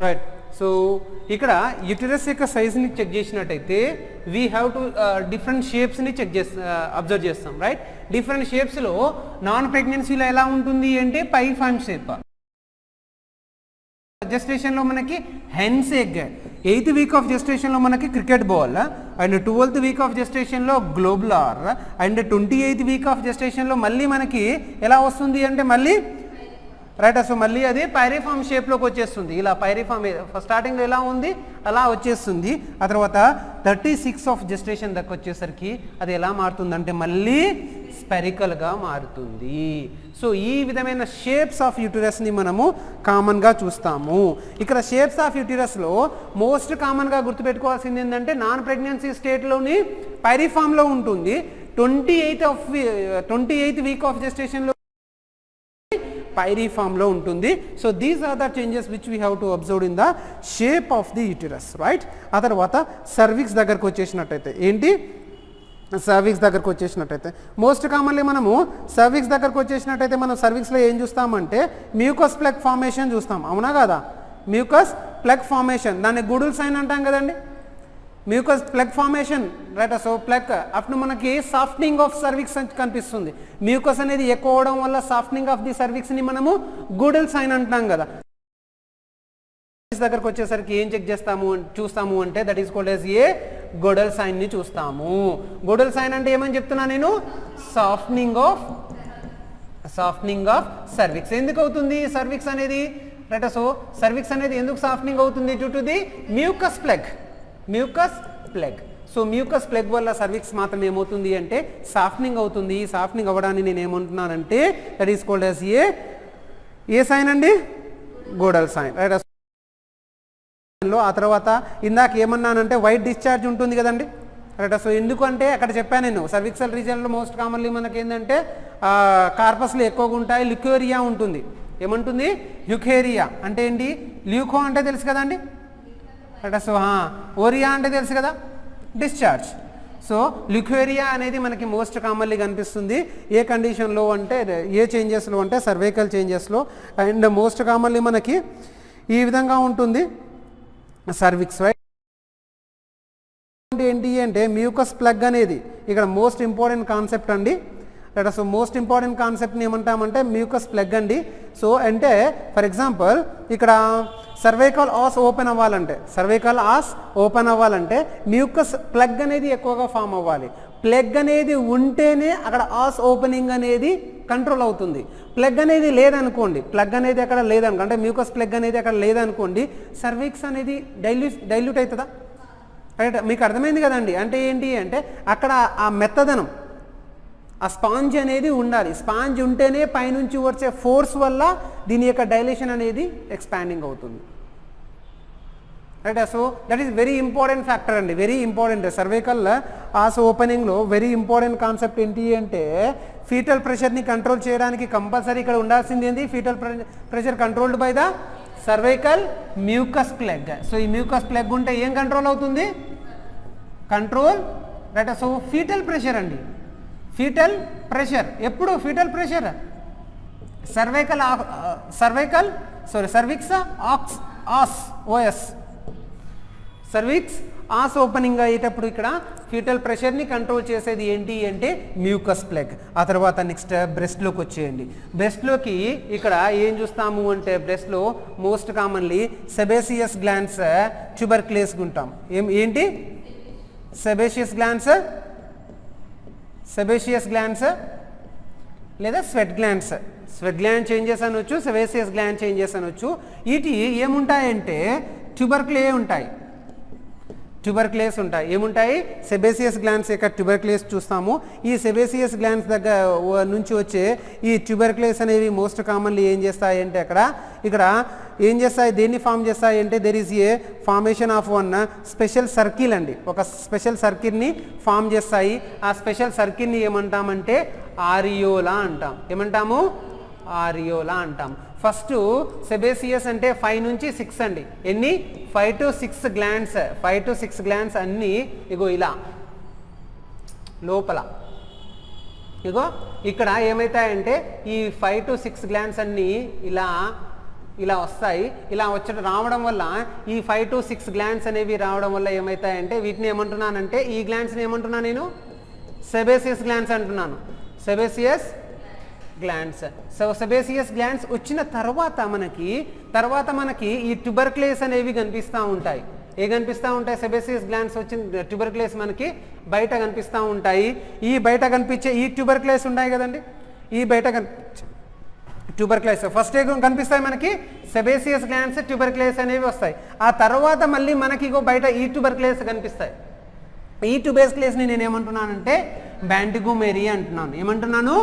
Right. So ఇక్కడ uterus యొక్క సైజ్ని చెక్ చేసినట్టయితే వీ హ్యావ్ టు డిఫరెంట్ షేప్స్ని అబ్జర్వ్ చేస్తాం. రైట్, డిఫరెంట్ షేప్స్లో నాన్ ప్రెగ్నెన్సీలో ఎలా ఉంటుంది అంటే పైఫామ్ షేప్. జెస్టేషన్లో మనకి hen's egg, 8th week of జెస్టేషన్లో మనకి cricket ball, and 12th week of జెస్టేషన్లో globular, and 28th week of జెస్టేషన్లో మళ్ళీ మనకి ఎలా వస్తుంది అంటే మళ్ళీ రైట్. సో మళ్ళీ అది పైరిఫామ్ షేప్లోకి వచ్చేస్తుంది. ఇలా పైరిఫామ్ స్టార్టింగ్లో ఎలా ఉంది అలా వచ్చేస్తుంది. ఆ తర్వాత 36 ఆఫ్ జెస్టేషన్ దగ్గర వచ్చేసరికి అది ఎలా మారుతుందంటే మళ్ళీ స్పెరికల్గా మారుతుంది. సో ఈ విధమైన షేప్స్ ఆఫ్ యూటరస్ని మనము కామన్గా చూస్తాము. ఇక్కడ షేప్స్ ఆఫ్ యూటరస్లో మోస్ట్ కామన్గా గుర్తుపెట్టుకోవాల్సింది ఏంటంటే నాన్ ప్రెగ్నెన్సీ స్టేట్లోని పైరిఫామ్లో ఉంటుంది. 28th వీక్ ఆఫ్ జెస్టేషన్లో పైరిఫామ్లో ఉంటుంది. So these are the changes which we have to observe in the shape of the uterus. Right. ఆ తర్వాత సర్విక్స్ దగ్గరకు వచ్చేసినట్టయితే ఏంటి, సర్విక్స్ దగ్గరకు వచ్చేసినట్టయితే మోస్ట్ కామన్లీ మనము సర్విక్స్ దగ్గరకు వచ్చేసినట్టయితే మనం సర్విక్స్లో ఏం చూస్తామంటే మ్యూకస్ ప్లగ్ ఫార్మేషన్ చూస్తాం. అవునా కదా, మ్యూకస్ ప్లగ్ ఫార్మేషన్, దాన్ని గూడుల్ సైన్ అంటాం కదండి. Mucus plug formation right. So plug అప్పుడు మనకి సాఫ్ట్నింగ్ ఆఫ్ సర్విక్స్ కనిపిస్తుంది. మ్యూకస్ అనేది ఎక్కువ అవడం వల్ల సాఫ్ట్నింగ్ ఆఫ్ ది సర్విక్స్ని మనము గూడల్ సైన్ అంటున్నాం కదా. దగ్గరకు వచ్చేసరికి ఏం చెక్ చూస్తాము అంటే that is called as a Goodell సైన్ని చూస్తాము. గోడల్ సైన్ అంటే ఏమని చెప్తున్నా నేను, సాఫ్ట్నింగ్ ఆఫ్ సర్విక్స్. ఎందుకు అవుతుంది సర్విక్స్ అనేది రైట్. సో సర్విక్స్ అనేది ఎందుకు సాఫ్ట్నింగ్ అవుతుంది, due to the mucus plug. So mucus plug వల్ల సర్విక్స్ మాత్రం ఏమవుతుంది అంటే సాఫ్ట్నింగ్ అవుతుంది. ఈ సాఫ్ట్నింగ్ అవ్వడాన్ని నేను ఏమంటున్నానంటే that is called as a sign అండి, గోడల్ సైన్ రైట్. ఆ తర్వాత ఇందాక ఏమన్నానంటే వైట్ డిశ్చార్జ్ ఉంటుంది కదండి రైట్. సో ఎందుకంటే అక్కడ చెప్పాను నేను సర్విక్సల్ రీజియన్లో మోస్ట్ కామన్లీ మనకి ఏంటంటే కార్పస్లు ఎక్కువగా ఉంటాయి, ల్యూకేరియా ఉంటుంది. ఏమంటుంది, ల్యూకేరియా అంటే ఏంటి, ల్యూకో అంటే తెలుసు కదండి రైట్. సో ఓరియా అంటే తెలుసు కదా, డిశ్చార్జ్. సో ల్యూకేరియా అనేది మనకి మోస్ట్ కామన్లీ కనిపిస్తుంది ఏ కండిషన్లో అంటే ఏ చేంజెస్లో అంటే సర్వైకల్ చేంజెస్లో. అండ్ మోస్ట్ కామన్లీ మనకి ఈ విధంగా ఉంటుంది సర్విక్స్ రైట్. ఏంటి అంటే మ్యూకస్ ప్లగ్ అనేది ఇక్కడ మోస్ట్ ఇంపార్టెంట్ కాన్సెప్ట్ అండి రైట్. సో మోస్ట్ ఇంపార్టెంట్ కాన్సెప్ట్ని ఏమంటామంటే మ్యూకస్ ప్లగ్ అండి. సో అంటే ఫర్ ఎగ్జాంపుల్ ఇక్కడ సర్వైకల్ ఆస్ ఓపెన్ అవ్వాలంటే మ్యూకస్ ప్లగ్ అనేది ఎక్కువగా ఫామ్ అవ్వాలి. ప్లగ్ అనేది ఉంటేనే అక్కడ ఆస్ ఓపెనింగ్ అనేది కంట్రోల్ అవుతుంది. ప్లగ్ అనేది లేదనుకోండి, అంటే మ్యూకస్ ప్లగ్ అనేది అక్కడ లేదనుకోండి, సర్విక్స్ అనేది డైల్యూట్ అవుతుందా రైట్. మీకు అర్థమైంది కదండి. అంటే ఏంటి అంటే అక్కడ ఆ మెత్తదనం, ఆ స్పాంజ్ అనేది ఉండాలి. స్పాంజ్ ఉంటేనే పైనుంచి వచ్చే ఫోర్స్ వల్ల దీని యొక్క డైలేషన్ అనేది ఎక్స్పాండింగ్ అవుతుంది right. So that is very important factor అండి, వెరీ ఇంపార్టెంట్. సర్వైకల్ ఆస్ ఓపెనింగ్లో వెరీ ఇంపార్టెంట్ కాన్సెప్ట్ ఏంటి అంటే ఫీటల్ ప్రెషర్ని కంట్రోల్ చేయడానికి కంపల్సరీ ఇక్కడ ఉండాల్సింది ఏంటి, fetal pressure controlled by the cervical mucus plug. So ఈ మ్యూకస్ ప్లగ్ ఉంటే ఏం కంట్రోల్ అవుతుంది, control right. So fetal pressure అండి, ఫీటల్ ప్రెషర్ ఎప్పుడు, fetal pressure cervix cervix os opening అయ్యేటప్పుడు ఇక్కడ ఫీటల్ ప్రెషర్ని కంట్రోల్ చేసేది ఏంటి అంటే మ్యూకస్ ప్లగ్. ఆ తర్వాత నెక్స్ట్ బ్రెస్ట్లోకి వచ్చేయండి. బ్రెస్ట్లోకి ఇక్కడ ఏం చూస్తాము అంటే బ్రెస్ట్లో మోస్ట్ కామన్లీ సెబేసియస్ గ్లాండ్స్ ట్యూబర్క్యులేస్ ఉంటాం. ఏంటి సెబేసియస్ గ్లాండ్స్ లేదా స్వెట్ గ్లాండ్ చేంజెస్ అనొచ్చు, సెబేసియస్ గ్లాండ్ చేంజెస్ అనొచ్చు. వీటి ఏముంటాయంటే ట్యూబర్క్యులేస్ ఉంటాయి. ఏముంటాయి, సెబేసియస్ గ్లాండ్స్ యొక్క ట్యూబర్క్యులేస్ చూస్తాము. ఈ సెబేసియస్ గ్లాండ్స్ దగ్గర నుంచి వచ్చే ఈ ట్యూబర్క్యులేస్ అనేవి మోస్ట్ కామన్లీ ఏం చేస్తాయి అంటే ఇక్కడ ఏం చేస్తాయి, దేన్ని ఫామ్ చేస్తాయి అంటే there is A formation of one special circle అండి. ఒక స్పెషల్ సర్కిల్ని ఫామ్ చేస్తాయి. ఆ స్పెషల్ సర్కిల్ని ఏమంటామంటే ఆరియోలా అంటాం. ఏమంటాము, ఆరియోలా అంటాం. ఫస్ట్ సెబేసియస్ అంటే 5 నుంచి 6 అండి. ఎన్ని, 5 to 6 గ్లాండ్స్ అన్నీ ఇగో ఇలా లోపల ఇగో ఇక్కడ ఏమవుతాయంటే ఈ 5 to 6 గ్లాండ్స్ అన్నీ ఇలా ఇలా వస్తాయి. ఇలా రావడం వల్ల ఈ 5 to 6 గ్లాండ్స్ అనేవి రావడం వల్ల ఏమవుతాయంటే వీటిని ఏమంటున్నానంటే ఈ గ్లాండ్స్ని ఏమంటున్నా నేను సెబేసియస్ గ్లాండ్స్ అంటున్నాను. Sebaceous glands. So sebaceous glands వచ్చిన తర్వాత మనకి ఈ ట్యూబర్క్లేస్ అనేవి కనిపిస్తూ ఉంటాయి. కనిపిస్తూ ఉంటాయి సెబేసియస్ గ్లాండ్స్ వచ్చిన ట్యూబర్క్లేస్ మనకి బయట కనిపిస్తూ ఉంటాయి. ఈ బయట కనిపించే ఈ ట్యూబర్క్లేస్ ఉన్నాయి కదండి, ఈ బయట ట్యూబర్క్లేస్ ఫస్ట్ కనిపిస్తాయి మనకి సెబేసియస్ గ్లాండ్స్ ట్యూబర్క్లేస్ అనేవి వస్తాయి. ఆ తర్వాత మళ్ళీ మనకి బయట ఈ ట్యూబర్క్లేస్ కనిపిస్తాయి. ఈ ట్యూబర్క్లేస్ని నేను ఏమంటున్నానంటే మాంటిగోమెరీ అంటున్నాను. ఏమంటున్నాను?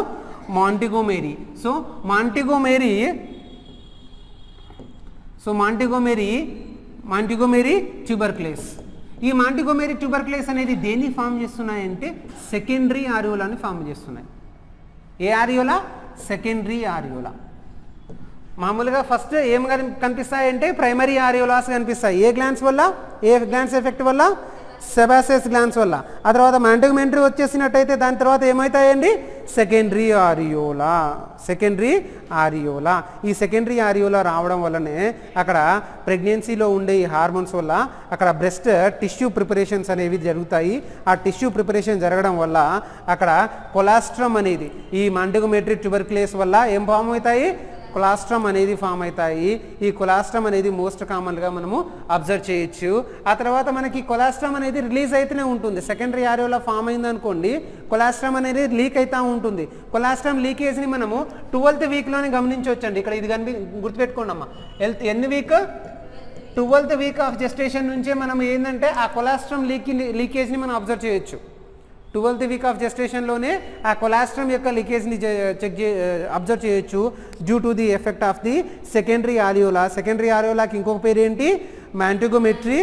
మాంటిగోమెరీ. సో మాంటిగోమెరీ ట్యూబర్క్లేస్. ఈ మాంటిగోమెరీ ట్యూబర్క్లేస్ అనేది దేన్ని ఫామ్ చేస్తున్నాయంటే సెకండరీ ఆరియోలాని ఫామ్ చేస్తున్నాయి. ఏ ఆరియోలా? సెకండరీ ఆరియోలా. మామూలుగా ఫస్ట్ ఏం కనిపిస్తాయంటే ప్రైమరీ ఆరియోలాస్ కనిపిస్తాయి. ఏ గ్లాండ్స్ వల్ల? ఏ గ్లాండ్స్ ఎఫెక్ట్ వల్ల? సెబాసియస్ గ్లాండ్స్ వల్ల. ఆ తర్వాత మాంటిగోమెరీ వచ్చేసినట్టయితే దాని తర్వాత ఏమవుతాయండి? సెకండరీ ఆరియోలా. ఈ సెకండరీ ఆరియోలా రావడం వల్లనే అక్కడ ప్రెగ్నెన్సీలో ఉండే ఈ హార్మోన్స్ వల్ల అక్కడ బ్రెస్ట్ టిష్యూ ప్రిపరేషన్స్ అనేవి జరుగుతాయి. ఆ టిష్యూ ప్రిపరేషన్ జరగడం వల్ల అక్కడ కొలాస్ట్రమ్ అనేది ఈ మాంటిగోమెరీ ట్యూబర్క్లేస్ వల్ల ఏం ఫామ్ అవుతాయి? కొలాస్ట్రమ్ అనేది ఫామ్ అవుతాయి. ఈ కొలాస్ట్రమ్ అనేది మోస్ట్ కామన్గా మనము అబ్జర్వ్ చేయొచ్చు. ఆ తర్వాత మనకి కొలాస్ట్రమ్ అనేది రిలీజ్ అయితేనే ఉంటుంది. సెకండరీ ఆరియోలా ఫామ్ అయింది అనుకోండి, కొలాస్ట్రమ్ అనేది లీక్ అవుతూ ఉంటుంది. కొలాస్ట్రమ్ లీకేజ్ని మనము 12th వీక్లోనే గమనించవచ్చండి. ఇక్కడ ఇది గుర్తుపెట్టుకోండి అమ్మా. ఎన్ని week? 12th week of gestation నుంచే మనం ఏంటంటే ఆ కొలాస్ట్రమ్ లీకేజ్ని మనం అబ్జర్వ్ చేయొచ్చు. 12th వీక్ ఆఫ్ జెస్టేషన్లోనే ఆ కొలాస్ట్రమ్ యొక్క లీకేజ్ని అబ్జర్వ్ చేయొచ్చు due to the effect of the secondary areola. Secondary ఆరియోలాకి ఇంకొక పేరు ఏంటి? మాంటిగోమెరీ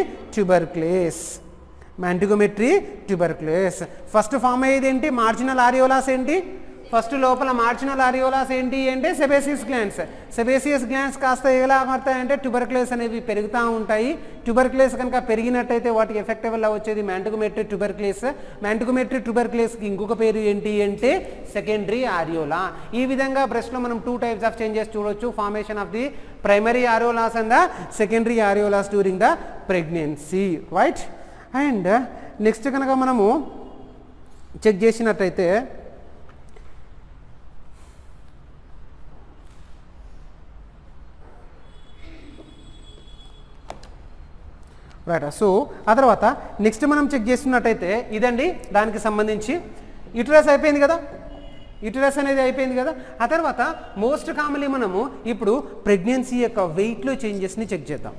ట్యూబర్క్లేస్. ఫస్ట్ ఫామ్ అయ్యేది ఏంటి? మార్జినల్ ఆరియోలాస్ ఏంటి? ఫస్ట్ లోపల మార్జినల్ ఆరియోలాస్ ఏంటి అంటే సెబేసియస్ గ్లాండ్స్. సెబేసియస్ గ్లాండ్స్ కాస్త ఎలా మారుతాయంటే ట్యూబర్క్లేస్ అనేవి పెరుగుతూ ఉంటాయి. ట్యూబర్క్లేస్ కనుక పెరిగినట్టయితే వాటికి ఎఫెక్ట్ వల్ల వచ్చేది మాంటిగోమెరీ ట్యూబర్క్లేస్. మాంటిగోమెరీ ట్యూబర్క్లేస్కి ఇంకొక పేరు ఏంటి అంటే సెకండరీ ఆరియోలా. ఈ విధంగా బ్రెస్ట్లో మనం 2 types ఆఫ్ చేంజెస్ చూడొచ్చు. Formation of the primary areolas and the secondary areolas during the pregnancy, right. And next కనుక మనము చెక్ చేసినట్టయితే రైట్. సో ఆ తర్వాత నెక్స్ట్ మనం చెక్ చేస్తున్నట్టయితే ఇదండి దానికి సంబంధించి యూటరస్ అయిపోయింది కదా, యూటరస్ అనేది అయిపోయింది కదా. ఆ తర్వాత మోస్ట్ కామన్లీ మనము ఇప్పుడు ప్రెగ్నెన్సీ యొక్క వెయిట్లో చేంజెస్ని చెక్ చేద్దాం.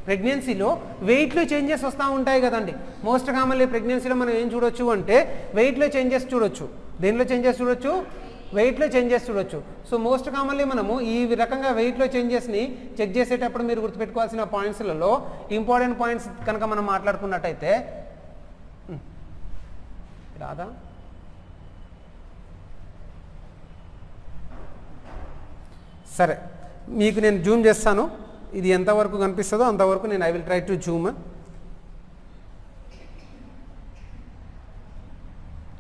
ప్రెగ్నెన్సీలో వెయిట్లో చేంజెస్ వస్తూ ఉంటాయి కదండి. మోస్ట్ కామన్లీ ప్రెగ్నెన్సీలో మనం ఏం చూడొచ్చు అంటే వెయిట్లో చేంజెస్ చూడొచ్చు. దేనిలో చేంజెస్ చూడొచ్చు? వెయిట్లో చేంజెస్ చూడొచ్చు. సో మోస్ట్ కామన్లీ మనము ఈ రకంగా వెయిట్లో చేంజెస్ని చెక్ చేసేటప్పుడు మీరు గుర్తుపెట్టుకోవాల్సిన పాయింట్స్లలో ఇంపార్టెంట్ పాయింట్స్ కనుక మనం మాట్లాడుకున్నట్టయితే రాదా సరే మీకు నేను జూమ్ చేస్తాను. ఇది ఎంతవరకు కనిపిస్తుందో అంతవరకు నేను I will try to Zoom.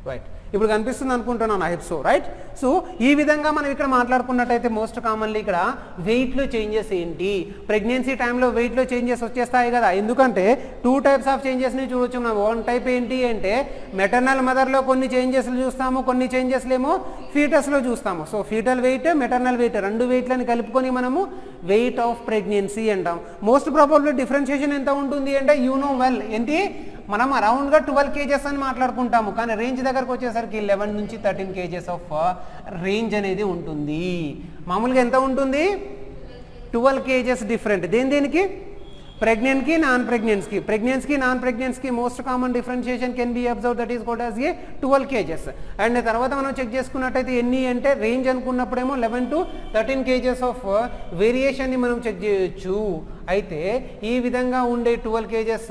Right, ఇప్పుడు కనిపిస్తుంది అనుకుంటున్నాను, I hope so, right. So ఈ విధంగా మనం ఇక్కడ మాట్లాడుకున్నట్టయితే మోస్ట్ కామన్లీ ఇక్కడ వెయిట్లో చేంజెస్ ఏంటి, ప్రెగ్నెన్సీ టైంలో వెయిట్లో చేంజెస్ వచ్చేస్తాయి కదా. ఎందుకంటే 2 types ఆఫ్ చేంజెస్ని చూడొచ్చు మనం. 1 type ఏంటి అంటే మెటర్నల్ మదర్లో కొన్ని చేంజెస్లు చూస్తాము, కొన్ని చేంజెస్లు ఏమో ఫీటస్లో చూస్తాము. So fetal weight, maternal weight 2 వెయిట్లని కలుపుకొని మనము వెయిట్ ఆఫ్ ప్రెగ్నెన్సీ అంటాం. మోస్ట్ ప్రాబబ్లీ డిఫరెన్షియేషన్ ఎంత ఉంటుంది అంటే యూ నో వెల్ ఏంటి, మనం అరౌండ్గా 12 kgs అని మాట్లాడుకుంటాము, కానీ రేంజ్ దగ్గరకు వచ్చేసరికి 11 నుంచి 13 kgs ఆఫ్ రేంజ్ అనేది ఉంటుంది. మామూలుగా ఎంత ఉంటుంది? 12 kgs డిఫరెంట్. దేనికి? ప్రెగ్నెంట్కి నాన్ ప్రెగ్నెన్స్కి. ప్రెగ్నెన్స్కి నాన్ ప్రెగ్నెన్స్కి most common differentiation can be observe, that is called as a 12 kgs. And తర్వాత మనం చెక్ చేసుకున్నట్టయితే ఎన్ని అంటే రేంజ్ అనుకున్నప్పుడేమో 11 to 13 kgs ఆఫ్ వేరియేషన్ని మనం చెక్ చేయొచ్చు. అయితే ఈ విధంగా ఉండే 12 kgs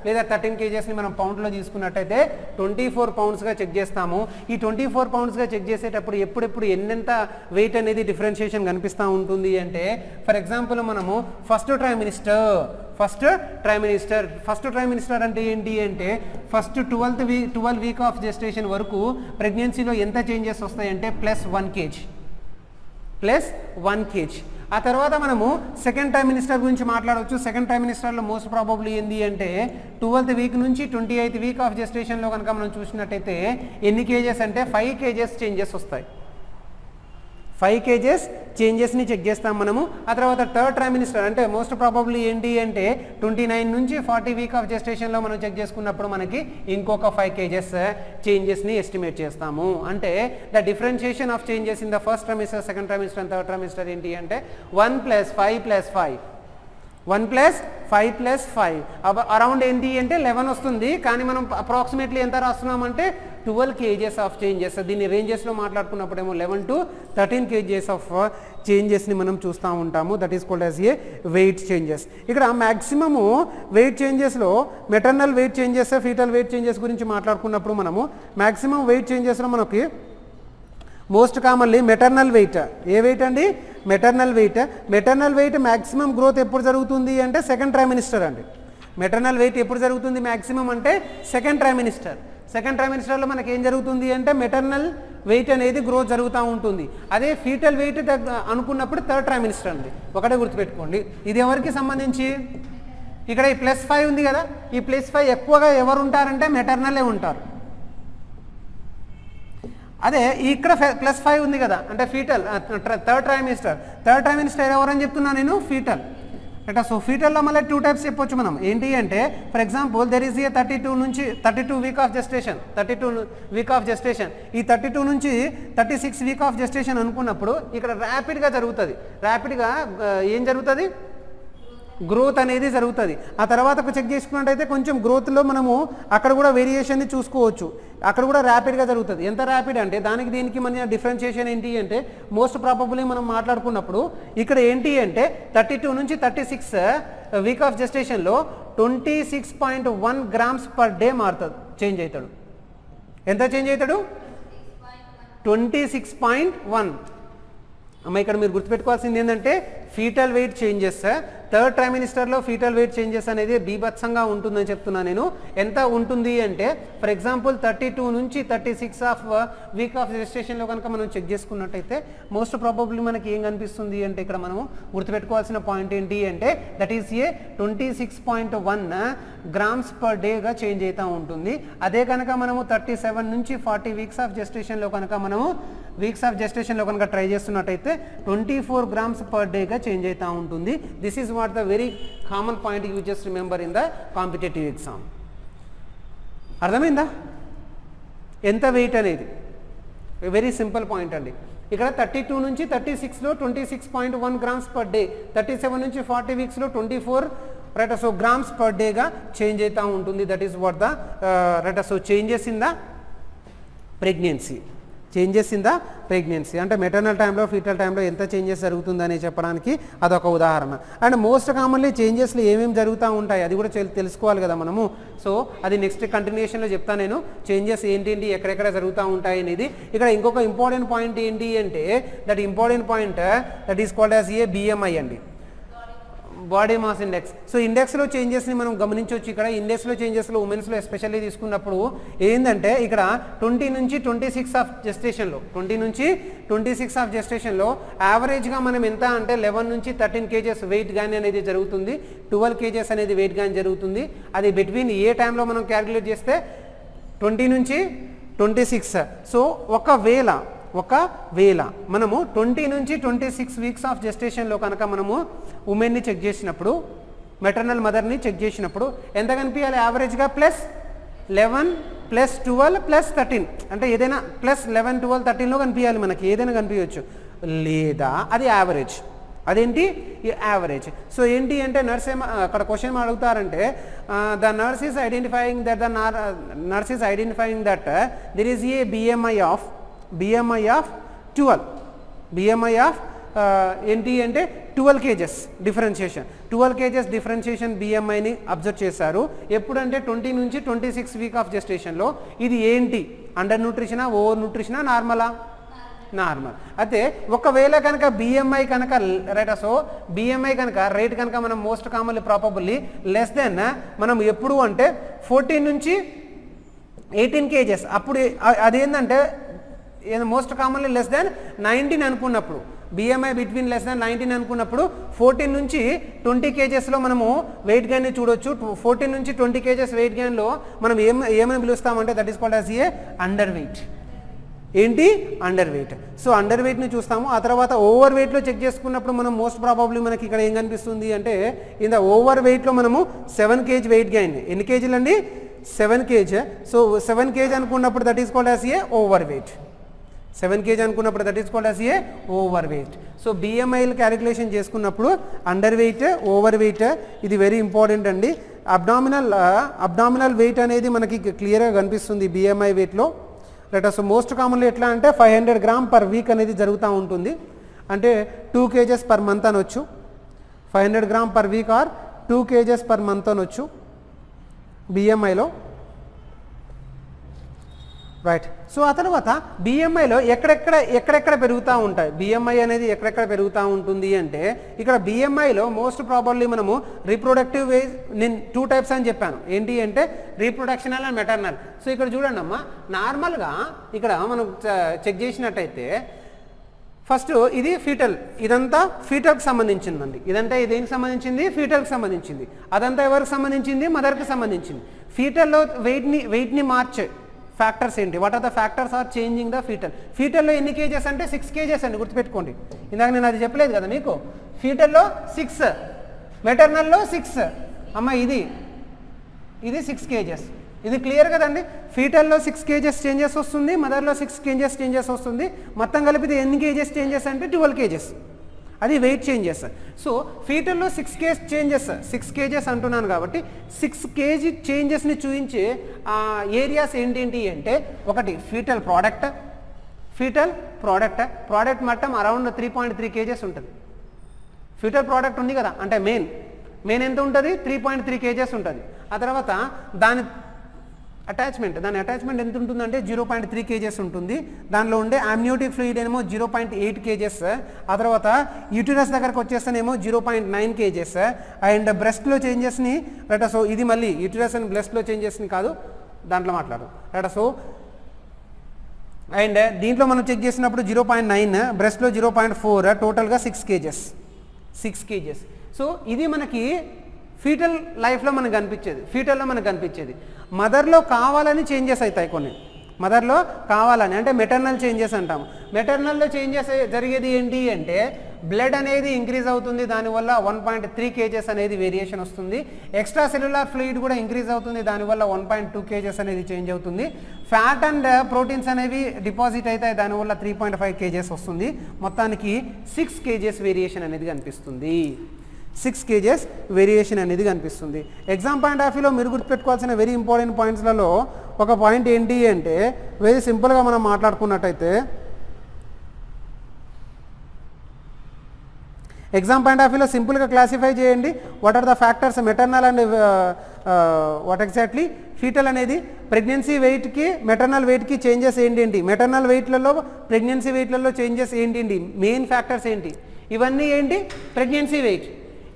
లేదా 13 kgsని మనం పౌండ్లో తీసుకున్నట్టయితే 24 poundsగా చెక్ చేస్తాము. ఈ 24 poundsగా చెక్ చేసేటప్పుడు ఎప్పుడెప్పుడు ఎన్నెంత వెయిట్ అనేది డిఫరెన్షియేషన్ కనిపిస్తూ ఉంటుంది అంటే, ఫర్ ఎగ్జాంపుల్ మనము ఫస్ట్ ట్రైమినిస్టర్ అంటే ఏంటి అంటే ఫస్ట్ 12 వీక్ ఆఫ్ జెస్టేషన్ వరకు ప్రెగ్నెన్సీలో ఎంత చేంజెస్ వస్తాయంటే +1 kg. ఆ తర్వాత మనము సెకండ్ ట్రైమినిస్టర్ గురించి మాట్లాడవచ్చు. సెకండ్ ట్రైమినిస్టర్లో మోస్ట్ ప్రాబబ్లీ ఏంది అంటే 12th వీక్ నుంచి 28th వీక్ ఆఫ్ జెస్టేషన్లో కనుక మనం చూసినట్టయితే ఎన్ని కేజెస్ అంటే 5 kgs చేంజెస్ వస్తాయి. 5 kgs చేంజెస్ని చెక్ చేస్తాం మనము. ఆ తర్వాత థర్డ్ ట్రైమినిస్టర్ అంటే మోస్ట్ ప్రాబబ్లీ ఏంటి అంటే 29 నుంచి 40 వీక్ ఆఫ్ జెస్టేషన్లో మనం చెక్ చేసుకున్నప్పుడు మనకి ఇంకొక 5 kgs చేంజెస్ని ఎస్టిమేట్ చేస్తాము. అంటే the differentiation of changes in the first trimester, second trimester and third trimester ఏంటి అంటే 1 + 5 + 5 1 + 5 + 5 అరౌండ్ ఏంటి అంటే 11 వస్తుంది. కానీ మనం అప్రాక్సిమేట్లీ ఎంత రాస్తున్నామంటే 12 kgs ఆఫ్ చేంజెస్. దీన్ని రేంజెస్లో మాట్లాడుకున్నప్పుడేమో 11 to 13 kgs ఆఫ్ చేంజెస్ని మనం చూస్తూ ఉంటాము. That is called as a weight changes. ఇక్కడ మ్యాక్సిమము వెయిట్ చేంజెస్లో maternal weight changes, fetal weight changes గురించి మాట్లాడుకున్నప్పుడు మనము మ్యాక్సిమం వెయిట్ చేంజెస్లో మనకి మోస్ట్ కామన్లీ మెటర్నల్ వెయిట్. ఏ వెయిట్ అండి? Maternal weight. Maternal weight maximum growth ఎప్పుడు జరుగుతుంది అంటే సెకండ్ ట్రైమినిస్టర్ అండి. మెటర్నల్ వెయిట్ ఎప్పుడు జరుగుతుంది మ్యాక్సిమం అంటే సెకండ్ ట్రైమినిస్టర్. సెకండ్ ట్రైమినిస్టర్లో మనకి ఏం జరుగుతుంది అంటే మెటర్నల్ వెయిట్ అనేది గ్రోత్ జరుగుతూ ఉంటుంది. అదే ఫీటల్ వెయిట్ అనుకున్నప్పుడు థర్డ్ ట్రైమినిస్టర్ అండి. ఒకటే గుర్తుపెట్టుకోండి. ఇది ఎవరికి సంబంధించి? ఇక్కడ ఈ +5 ఉంది కదా, ఈ +5 ఎక్కువగా ఎవరు ఉంటారంటే మెటర్నలే ఉంటారు. అదే ఇక్కడ +5 ఉంది కదా అంటే ఫీటల్, థర్డ్ ట్రైమినిస్టర్ ఎవరని చెప్తున్నా నేను? ఫీటల్. రైట్. సో ఫీటల్లో మళ్ళీ 2 టైప్స్ చెప్పొచ్చు మనం. ఏంటి అంటే for example there is A 32 week of gestation, 32 week of gestation. ఈ 32 నుంచి 36 వీక్ ఆఫ్ జెస్టేషన్ అనుకున్నప్పుడు ఇక్కడ ర్యాపిడ్గా జరుగుతుంది. ర్యాపిడ్గా ఏం జరుగుతుంది? గ్రోత్ అనేది జరుగుతుంది. ఆ తర్వాత చెక్ చేసుకున్నట్టయితే కొంచెం గ్రోత్లో మనము అక్కడ కూడా వేరియేషన్ని చూసుకోవచ్చు. అక్కడ కూడా ర్యాపిడ్గా జరుగుతుంది. ఎంత ర్యాపిడ్ అంటే దానికి దీనికి మన డిఫరెన్షియేషన్ ఏంటి అంటే మోస్ట్ ప్రాబబ్లీ మనం మాట్లాడుకున్నప్పుడు ఇక్కడ ఏంటి అంటే 32 నుంచి 36 వీక్ ఆఫ్ జెస్టేషన్లో 26.1 grams per day మారుతుంది, చేంజ్ అవుతాడు. ఎంత చేంజ్ అవుతాడు? 26.1. అమ్మ ఇక్కడ మీరు గుర్తుపెట్టుకోవాల్సింది ఏంటంటే ఫీటల్ వెయిట్ చేంజెస్ థర్డ్ ట్రైమినిస్టర్లో ఫీటల్ వెయిట్ చేంజెస్ అనేది బీభత్సంగా ఉంటుందని చెప్తున్నా నేను. ఎంత ఉంటుంది అంటే ఫర్ ఎగ్జాంపుల్ 32 నుంచి 36 ఆఫ్ వీక్ ఆఫ్ జెస్టేషన్లో కనుక మనం చెక్ చేసుకున్నట్టయితే మోస్ట్ ప్రాబబ్లీ మనకి ఏం కనిపిస్తుంది అంటే ఇక్కడ మనం గుర్తుపెట్టుకోవాల్సిన పాయింట్ ఏంటి అంటే that is a 26.1 grams per day గా చేంజ్ అవుతూ ఉంటుంది. అదే కనుక మనము 37 నుంచి 40 వీక్స్ ఆఫ్ జెస్టేషన్లో కనుక మనము ట్రై చేస్తున్నట్టయితే 24 grams per day గా చేంజ్ అవుతూ ఉంటుంది. This is what the very common point you just remember in the competitive exam. అర్థమైందా ఎంత వెయిట్ అనేది? వెరీ సింపుల్ పాయింట్ అండి. ఇక్కడ 32 నుంచి 36లో 26.1 grams per day, 37 నుంచి 40 వీక్స్లో 24 రైట్. సో గ్రామ్స్ పర్ డేగా చేంజ్ అవుతూ ఉంటుంది. That is what the right. So changes in the pregnancy అంటే మెటర్నల్ టైంలో ఫీటల్ టైంలో ఎంత చేంజెస్ జరుగుతుందని చెప్పడానికి అదొక ఉదాహరణ. అండ్ మోస్ట్ కామన్లీ చేంజెస్లు ఏమేమి జరుగుతూ ఉంటాయి అది కూడా తెలుసుకోవాలి కదా మనము. సో అది నెక్స్ట్ కంటిన్యూషన్లో చెప్తాను నేను. చేంజెస్ ఏంటి ఎక్కడెక్కడ జరుగుతూ ఉంటాయి అనేది. ఇక్కడ ఇంకొక ఇంపార్టెంట్ పాయింట్ ఏంటి అంటే that important point that is called as A BMI అండి, బాడీ మాస్ ఇండెక్స్. సో ఇండెక్స్లో చేంజెస్ని మనం గమనించవచ్చు. ఇక్కడ ఇండెక్స్లో చేంజెస్లో ఉమెన్స్లో ఎస్పెషల్లీ తీసుకున్నప్పుడు ఏంటంటే ఇక్కడ 20 నుంచి 26 ఆఫ్ జెస్టేషన్లో 20 నుంచి 26 ఆఫ్ జెస్టేషన్లో యావరేజ్గా మనం ఎంత అంటే 11 నుంచి 13 kgs వెయిట్ గాని అనేది జరుగుతుంది, 12 kgs అనేది వెయిట్ గాని జరుగుతుంది. అది బిట్వీన్ ఏ టైంలో మనం క్యాలిక్యులేట్ చేస్తే 20 నుంచి 26. సో ఒకవేళ మనము 20 నుంచి 26 వీక్స్ ఆఫ్ జెస్టేషన్లో కనుక మనము ఉమెన్ని చెక్ చేసినప్పుడు, మెటర్నల్ మదర్ని చెక్ చేసినప్పుడు ఎంత కనిపించాలి? యావరేజ్గా +11 +12 +13 అంటే ఏదైనా +11 12 13లో కనిపించాలి మనకి. ఏదైనా కనిపించవచ్చు లేదా అది యావరేజ్. అదేంటి? యావరేజ్. సో ఏంటి అంటే నర్స్ అక్కడ క్వశ్చన్ అడుగుతారంటే the nurse is identifying that there is a BMI of 12 ఏంటి అంటే 12 kgs డిఫరెన్షియేషన్ 12 kgs డిఫరెన్షియేషన్ BMIని అబ్జర్వ్ చేశారు. ఎప్పుడంటే 20 నుంచి 26 వీక్ ఆఫ్ జెస్టేషన్లో. ఇది ఏంటి? అండర్ న్యూట్రిషనా, ఓవర్ న్యూట్రిషనా, నార్మలా? నార్మల్. అయితే ఒకవేళ కనుక BMI కనుక రైట్. సో BMI కనుక రేట్ కనుక మనం most commonly probably less than మనం ఎప్పుడు అంటే 14 నుంచి 18 kgs. అప్పుడు అదేంటంటే మోస్ట్ కామన్లీ లెస్ దెన్ 19 అనుకున్నప్పుడు బిఎంఐ బిట్వీన్ లెస్ దాన్ 19 అనుకున్నప్పుడు 14 నుంచి 20 కేజెస్లో మనము వెయిట్ గెయిన్ని చూడొచ్చు. 14 నుంచి 20 కేజెస్ వెయిట్ గెయిన్లో మనం ఏమని పిలుస్తామంటే that is called as a under weight. ఏంటి? Under weight. సో అండర్ వెయిట్ని చూస్తాము. ఆ తర్వాత ఓవర్ వెయిట్లో చెక్ చేసుకున్నప్పుడు మనం మోస్ట్ ప్రాబబ్లీ మనకి ఇక్కడ ఏం కనిపిస్తుంది అంటే ఇన్ ద ఓవర్ వెయిట్లో మనము 7 kg వెయిట్ గెయిన్. ఎన్ని కేజీలు అండి? 7 kg. సో 7 kg అనుకున్నప్పుడు that is called as a over weight. 7 kg అనుకున్నప్పుడు that is called as a over weight. So బిఎంఐలు క్యాలిక్యులేషన్ చేసుకున్నప్పుడు అండర్ వెయిట్, ఓవర్ వెయిట్ ఇది వెరీ ఇంపార్టెంట్ అండి. అబ్డామినల్ వెయిట్ అనేది మనకి క్లియర్గా కనిపిస్తుంది బిఎంఐ వెయిట్లో. సో మోస్ట్ కామన్లీ ఎట్లా అంటే 500 grams per week అనేది జరుగుతూ ఉంటుంది. అంటే 2 kgs per month అనొచ్చు. 500 grams per week or 2 kgs per month అనొచ్చు బిఎంఐలో. రైట్. సో ఆ తర్వాత బిఎంఐలో ఎక్కడెక్కడ పెరుగుతూ ఉంటాయి? బిఎంఐ అనేది ఎక్కడెక్కడ పెరుగుతూ ఉంటుంది అంటే ఇక్కడ బిఎంఐలో మోస్ట్ ప్రాబబ్లీ మనము రీప్రొడక్టివ్ వేజ్ నేను 2 types అని చెప్పాను. ఏంటి అంటే రీప్రొడక్షనల్ అండ్ మెటర్నల్. సో ఇక్కడ చూడండి అమ్మా, నార్మల్గా ఇక్కడ మనం చెక్ చేసినట్టయితే ఫస్ట్ ఇది ఫీటల్, ఇదంతా ఫీటల్కి సంబంధించిందండి. ఇదంతా దేనికి సంబంధించింది? ఫీటల్కి సంబంధించింది. అదంతా ఎవరికి సంబంధించింది? మదర్కి సంబంధించింది. ఫీటల్లో వెయిట్ని మార్చే ఫ్యాక్టర్స్ ఏంటి? What are the factors are changing the fetal? ఫీటల్లో ఎన్ని కేజెస్ అంటే 6 kgs అండి, గుర్తుపెట్టుకోండి. ఇందాక నేను అది చెప్పలేదు కదా మీకు. ఫీటల్లో 6, మెటర్నల్లో 6. అమ్మ ఇది 6 kgs. ఇది క్లియర్ కదండి. ఫీటల్లో 6 kgs చేంజెస్ వస్తుంది, మదర్లో 6 kgs చేంజెస్ వస్తుంది. మొత్తం కలిపితే ఎన్ని కేజెస్ చేంజెస్ అంటే 12 kgs. అది వెయిట్ చేంజెస్. సో ఫీటల్లో 6 kgs అంటున్నాను కాబట్టి 6 kg చేంజెస్ని చూపించే ఏరియాస్ ఏంటి అంటే ఒకటి ఫీటల్ ప్రోడక్ట్ మట్టం అరౌండ్ 3.3 kgs ఉంటుంది. ఫీటల్ ప్రోడక్ట్ ఉంది కదా, అంటే మెయిన్ ఎంత ఉంటుంది? 3.3 kgs ఉంటుంది. ఆ తర్వాత దాని అటాచ్మెంట్ ఎంత ఉంటుందంటే 0.3 kgs ఉంటుంది. దానిలో ఉండే అమ్నియోటిక్ ఫ్లూయిడ్ ఏమో 0.8 kgs. ఆ తర్వాత యూటిరస్ దగ్గరకు వచ్చేస్తేనేమో 0.9 kgs. అండ్ బ్రెస్ట్లో చేంజెస్ని సో ఇది మళ్ళీ యూటిరస్ అండ్ బ్రెస్ట్లో చేంజెస్ని కాదు, దాంట్లో మాట్లాడు సో. అండ్ దీంట్లో మనం చెక్ చేసినప్పుడు 0.9, బ్రెస్ట్లో 0.4, టోటల్గా 6 kgs. సో ఇది మనకి ఫీటల్ లైఫ్లో మనకు కనిపించేది. మదర్లో కావాలని చేంజెస్ అవుతాయి కొన్ని. మదర్లో కావాలని అంటే మెటర్నల్ చేంజెస్ అంటాము. మెటర్నల్లో చేంజెస్ జరిగేది ఏంటి అంటే బ్లడ్ అనేది ఇంక్రీజ్ అవుతుంది, దానివల్ల 1.3 kgs అనేది వేరియేషన్ వస్తుంది. ఎక్స్ట్రా సెల్యులార్ ఫ్లూయిడ్ కూడా ఇంక్రీజ్ అవుతుంది, దానివల్ల 1.2 kgs అనేది చేంజ్ అవుతుంది. ఫ్యాట్ అండ్ ప్రోటీన్స్ అనేవి డిపాజిట్ అవుతాయి, దానివల్ల 3.5 kgs వస్తుంది. మొత్తానికి 6 kgs వేరియేషన్ అనేది కనిపిస్తుంది. 6 kgs వేరియేషన్ అనేది కనిపిస్తుంది. ఎగ్జామ్ పాయింట్ ఆఫ్ వ్యూలో మీరు గుర్తుపెట్టుకోవాల్సిన వెరీ ఇంపార్టెంట్ పాయింట్స్లలో ఒక పాయింట్ ఏంటి అంటే వెరీ సింపుల్గా మనం మాట్లాడుకున్నట్టయితే ఎగ్జామ్ పాయింట్ ఆఫ్ వ్యూలో సింపుల్గా క్లాసిఫై చేయండి. What are the factors maternal and what exactly fetal అనేది ప్రెగ్నెన్సీ వెయిట్కి మెటర్నల్ వెయిట్కి చేంజెస్ ఏంటి? మెటర్నల్ వెయిట్లలో ప్రెగ్నెన్సీ వెయిట్లలో చేంజెస్ ఏంటి? మెయిన్ ఫ్యాక్టర్స్ ఏంటి? ఇవన్నీ ఏంటి? Pregnancy weight.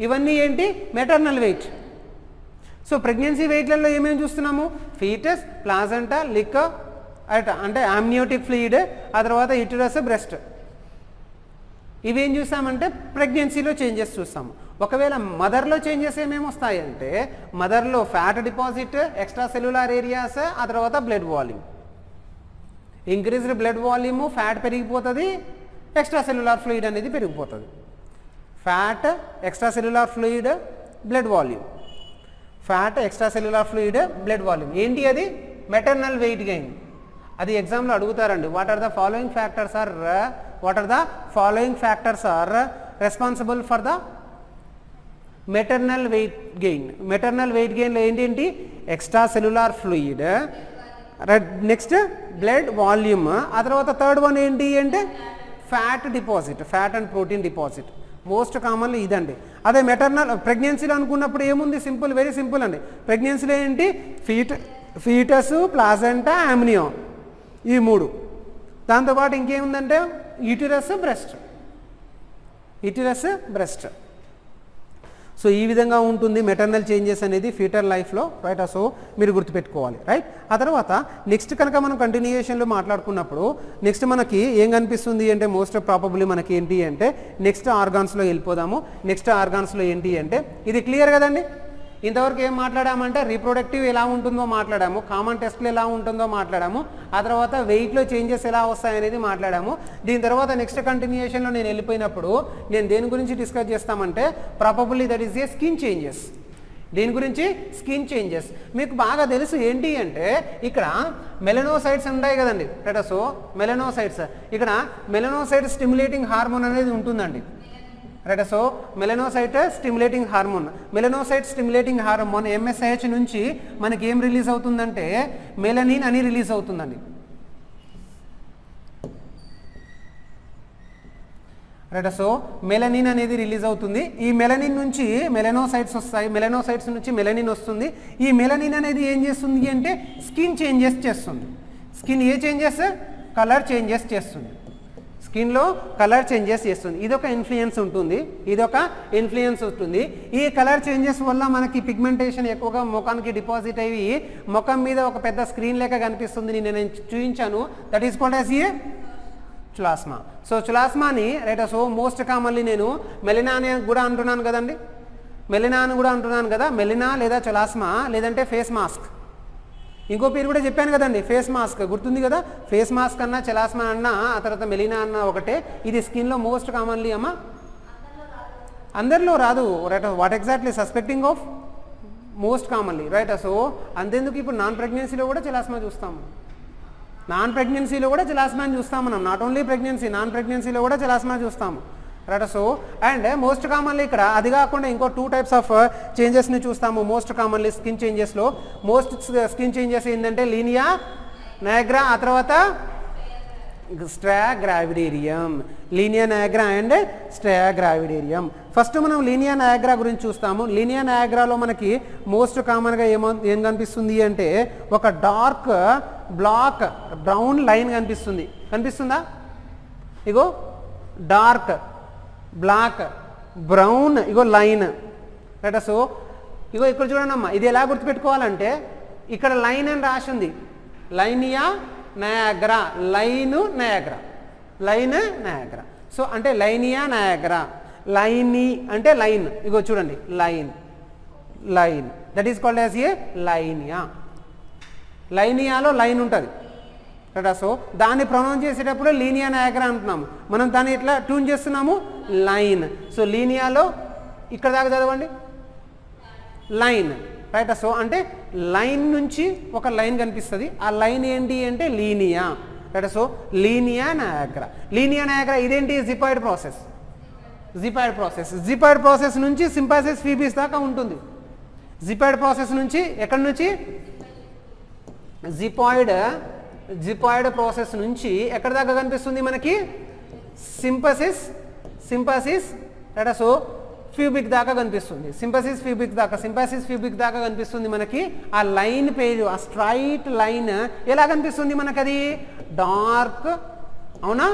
ఇవన్నీ ఏంటి? Maternal weight. సో ప్రెగ్నెన్సీ వెయిట్లలో ఏమేమి చూస్తున్నాము? ఫీటస్, ప్లాజెంటా, లిక్కర్ అంటే అమ్నియోటిక్ ఫ్లూయిడ్, ఆ తర్వాత యూటరస్, బ్రెస్ట్. ఇవేం చూస్తామంటే ప్రెగ్నెన్సీలో చేంజెస్ చూస్తాము. ఒకవేళ మదర్లో చేంజెస్ ఏమేమి వస్తాయంటే మదర్లో fat deposit, extra cellular areas, ఆ తర్వాత blood volume. Increased blood volume, fat పెరిగిపోతుంది, ఎక్స్ట్రా సెల్యులార్ ఫ్లూయిడ్ అనేది పెరిగిపోతుంది. Fat, extra cellular fluid, blood volume. Fat, extra cellular fluid, blood volume. ఏంటి అది? Maternal weight gain. అది ఎగ్జామ్లో అడుగుతారండి. What are the following factors are responsible for the maternal weight gain. Maternal weight గెయిన్లో ఏంటి? Extra cellular fluid, next blood volume, ఆ తర్వాత third one ఏంటి అంటే fat deposit, fat and protein deposit. Most commonly ఇదండి. అదే మెటర్నల్ ప్రెగ్నెన్సీలో అనుకున్నప్పుడు ఏముంది? సింపుల్, వెరీ సింపుల్ అండి. ప్రెగ్నెన్సీలో ఏంటి? ఫీటస్, ప్లాజెంటా, అమ్నియో, ఈ 3. దాంతోపాటు ఇంకేముందంటే యూటరస్, బ్రెస్ట్. సో ఈ విధంగా ఉంటుంది మెటర్నల్ చేంజెస్ అనేది ఫీటల్ లైఫ్లో, రైట్. సో మీరు గుర్తుపెట్టుకోవాలి, రైట్. ఆ తర్వాత నెక్స్ట్ కనుక మనం కంటిన్యూయేషన్లో మాట్లాడుకున్నప్పుడు నెక్స్ట్ మనకి ఏం కనిపిస్తుంది అంటే మోస్ట్ ప్రాబబ్లీ మనకి ఏంటి అంటే నెక్స్ట్ ఆర్గాన్స్లో వెళ్ళిపోదాము. నెక్స్ట్ ఆర్గాన్స్లో ఏంటి అంటే ఇది క్లియర్ కదండి. ఇంతవరకు ఏం మాట్లాడామంటే రీప్రొడక్టివ్ ఎలా ఉంటుందో మాట్లాడాము, కామన్ టెస్ట్లు ఎలా ఉంటుందో మాట్లాడాము, ఆ తర్వాత వెయిట్లో చేంజెస్ ఎలా వస్తాయనేది మాట్లాడాము. దీని తర్వాత నెక్స్ట్ కంటిన్యూయేషన్లో నేను వెళ్ళిపోయినప్పుడు నేను దేని గురించి డిస్కస్ చేస్తామంటే probably that is a skin changes. దీని గురించి స్కిన్ చేంజెస్ మీకు బాగా తెలుసు ఏంటి అంటే ఇక్కడ మెలనోసైట్స్ ఉంటాయి కదండి, రైట్. సో మెలనోసైట్స్, ఇక్కడ మెలనోసైట్ స్టిమ్యులేటింగ్ హార్మోన్ అనేది ఉంటుందండి, right. So melanocyte stimulating hormone, melanocyte stimulating hormone MSH నుంచి మనకి ఏం రిలీజ్ అవుతుందంటే మెలనిన్ అని రిలీజ్ అవుతుందండి, రైట్. సో మెలనిన్ అనేది రిలీజ్ అవుతుంది. ఈ మెలనిన్ నుంచి మెలనోసైట్స్ వస్తాయి, మెలనోసైట్స్ నుంచి మెలనిన్ వస్తుంది. ఈ మెలనిన్ అనేది ఏం చేస్తుంది అంటే స్కిన్ చేంజెస్ చేస్తుంది. స్కిన్ ఏ చేంజెస్? కలర్ చేంజెస్ చేస్తుంది, స్కిన్లో కలర్ చేంజెస్ చేస్తుంది. ఇదొక ఇన్ఫ్లుయెన్స్ ఉంటుంది, ఇదొక ఇన్ఫ్లుయెన్స్ ఉంటుంది. ఈ కలర్ చేంజెస్ వల్ల మనకి పిగ్మెంటేషన్ ఎక్కువగా ముఖానికి డిపాజిట్ అయ్యి ముఖం మీద ఒక పెద్ద స్క్రీన్ లెక్క కనిపిస్తుంది. నేను చూపించాను, that is called as a chloasma. So చులాస్మాని, రైట్. సో మోస్ట్ కామన్లీ నేను మెలినా అని కూడా అంటున్నాను కదండి, మెలినా అని కూడా అంటున్నాను కదా. మెలినా లేదా చులాస్మా లేదంటే ఫేస్ మాస్క్, ఇంకో పేరు కూడా చెప్పాను కదండి, ఫేస్ మాస్క్ గుర్తుంది కదా. ఫేస్ మాస్క్ అన్నా చెలాస్మా అన్నా ఆ తర్వాత మెలినా అన్నా ఒకటే. ఇది స్కిన్లో మోస్ట్ కామన్లీ అమ్మ అందరిలో రాదు, right. What exactly suspecting of most commonly, right. So అంతేందుకు ఇప్పుడు నాన్ ప్రెగ్నెన్సీలో కూడా చెలాస్మా చూస్తాము, నాన్ ప్రెగ్నెన్సీలో కూడా చెలాస్మాని చూస్తాము మనం. నాట్ ఓన్లీ ప్రెగ్నెన్సీ, నాన్ ప్రెగ్నెన్సీలో కూడా చెలాస్మా చూస్తాము, right. So and most commonly ఇక్కడ అది కాకుండా ఇంకో 2 టైప్స్ ఆఫ్ చేంజెస్ని చూస్తాము మోస్ట్ కామన్లీ స్కిన్ చేంజెస్లో. మోస్ట్ స్కిన్ చేంజెస్ ఏంటంటే లీనియా నయాగ్రా, ఆ తర్వాత striae gravidarum. Linea nigra and striae gravidarum. First మనం లీనియా నయాగ్రా గురించి చూస్తాము. లీనియా నయాగ్రాలో మనకి మోస్ట్ కామన్గా ఏం కనిపిస్తుంది అంటే ఒక డార్క్ బ్లాక్ బ్రౌన్ లైన్ కనిపిస్తుంది. కనిపిస్తుందా? ఇగో డార్క్ బ్లాక్ బ్రౌన్ ఇగో లైన్, రైట్. సో ఇగో ఇక్కడ చూడండి అమ్మా, ఇది ఎలా గుర్తుపెట్టుకోవాలంటే ఇక్కడ లైన్ అని రాసి ఉంది, linea nigra, line nigra, line nigra. So అంటే లైనియా నయాగ్రా, లైని అంటే లైన్, ఇగో చూడండి line, line that is called as a linea. లైనియాలో లైన్ ఉంటుంది, రైట్. సో దాన్ని ప్రొనౌన్స్ చేసేటప్పుడు లీనియా నయాగ్రా అంటున్నాము మనం, దాన్ని ఎట్లా ట్యూన్ చేస్తున్నాము లైన్. సో లీనియాలో ఇక్కడ దాకా చదవండి లైన్, రైట్. సో అంటే లైన్ నుంచి ఒక లైన్ కనిపిస్తుంది, ఆ లైన్ ఏంటి అంటే Linea, right. So Linea Niagara. Linea Niagara ఇదేంటి? జిపాయిడ్ ప్రాసెస్, జిపాయిడ్ ప్రాసెస్. జిపాయిడ్ ప్రాసెస్ నుంచి సింపాసిస్ ఫీబిస్ దాకా ఉంటుంది. జిపాయిడ్ ప్రాసెస్ నుంచి ఎక్కడి నుంచి? జిపాయిడ్ ప్రాసెస్ నుంచి ఎక్కడ దాకా కనిపిస్తుంది మనకి? Symphysis right. సో ఫ్యూబిక్ దాకా కనిపిస్తుంది, సింపసిస్ ఫ్యూబిక్ దాకా కనిపిస్తుంది మనకి. ఆ లైన్ పేరు, ఆ స్ట్రైట్ లైన్ ఎలా కనిపిస్తుంది మనకి? అది డార్క్, అవునా,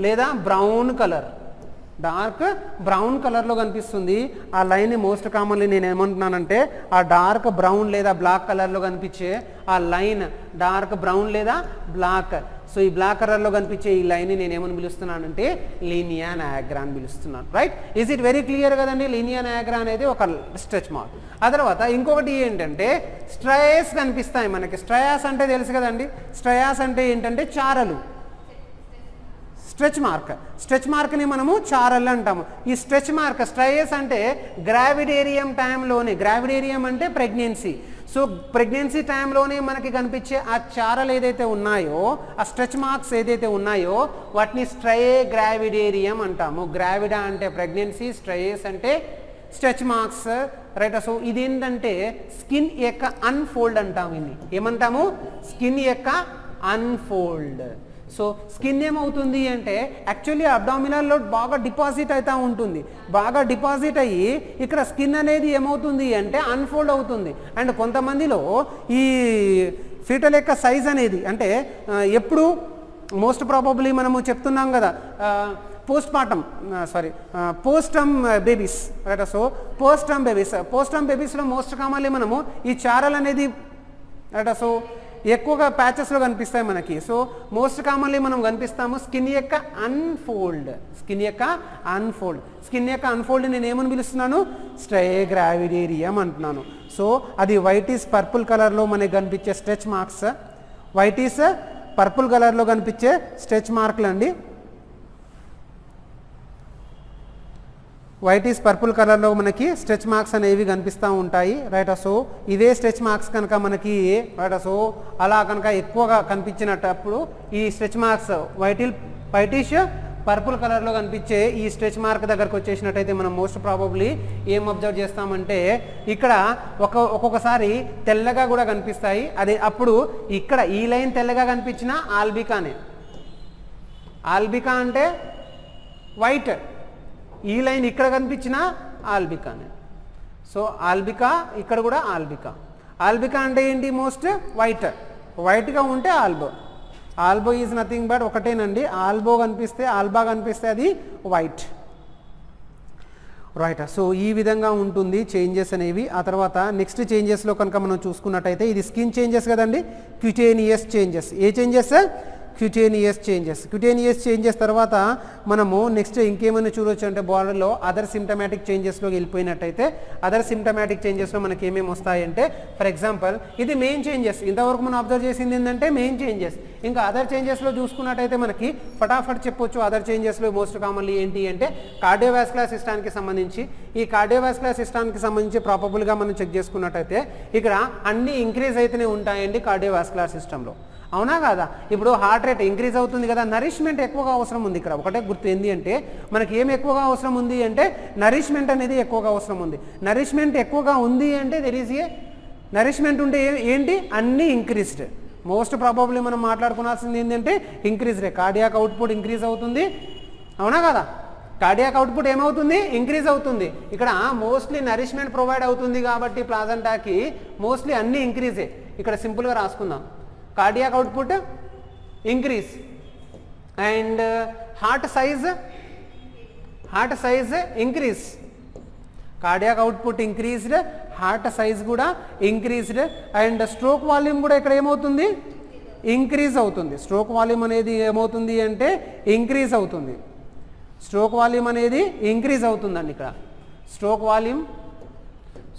లేదా బ్రౌన్ కలర్, డార్క్ బ్రౌన్ కలర్లో కనిపిస్తుంది. ఆ లైన్ మోస్ట్ కామన్లీ నేను ఏమంటున్నానంటే ఆ డార్క్ బ్రౌన్ లేదా బ్లాక్ కలర్లో కనిపించే ఆ లైన్ డార్క్ బ్రౌన్ లేదా బ్లాక్. సో ఈ బ్లాక్ కలర్లో కనిపించే ఈ లైన్ని నేను ఏమని పిలుస్తున్నానంటే లీనియా నయాగ్రా అని పిలుస్తున్నాను, right. Is it very clear కదండి? లీనియా నయాగ్రా అనేది ఒక స్ట్రెచ్ మార్క్. ఆ తర్వాత ఇంకొకటి ఏంటంటే స్ట్రయాస్ కనిపిస్తాయి మనకి. స్ట్రయాస్ అంటే తెలుసు కదండి, స్ట్రయాస్ అంటే ఏంటంటే చారలు, స్ట్రెచ్ మార్క్ని మనము చారల్ అంటాము. ఈ స్ట్రెచ్ మార్క్ స్ట్రయస్ అంటే గ్రావిడేరియం టైంలోనే, గ్రావిడేరియం అంటే ప్రెగ్నెన్సీ. సో ప్రెగ్నెన్సీ టైంలోనే మనకి కనిపించే ఆ చారలు ఏదైతే ఉన్నాయో, ఆ స్ట్రెచ్ మార్క్స్ ఏదైతే ఉన్నాయో వాటిని స్ట్రయే గ్రావిడేరియం అంటాము. గ్రావిడా అంటే ప్రెగ్నెన్సీ, స్ట్రయస్ అంటే స్ట్రెచ్ మార్క్స్, రైట్. సో ఇదేంటంటే స్కిన్ యొక్క అన్ఫోల్డ్ అంటాము. ఇది ఏమంటాము? స్కిన్ యొక్క అన్ఫోల్డ్. సో స్కిన్ ఏమవుతుంది అంటే యాక్చువల్లీ అబ్డామినల్లో బాగా డిపాజిట్ అవుతూ ఉంటుంది, బాగా డిపాజిట్ అయ్యి ఇక్కడ స్కిన్ అనేది ఏమవుతుంది అంటే అన్ఫోల్డ్ అవుతుంది. అండ్ కొంతమందిలో ఈ ఫీటల్ యొక్క సైజ్ అనేది అంటే ఎప్పుడు మోస్ట్ ప్రాబబ్లీ మనము చెప్తున్నాం కదా పోస్టమ్ బేబీస్ రైట్. సో పోస్టమ్ బేబీస్లో మోస్ట్ కామన్లీ మనము ఈ చారల్ అనేది రైట్ సో ఎక్కువగా ప్యాచెస్లో కనిపిస్తాయి మనకి. సో మోస్ట్ కామన్లీ మనం కనిపిస్తాము స్కిన్ యొక్క అన్ఫోల్డ్ నేను ఏమని పిలుస్తున్నాను, స్ట్రైగ్రావిడేరియం అంటున్నాను. సో అది వైటిష్ పర్పుల్ కలర్లో మనకి కనిపించే స్ట్రెచ్ మార్క్స్, వైటిష్ పర్పుల్ కలర్లో కనిపించే స్ట్రెచ్ మార్కులు అండి. వైటిష్ పర్పుల్ కలర్లో మనకి స్ట్రెచ్ మార్క్స్ అనేవి కనిపిస్తూ ఉంటాయి రైట్. సో ఇదే స్ట్రెచ్ మార్క్స్ కనుక మనకి రైట్ సో అలా కనుక ఎక్కువగా కనిపించినప్పుడు ఈ స్ట్రెచ్ మార్క్స్ వైటిష్ పర్పుల్ కలర్లో కనిపించే ఈ స్ట్రెచ్ మార్క్ దగ్గరకు వచ్చేసినట్టయితే మనం మోస్ట్ ప్రాబబ్లీ ఏం అబ్జర్వ్ చేస్తామంటే ఇక్కడ ఒక్కొక్కసారి తెల్లగా కూడా కనిపిస్తాయి. అదే అప్పుడు ఇక్కడ ఈ లైన్ తెల్లగా కనిపించిన ఆల్బికానే. ఆల్బికా అంటే వైట్, ఈ లైన్ ఇక్కడ కనిపించిన ఆల్బికానే. సో ఆల్బికా, ఇక్కడ కూడా ఆల్బికా అంటే ఏంటి, మోస్ట్ వైట్గా ఉంటే ఆల్బో ఈజ్ నథింగ్ బట్ ఒకటేనండి, ఆల్బా కనిపిస్తే అది వైట్ రైట్. సో ఈ విధంగా ఉంటుంది చేంజెస్ అనేవి. ఆ తర్వాత నెక్స్ట్ చేంజెస్లో కనుక మనం చూసుకున్నట్టయితే ఇది స్కిన్ చేంజెస్ కదండి, క్యూటేనియస్ చేంజెస్. ఏ చేంజెస్, క్యూటేనియస్ చేంజెస్ తర్వాత మనము నెక్స్ట్ ఇంకేమైనా చూడవచ్చు అంటే బాడీలో అదర్ సిమ్టమాటిక్ చేంజెస్లోకి వెళ్ళిపోయినట్టయితే అదర్ సిమ్టమాటిక్ చేంజెస్లో మనకి ఏమేమి వస్తాయంటే ఫర్ ఎగ్జాంపుల్ ఇది మెయిన్ చేంజెస్, ఇంతవరకు మనం అబ్జర్వ్ చేసింది ఏంటంటే మెయిన్ చేంజెస్. ఇంకా అదర్ చేంజెస్లో చూసుకున్నట్టయితే మనకి ఫటాఫట్ చెప్పొచ్చు. అదర్ చేంజెస్లో మోస్ట్ కామన్లీ ఏంటి అంటే కార్డియోవాస్కులర్ సిస్టానికి సంబంధించి, ఈ కార్డియోవాస్కులర్ సిస్టానికి సంబంధించి ప్రాపబుల్గా మనం చెక్ చేసుకున్నట్టయితే ఇక్కడ అన్ని ఇంక్రీజ్ అయితేనే ఉంటాయండి కార్డియోవాస్కులర్ సిస్టంలో, అవునా కాదా. ఇప్పుడు హార్ట్ రేట్ ఇంక్రీజ్ అవుతుంది కదా, నరిష్మెంట్ ఎక్కువగా అవసరం ఉంది. ఇక్కడ ఒకటే గుర్తు ఏంటి అంటే మనకి ఏం ఎక్కువగా అవసరం ఉంది అంటే నరిష్మెంట్ అనేది ఎక్కువగా అవసరం ఉంది. నరిష్మెంట్ ఎక్కువగా ఉంది అంటే నరిష్మెంట్ ఉంటే ఏంటి, అన్నీ ఇంక్రీజ్డ్. మోస్ట్ ప్రాబబ్లీ మనం మాట్లాడుకోవాల్సింది ఏంటంటే ఇంక్రీజ్డే. కార్డియాక్ అవుట్పుట్ ఇంక్రీజ్ అవుతుంది, అవునా కదా. కార్డియాక్ అవుట్పుట్ ఏమవుతుంది, ఇంక్రీజ్ అవుతుంది. ఇక్కడ మోస్ట్లీ నరిష్మెంట్ ప్రొవైడ్ అవుతుంది కాబట్టి ప్లాజెంటాకి మోస్ట్లీ అన్నీ ఇంక్రీజే. ఇక్కడ సింపుల్గా రాసుకుందాం, cardiac output increase and heart size increase. Cardiac output increased, heart size kuda increased and stroke volume kuda ikkada emoutundi, increase avutundi. Stroke volume anedi emoutundi ante increase avutundi. Stroke volume anedi increase avutundandi. ikkada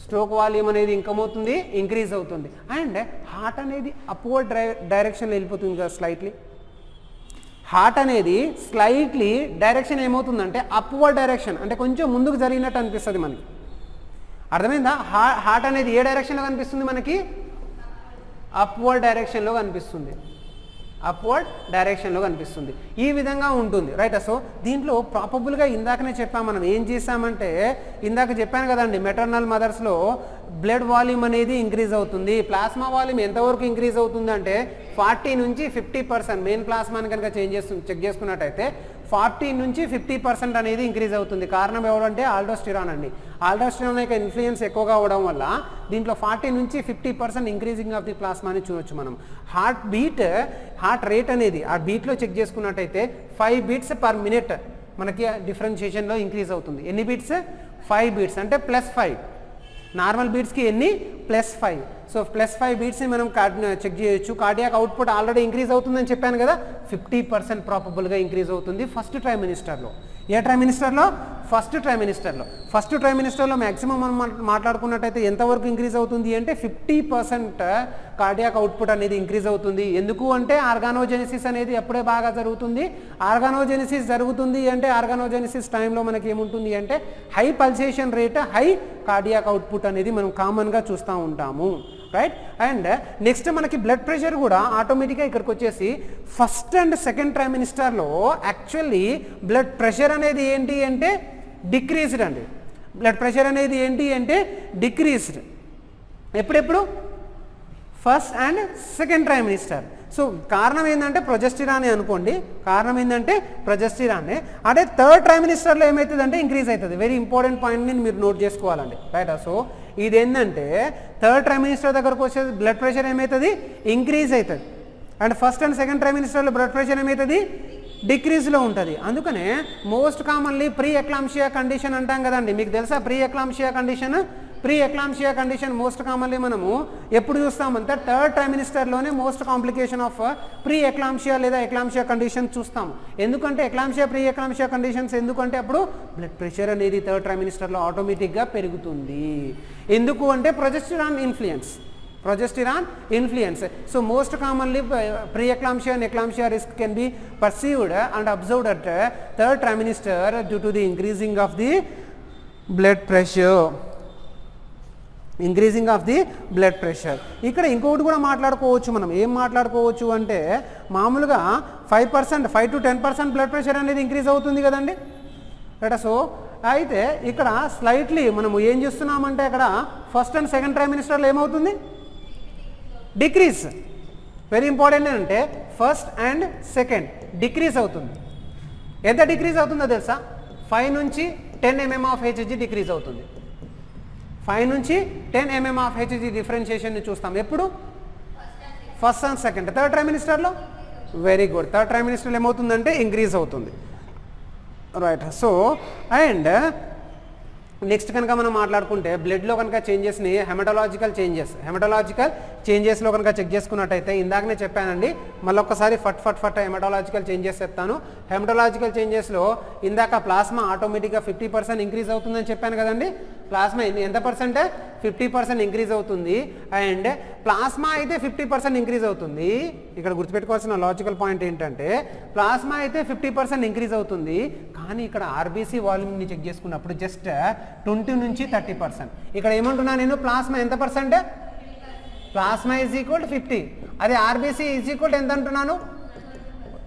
stroke volume అనేది ఇంకమవుతుంది, increase అవుతుంది. And heart అనేది upward డైరెక్షన్లో వెళ్ళిపోతుంది కదా slightly. Heart అనేది slightly direction ఏమవుతుందంటే upward direction, అంటే కొంచెం ముందుకు జరిగినట్టు అనిపిస్తుంది మనకి. అర్థమైందా. హార్ట్ అనేది ఏ డైరెక్షన్లో కనిపిస్తుంది మనకి, అప్వర్డ్ డైరెక్షన్లో కనిపిస్తుంది. ఈ విధంగా ఉంటుంది రైట్. సో దీంట్లో ప్రాపబుల్గా ఇందాకనే చెప్పాం, మనం ఏం చేసామంటే ఇందాక చెప్పాను కదండి, మెటర్నల్ మదర్స్లో బ్లడ్ వాల్యూమ్ అనేది ఇంక్రీజ్ అవుతుంది. ప్లాస్మా వాల్యూమ్ ఎంతవరకు ఇంక్రీజ్ అవుతుంది అంటే 40 నుంచి 50%. మెయిన్ ప్లాస్మాని కనుక చెక్ చేసుకున్నట్టయితే 40 నుంచి 50% అనేది ఇంక్రీజ్ అవుతుంది. కారణం ఎవరంటే ఆల్డోస్టిరాన్ అండి. ఆల్డోస్టిరాన్ యొక్క ఇన్ఫ్లుయెన్స్ ఎక్కువగా అవడం వల్ల దీంట్లో 40 నుంచి 50% ఇంక్రీజింగ్ ఆఫ్ ది ప్లాస్మాని చూడొచ్చు మనం. హార్ట్ రేట్ అనేది ఆ బీట్లో చెక్ చేసుకున్నట్టయితే 5 beats per minute మనకి డిఫరెన్షియేషన్లో ఇంక్రీజ్ అవుతుంది. ఎన్ని బీట్స్, 5 beats అంటే +5. నార్మల్ బీట్స్కి ఎన్ని, +5. సో +5 బీట్స్ని మనం చెక్ చేయొచ్చు. కార్డియాక్ అవుట్పుట్ ఆల్రెడీ ఇంక్రీజ్ అవుతుందని చెప్పాను కదా, 50% ప్రాపబుల్గా ఇంక్రీజ్ అవుతుంది ఫస్ట్ ట్రైమినిస్టర్లో. ఏ ట్రైమినిస్టర్లో, ఫస్ట్ ట్రైమినిస్టర్లో మ్యాక్సిమం మనం మాట్లాడుకున్నట్టయితే ఎంతవరకు ఇంక్రీజ్ అవుతుంది అంటే 50% కార్డియాక్ అవుట్పుట్ అనేది ఇంక్రీజ్ అవుతుంది. ఎందుకు అంటే ఆర్గానోజెనిసిస్ అనేది అప్పుడే బాగా జరుగుతుంది. ఆర్గానోజెనిసిస్ జరుగుతుంది అంటే ఆర్గానోజెనిసిస్ టైంలో మనకి ఏముంటుంది అంటే high pulsation rate, high cardiac output అనేది మనం కామన్గా చూస్తూ ఉంటాము రైట్. అండ్ నెక్స్ట్ మనకి బ్లడ్ ప్రెషర్ కూడా ఆటోమేటిక్గా ఇక్కడికి వచ్చేసి ఫస్ట్ అండ్ సెకండ్ ట్రైమినిస్టర్లో యాక్చువల్లీ బ్లడ్ ప్రెషర్ అనేది ఏంటి అంటే డిక్రీజ్డ్ అండి. బ్లడ్ ప్రెషర్ అనేది ఏంటి అంటే డిక్రీజ్డ్. ఎప్పుడెప్పుడు, ఫస్ట్ అండ్ సెకండ్ ట్రైమినిస్టర్. సో కారణం ఏంటంటే ప్రొజెస్టిరానే అనుకోండి, అదే థర్డ్ ట్రైమినిస్టర్లో ఏమవుతుందంటే ఇంక్రీజ్ అవుతుంది. వెరీ ఇంపార్టెంట్ పాయింట్ని మీరు నోట్ చేసుకోవాలండి రైట్. సో ఇది ఏంటంటే థర్డ్ ట్రైమినిస్టర్ దగ్గరకు వచ్చేది బ్లడ్ ప్రెషర్ ఏమవుతుంది, ఇంక్రీజ్ అవుతుంది. అండ్ ఫస్ట్ అండ్ సెకండ్ ట్రైమినిస్టర్లో బ్లడ్ ప్రెషర్ ఏమవుతుంది, డిక్రీజ్లో ఉంటుంది. అందుకనే most commonly pre eclampsia condition అంటాం కదండి. మీకు తెలుసా pre eclampsia condition? Pre eclampsia condition most commonly మనము ఎప్పుడు చూస్తామంటే థర్డ్ ట్రైమినిస్టర్లోనే most complication of pre eclampsia లేదా ఎక్లాంషియా కండిషన్ చూస్తాము. ఎందుకంటే ఎక్లాంషియా ప్రీ ఎక్లాంషియా కండిషన్స్ ఎందుకంటే అప్పుడు బ్లడ్ ప్రెషర్ అనేది థర్డ్ ట్రైమినిస్టర్లో ఆటోమేటిక్గా పెరుగుతుంది. ఎందుకు అంటే progesterone influence. So most commonly preeclampsia and eclampsia risk can be perceived and observed at third trimester due to the increasing of the blood pressure. ఇక్కడ ఇంకొకటి కూడా మాట్లాడుకోవచ్చు. మనం ఏం మాట్లాడుకోవచ్చు అంటే మామూలుగా 5% to 10% బ్లడ్ ప్రెషర్ అనేది ఇంక్రీజ్ అవుతుంది కదండి రైట్. సో అయితే ఇక్కడ స్లైట్లీ మనము ఏం చేస్తున్నామంటే అక్కడ ఫస్ట్ అండ్ సెకండ్ ట్రైమినిస్టర్లో ఏమవుతుంది? డిక్రీజ్. వెరీ ఇంపార్టెంట్ అంటే ఫస్ట్ అండ్ సెకండ్ డిక్రీజ్ అవుతుంది. ఎంత డిక్రీజ్ అవుతుందో తెలుసా? 5 నుంచి 10 mm ఆఫ్ హెచ్జీ డిక్రీజ్ అవుతుంది. 5 నుంచి 10 mm ఆఫ్ హెచ్జీ డిఫరెన్షియేషన్ని చూస్తాం ఎప్పుడు? First and second. థర్డ్ ట్రైమినిస్టర్లో వెరీ గుడ్. థర్డ్ ట్రైమినిస్టర్లో ఏమవుతుందంటే ఇంక్రీజ్ అవుతుంది రైట్. సో అండ్ నెక్స్ట్ కనుక మనం మాట్లాడుకుంటే బ్లడ్లో కనుక చేంజెస్ని హెమటాలజికల్ చేంజెస్లో కనుక చెక్ చేసుకున్నట్టయితే ఇందాకనే చెప్పానండి, మళ్ళీ ఒక్కసారి ఫట్ హెమటాలజికల్ చేంజెస్ చెప్తాను. హెమటాలజికల్ చేంజెస్లో ఇందాక ప్లాస్మా ఆటోమేటిక్గా 50% ఇంక్రీజ్ అవుతుందని చెప్పాను కదండి. ప్లాస్మా ఎంత పర్సెంటే? 50% ఇంక్రీజ్ అవుతుంది. అండ్ ప్లాస్మా అయితే 50% ఇంక్రీజ్ అవుతుంది. ఇక్కడ గుర్తుపెట్టుకోవాల్సిన లాజికల్ పాయింట్ ఏంటంటే ప్లాస్మా అయితే 50% ఇంక్రీజ్ అవుతుంది, కానీ ఇక్కడ ఆర్బీసీ వాల్యూమ్ని చెక్ చేసుకున్నప్పుడు జస్ట్ 20 నుంచి 30%. ఇక్కడ ఏమంటున్నా నేను? ప్లాస్మా ఎంత పర్సెంట్? Plasma is equal 50. అదే ఆర్బీసీ ఈజ్ ఈక్వల్ ఎంత అంటున్నాను?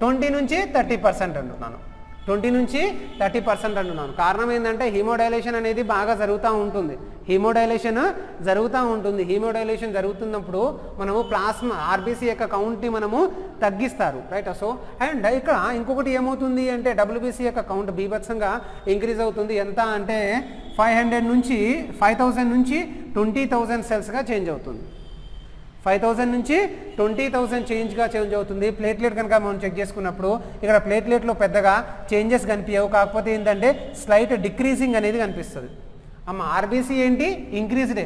20 నుంచి 30% అంటున్నాను. 20 నుంచి 30% అంటున్నాను. కారణం ఏంటంటే హీమోడైలేషన్ అనేది బాగా జరుగుతూ ఉంటుంది. హీమోడైలేషన్ జరుగుతున్నప్పుడు మనము ప్లాస్మా ఆర్బీసీ యొక్క కౌంట్ని మనము తగ్గిస్తారు రైట్. సో అండ్ ఇక్కడ ఇంకొకటి ఏమవుతుంది అంటే డబ్ల్యూబీసీ యొక్క కౌంట్ బీభత్సంగా ఇంక్రీజ్ అవుతుంది. ఎంత అంటే 500 నుంచి 5000 నుంచి 20,000 సెల్స్గా చేంజ్ అవుతుంది. 5000 నుంచి 20,000 చేంజ్ అవుతుంది. ప్లేట్లెట్ కనుక మనం చెక్ చేసుకున్నప్పుడు ఇక్కడ ప్లేట్లెట్లో పెద్దగా చేంజెస్ కనిపించవు, కాకపోతే ఏంటంటే స్లైట్ డిక్రీజింగ్ అనేది కనిపిస్తుంది. అమ్మ ఆర్బీసీ ఏంటి? ఇంక్రీజ్డే.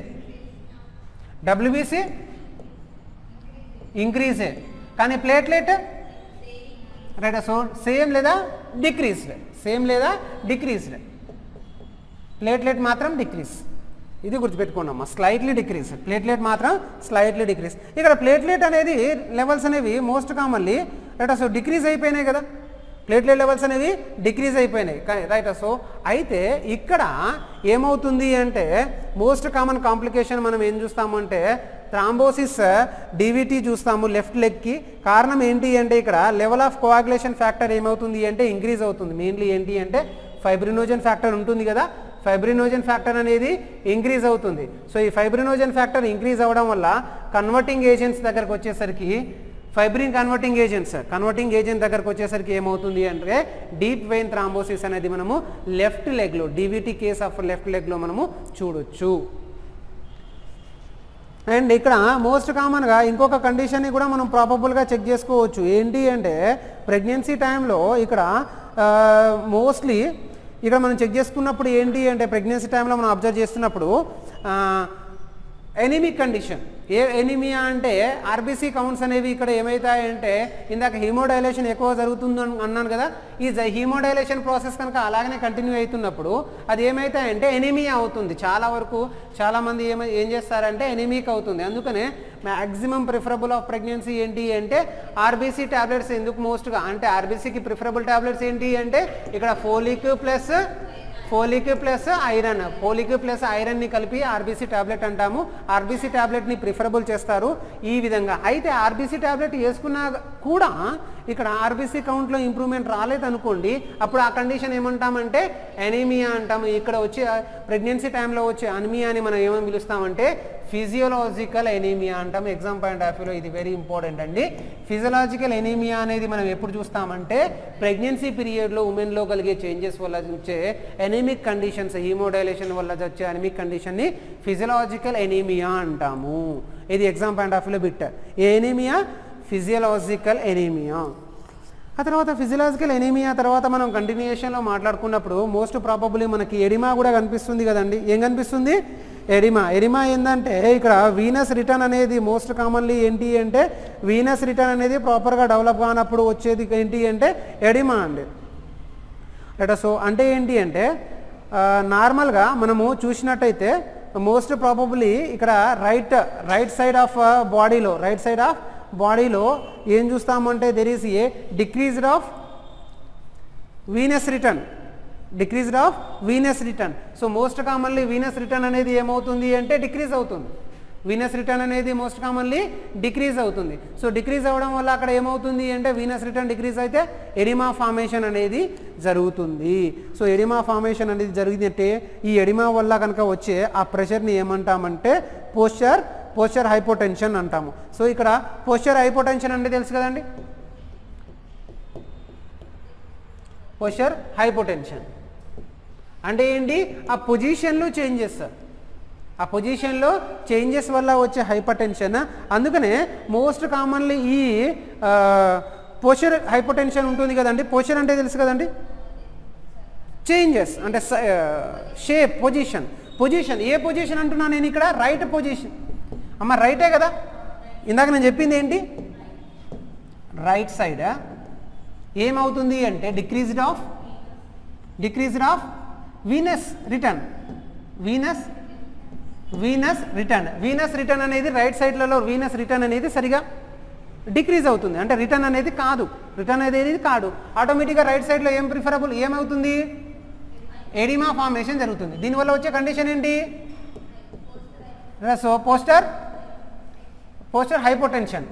డబ్ల్యూబీసీ ఇంక్రీజే, కానీ ప్లేట్లెట్ రైట్. సో సేమ్ లేదా డిక్రీజ్డ్. ప్లేట్లెట్ మాత్రం డిక్రీజ్. ఇది గుర్తుపెట్టుకోండి, స్లైట్లీ డిక్రీజ్. ప్లేట్లెట్ మాత్రం స్లైట్లీ డిక్రీజ్. ఇక్కడ ప్లేట్లెట్ అనేది లెవెల్స్ అనేవి most commonly right. So decrease అయిపోయినాయి కదా, ప్లేట్లెట్ లెవెల్స్ అనేవి డిక్రీజ్ అయిపోయినాయి రైట్. సో అయితే ఇక్కడ ఏమవుతుంది అంటే మోస్ట్ కామన్ కాంప్లికేషన్ మనం ఏం చూస్తామంటే థ్రాంబోసిస్ డివిటీ చూస్తాము లెఫ్ట్ లెగ్కి. కారణం ఏంటి అంటే ఇక్కడ లెవెల్ ఆఫ్ కోయాగులేషన్ ఫ్యాక్టర్ ఏమవుతుంది అంటే ఇంక్రీజ్ అవుతుంది. మెయిన్లీ ఏంటి అంటే ఫైబ్రినోజన్ ఫ్యాక్టర్ ఉంటుంది కదా, ఫైబ్రినోజన్ ఫ్యాక్టర్ అనేది ఇంక్రీజ్ అవుతుంది. సో ఈ ఫైబ్రినోజన్ ఫ్యాక్టర్ ఇంక్రీజ్ అవ్వడం వల్ల కన్వర్టింగ్ ఏజెంట్స్ దగ్గరకు వచ్చేసరికి ఫైబ్రిన్ కన్వర్టింగ్ ఏజెంట్ దగ్గరకు వచ్చేసరికి ఏమవుతుంది అంటే డీప్ వెయిన్ థ్రాంబోసిస్ అనేది మనము లెఫ్ట్ లెగ్లో డివిటీ కేస్ ఆఫ్ లెఫ్ట్ లెగ్లో మనము చూడొచ్చు. అండ్ ఇక్కడ మోస్ట్ కామన్గా ఇంకొక కండిషన్ని కూడా మనం ప్రాబబుల్గా చెక్ చేసుకోవచ్చు. ఏంటి అంటే ప్రెగ్నెన్సీ టైంలో ఇక్కడ మోస్ట్లీ ఇక్కడ మనం చెక్ చేసుకున్నప్పుడు ఏంటి అంటే ప్రెగ్నెన్సీ టైంలో మనం అబ్జర్వ్ చేస్తున్నప్పుడు ఎనిమిక్ కండిషన్. ఎనిమియా అంటే ఆర్బీసీ కౌంట్స్ అనేవి ఇక్కడ ఏమవుతాయంటే ఇందాక హీమోడైలేషన్ ఎక్కువ జరుగుతుంది అన్నాను కదా, ఈ హీమోడైలేషన్ ప్రాసెస్ కనుక అలాగనే కంటిన్యూ అవుతున్నప్పుడు అది ఏమవుతాయంటే ఎనిమియా అవుతుంది. చాలా వరకు చాలామంది ఏం చేస్తారంటే ఎనిమిక్ అవుతుంది. అందుకనే మ్యాక్సిమం ప్రిఫరబుల్ ఆఫ్ ప్రెగ్నెన్సీ ఏంటి అంటే ఆర్బీసీ ట్యాబ్లెట్స్. ఎందుకు మోస్ట్గా అంటే ఆర్బీసీకి ప్రిఫరబుల్ ట్యాబ్లెట్స్ ఏంటి అంటే ఇక్కడ ఫోలిక్ ప్లస్ ఐరన్ని కలిపి ఆర్బీసీ ట్యాబ్లెట్ అంటాము. ఆర్బీసీ ట్యాబ్లెట్ని ప్రిఫరబుల్ చేస్తారు ఈ విధంగా. అయితే ఆర్బీసీ ట్యాబ్లెట్ వేసుకున్నా కూడా ఇక్కడ ఆర్బీసీ కౌంట్లో ఇంప్రూవ్మెంట్ రాలేదనుకోండి, అప్పుడు ఆ కండిషన్ ఏమంటామంటే ఎనీమియా అంటాము. ఇక్కడ వచ్చే ప్రెగ్నెన్సీ టైంలో వచ్చే అనీమియాని మనం ఏమని పిలుస్తామంటే ఫిజియోలాజికల్ ఎనీమియా అంటాము. ఎగ్జామ్ పాయింట్ ఆఫ్ వ్యూలో ఇది వెరీ ఇంపార్టెంట్ అండి. ఫిజియోలాజికల్ ఎనీమియా అనేది మనం ఎప్పుడు చూస్తామంటే ప్రెగ్నెన్సీ పీరియడ్లో ఉమెన్లో కలిగే చేంజెస్ వల్ల వచ్చే ఎనీమిక్ కండిషన్స్, హీమోడైలేషన్ వల్ల వచ్చే ఎనీమిక్ కండిషన్ని ఫిజియోలాజికల్ ఎనీమియా అంటాము. ఇది ఎగ్జామ్ పాయింట్ ఆఫ్ వ్యూలో బిట్. ఏ ఎనీమియా? Physiological anaemia. ఆ తర్వాత ఫిజియలాజికల్ ఎనీమియా తర్వాత మనం కంటిన్యూషన్లో మాట్లాడుకున్నప్పుడు మోస్ట్ ప్రాబబ్లీ మనకి ఎడిమా కూడా కనిపిస్తుంది కదండి. ఏం కనిపిస్తుంది? ఎడిమా. ఎడిమా ఏంటంటే ఇక్కడ వీనస్ రిటర్న్ అనేది మోస్ట్ కామన్లీ ఏంటి అంటే వీనస్ రిటర్న్ అనేది ప్రాపర్గా డెవలప్ కానప్పుడు వచ్చేది ఏంటి అంటే ఎడిమా అండి. సో అంటే ఏంటి అంటే నార్మల్గా మనము చూసినట్టయితే మోస్ట్ ప్రాబబ్లీ ఇక్కడ రైట్ సైడ్ ఆఫ్ బాడీలో ఏం చూస్తామంటే there is a decreased of venous return. So most commonly venous return అనేది ఏమవుతుంది అంటే డిక్రీజ్ అవుతుంది. వీనస్ రిటర్న్ అనేది మోస్ట్ కామన్లీ డిక్రీజ్ అవుతుంది. సో డిక్రీజ్ అవ్వడం వల్ల అక్కడ ఏమవుతుంది అంటే వీనస్ రిటర్న్ డిక్రీజ్ అయితే ఎడిమా ఫార్మేషన్ అనేది జరుగుతుంది. సో ఎడిమా ఫార్మేషన్ అనేది జరిగినట్టే ఈ ఎడిమా వల్ల కనుక వచ్చే ఆ ప్రెషర్ని ఏమంటామంటే పోస్చర్ హైపోటెన్షన్ అంటాము. సో ఇక్కడ పోస్చర్ హైపోటెన్షన్ అంటే తెలుసు కదండి. పోస్చర్ హైపోటెన్షన్ అంటే ఏంటి? ఆ పొజిషన్లో చేంజెస్ వల్ల వచ్చే హైపర్ టెన్షన్. అందుకనే మోస్ట్ కామన్లీ ఈ పోస్చర్ హైపోటెన్షన్ ఉంటుంది కదండి. పోస్చర్ అంటే తెలుసు కదండి, చేంజెస్ అంటే షేప్, పొజిషన్. ఏ పొజిషన్ అంటున్నా నేను ఇక్కడ? Right position. అమ్మ రైటే కదా, ఇందాక నేను చెప్పింది ఏంటి? రైట్ సైడ్ ఏమవుతుంది అంటే డిక్రీజ్డ్ ఆఫ్ వీనస్ రిటర్న్ అనేది రైట్ సైడ్లలో వీనస్ రిటర్న్ అనేది సరిగా డిక్రీజ్ అవుతుంది. అంటే రిటర్న్ అనేది కాదు ఆటోమేటిక్గా రైట్ సైడ్లో ఏమవుతుంది? ఎడిమా ఫార్మేషన్ జరుగుతుంది. దీనివల్ల వచ్చే కండిషన్ ఏంటి? So posture hypotension.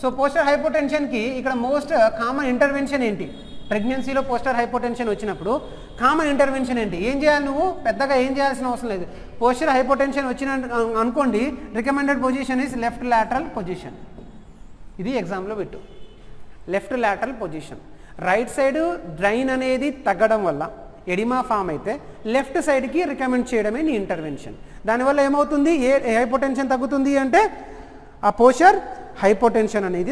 So posture హైపోటెన్షన్కి ఇక్కడ మోస్ట్ కామన్ ఇంటర్వెన్షన్ ఏంటి? ప్రెగ్నెన్సీలో పోస్చర్ హైపోటెన్షన్ వచ్చినప్పుడు కామన్ ఇంటర్వెన్షన్ ఏంటి? ఏం చేయాలి? నువ్వు పెద్దగా ఏం చేయాల్సిన అవసరం లేదు. పోస్చర్ హైపోటెన్షన్ వచ్చిన అనుకోండి, recommended position is left lateral position. ఇది ఎగ్జామ్లో పెట్టు, left lateral position. Right side drain అనేది తగ్గడం వల్ల ఎడిమా ఫామ్ అయితే లెఫ్ట్ సైడ్కి రికమెండ్ చేయడమే నీ ఇంటర్వెన్షన్. దానివల్ల ఏమవుతుంది? ఏ హైపోటెన్షన్ తగ్గుతుంది అంటే ఆ పోస్చర్ హైపోటెన్షన్ అనేది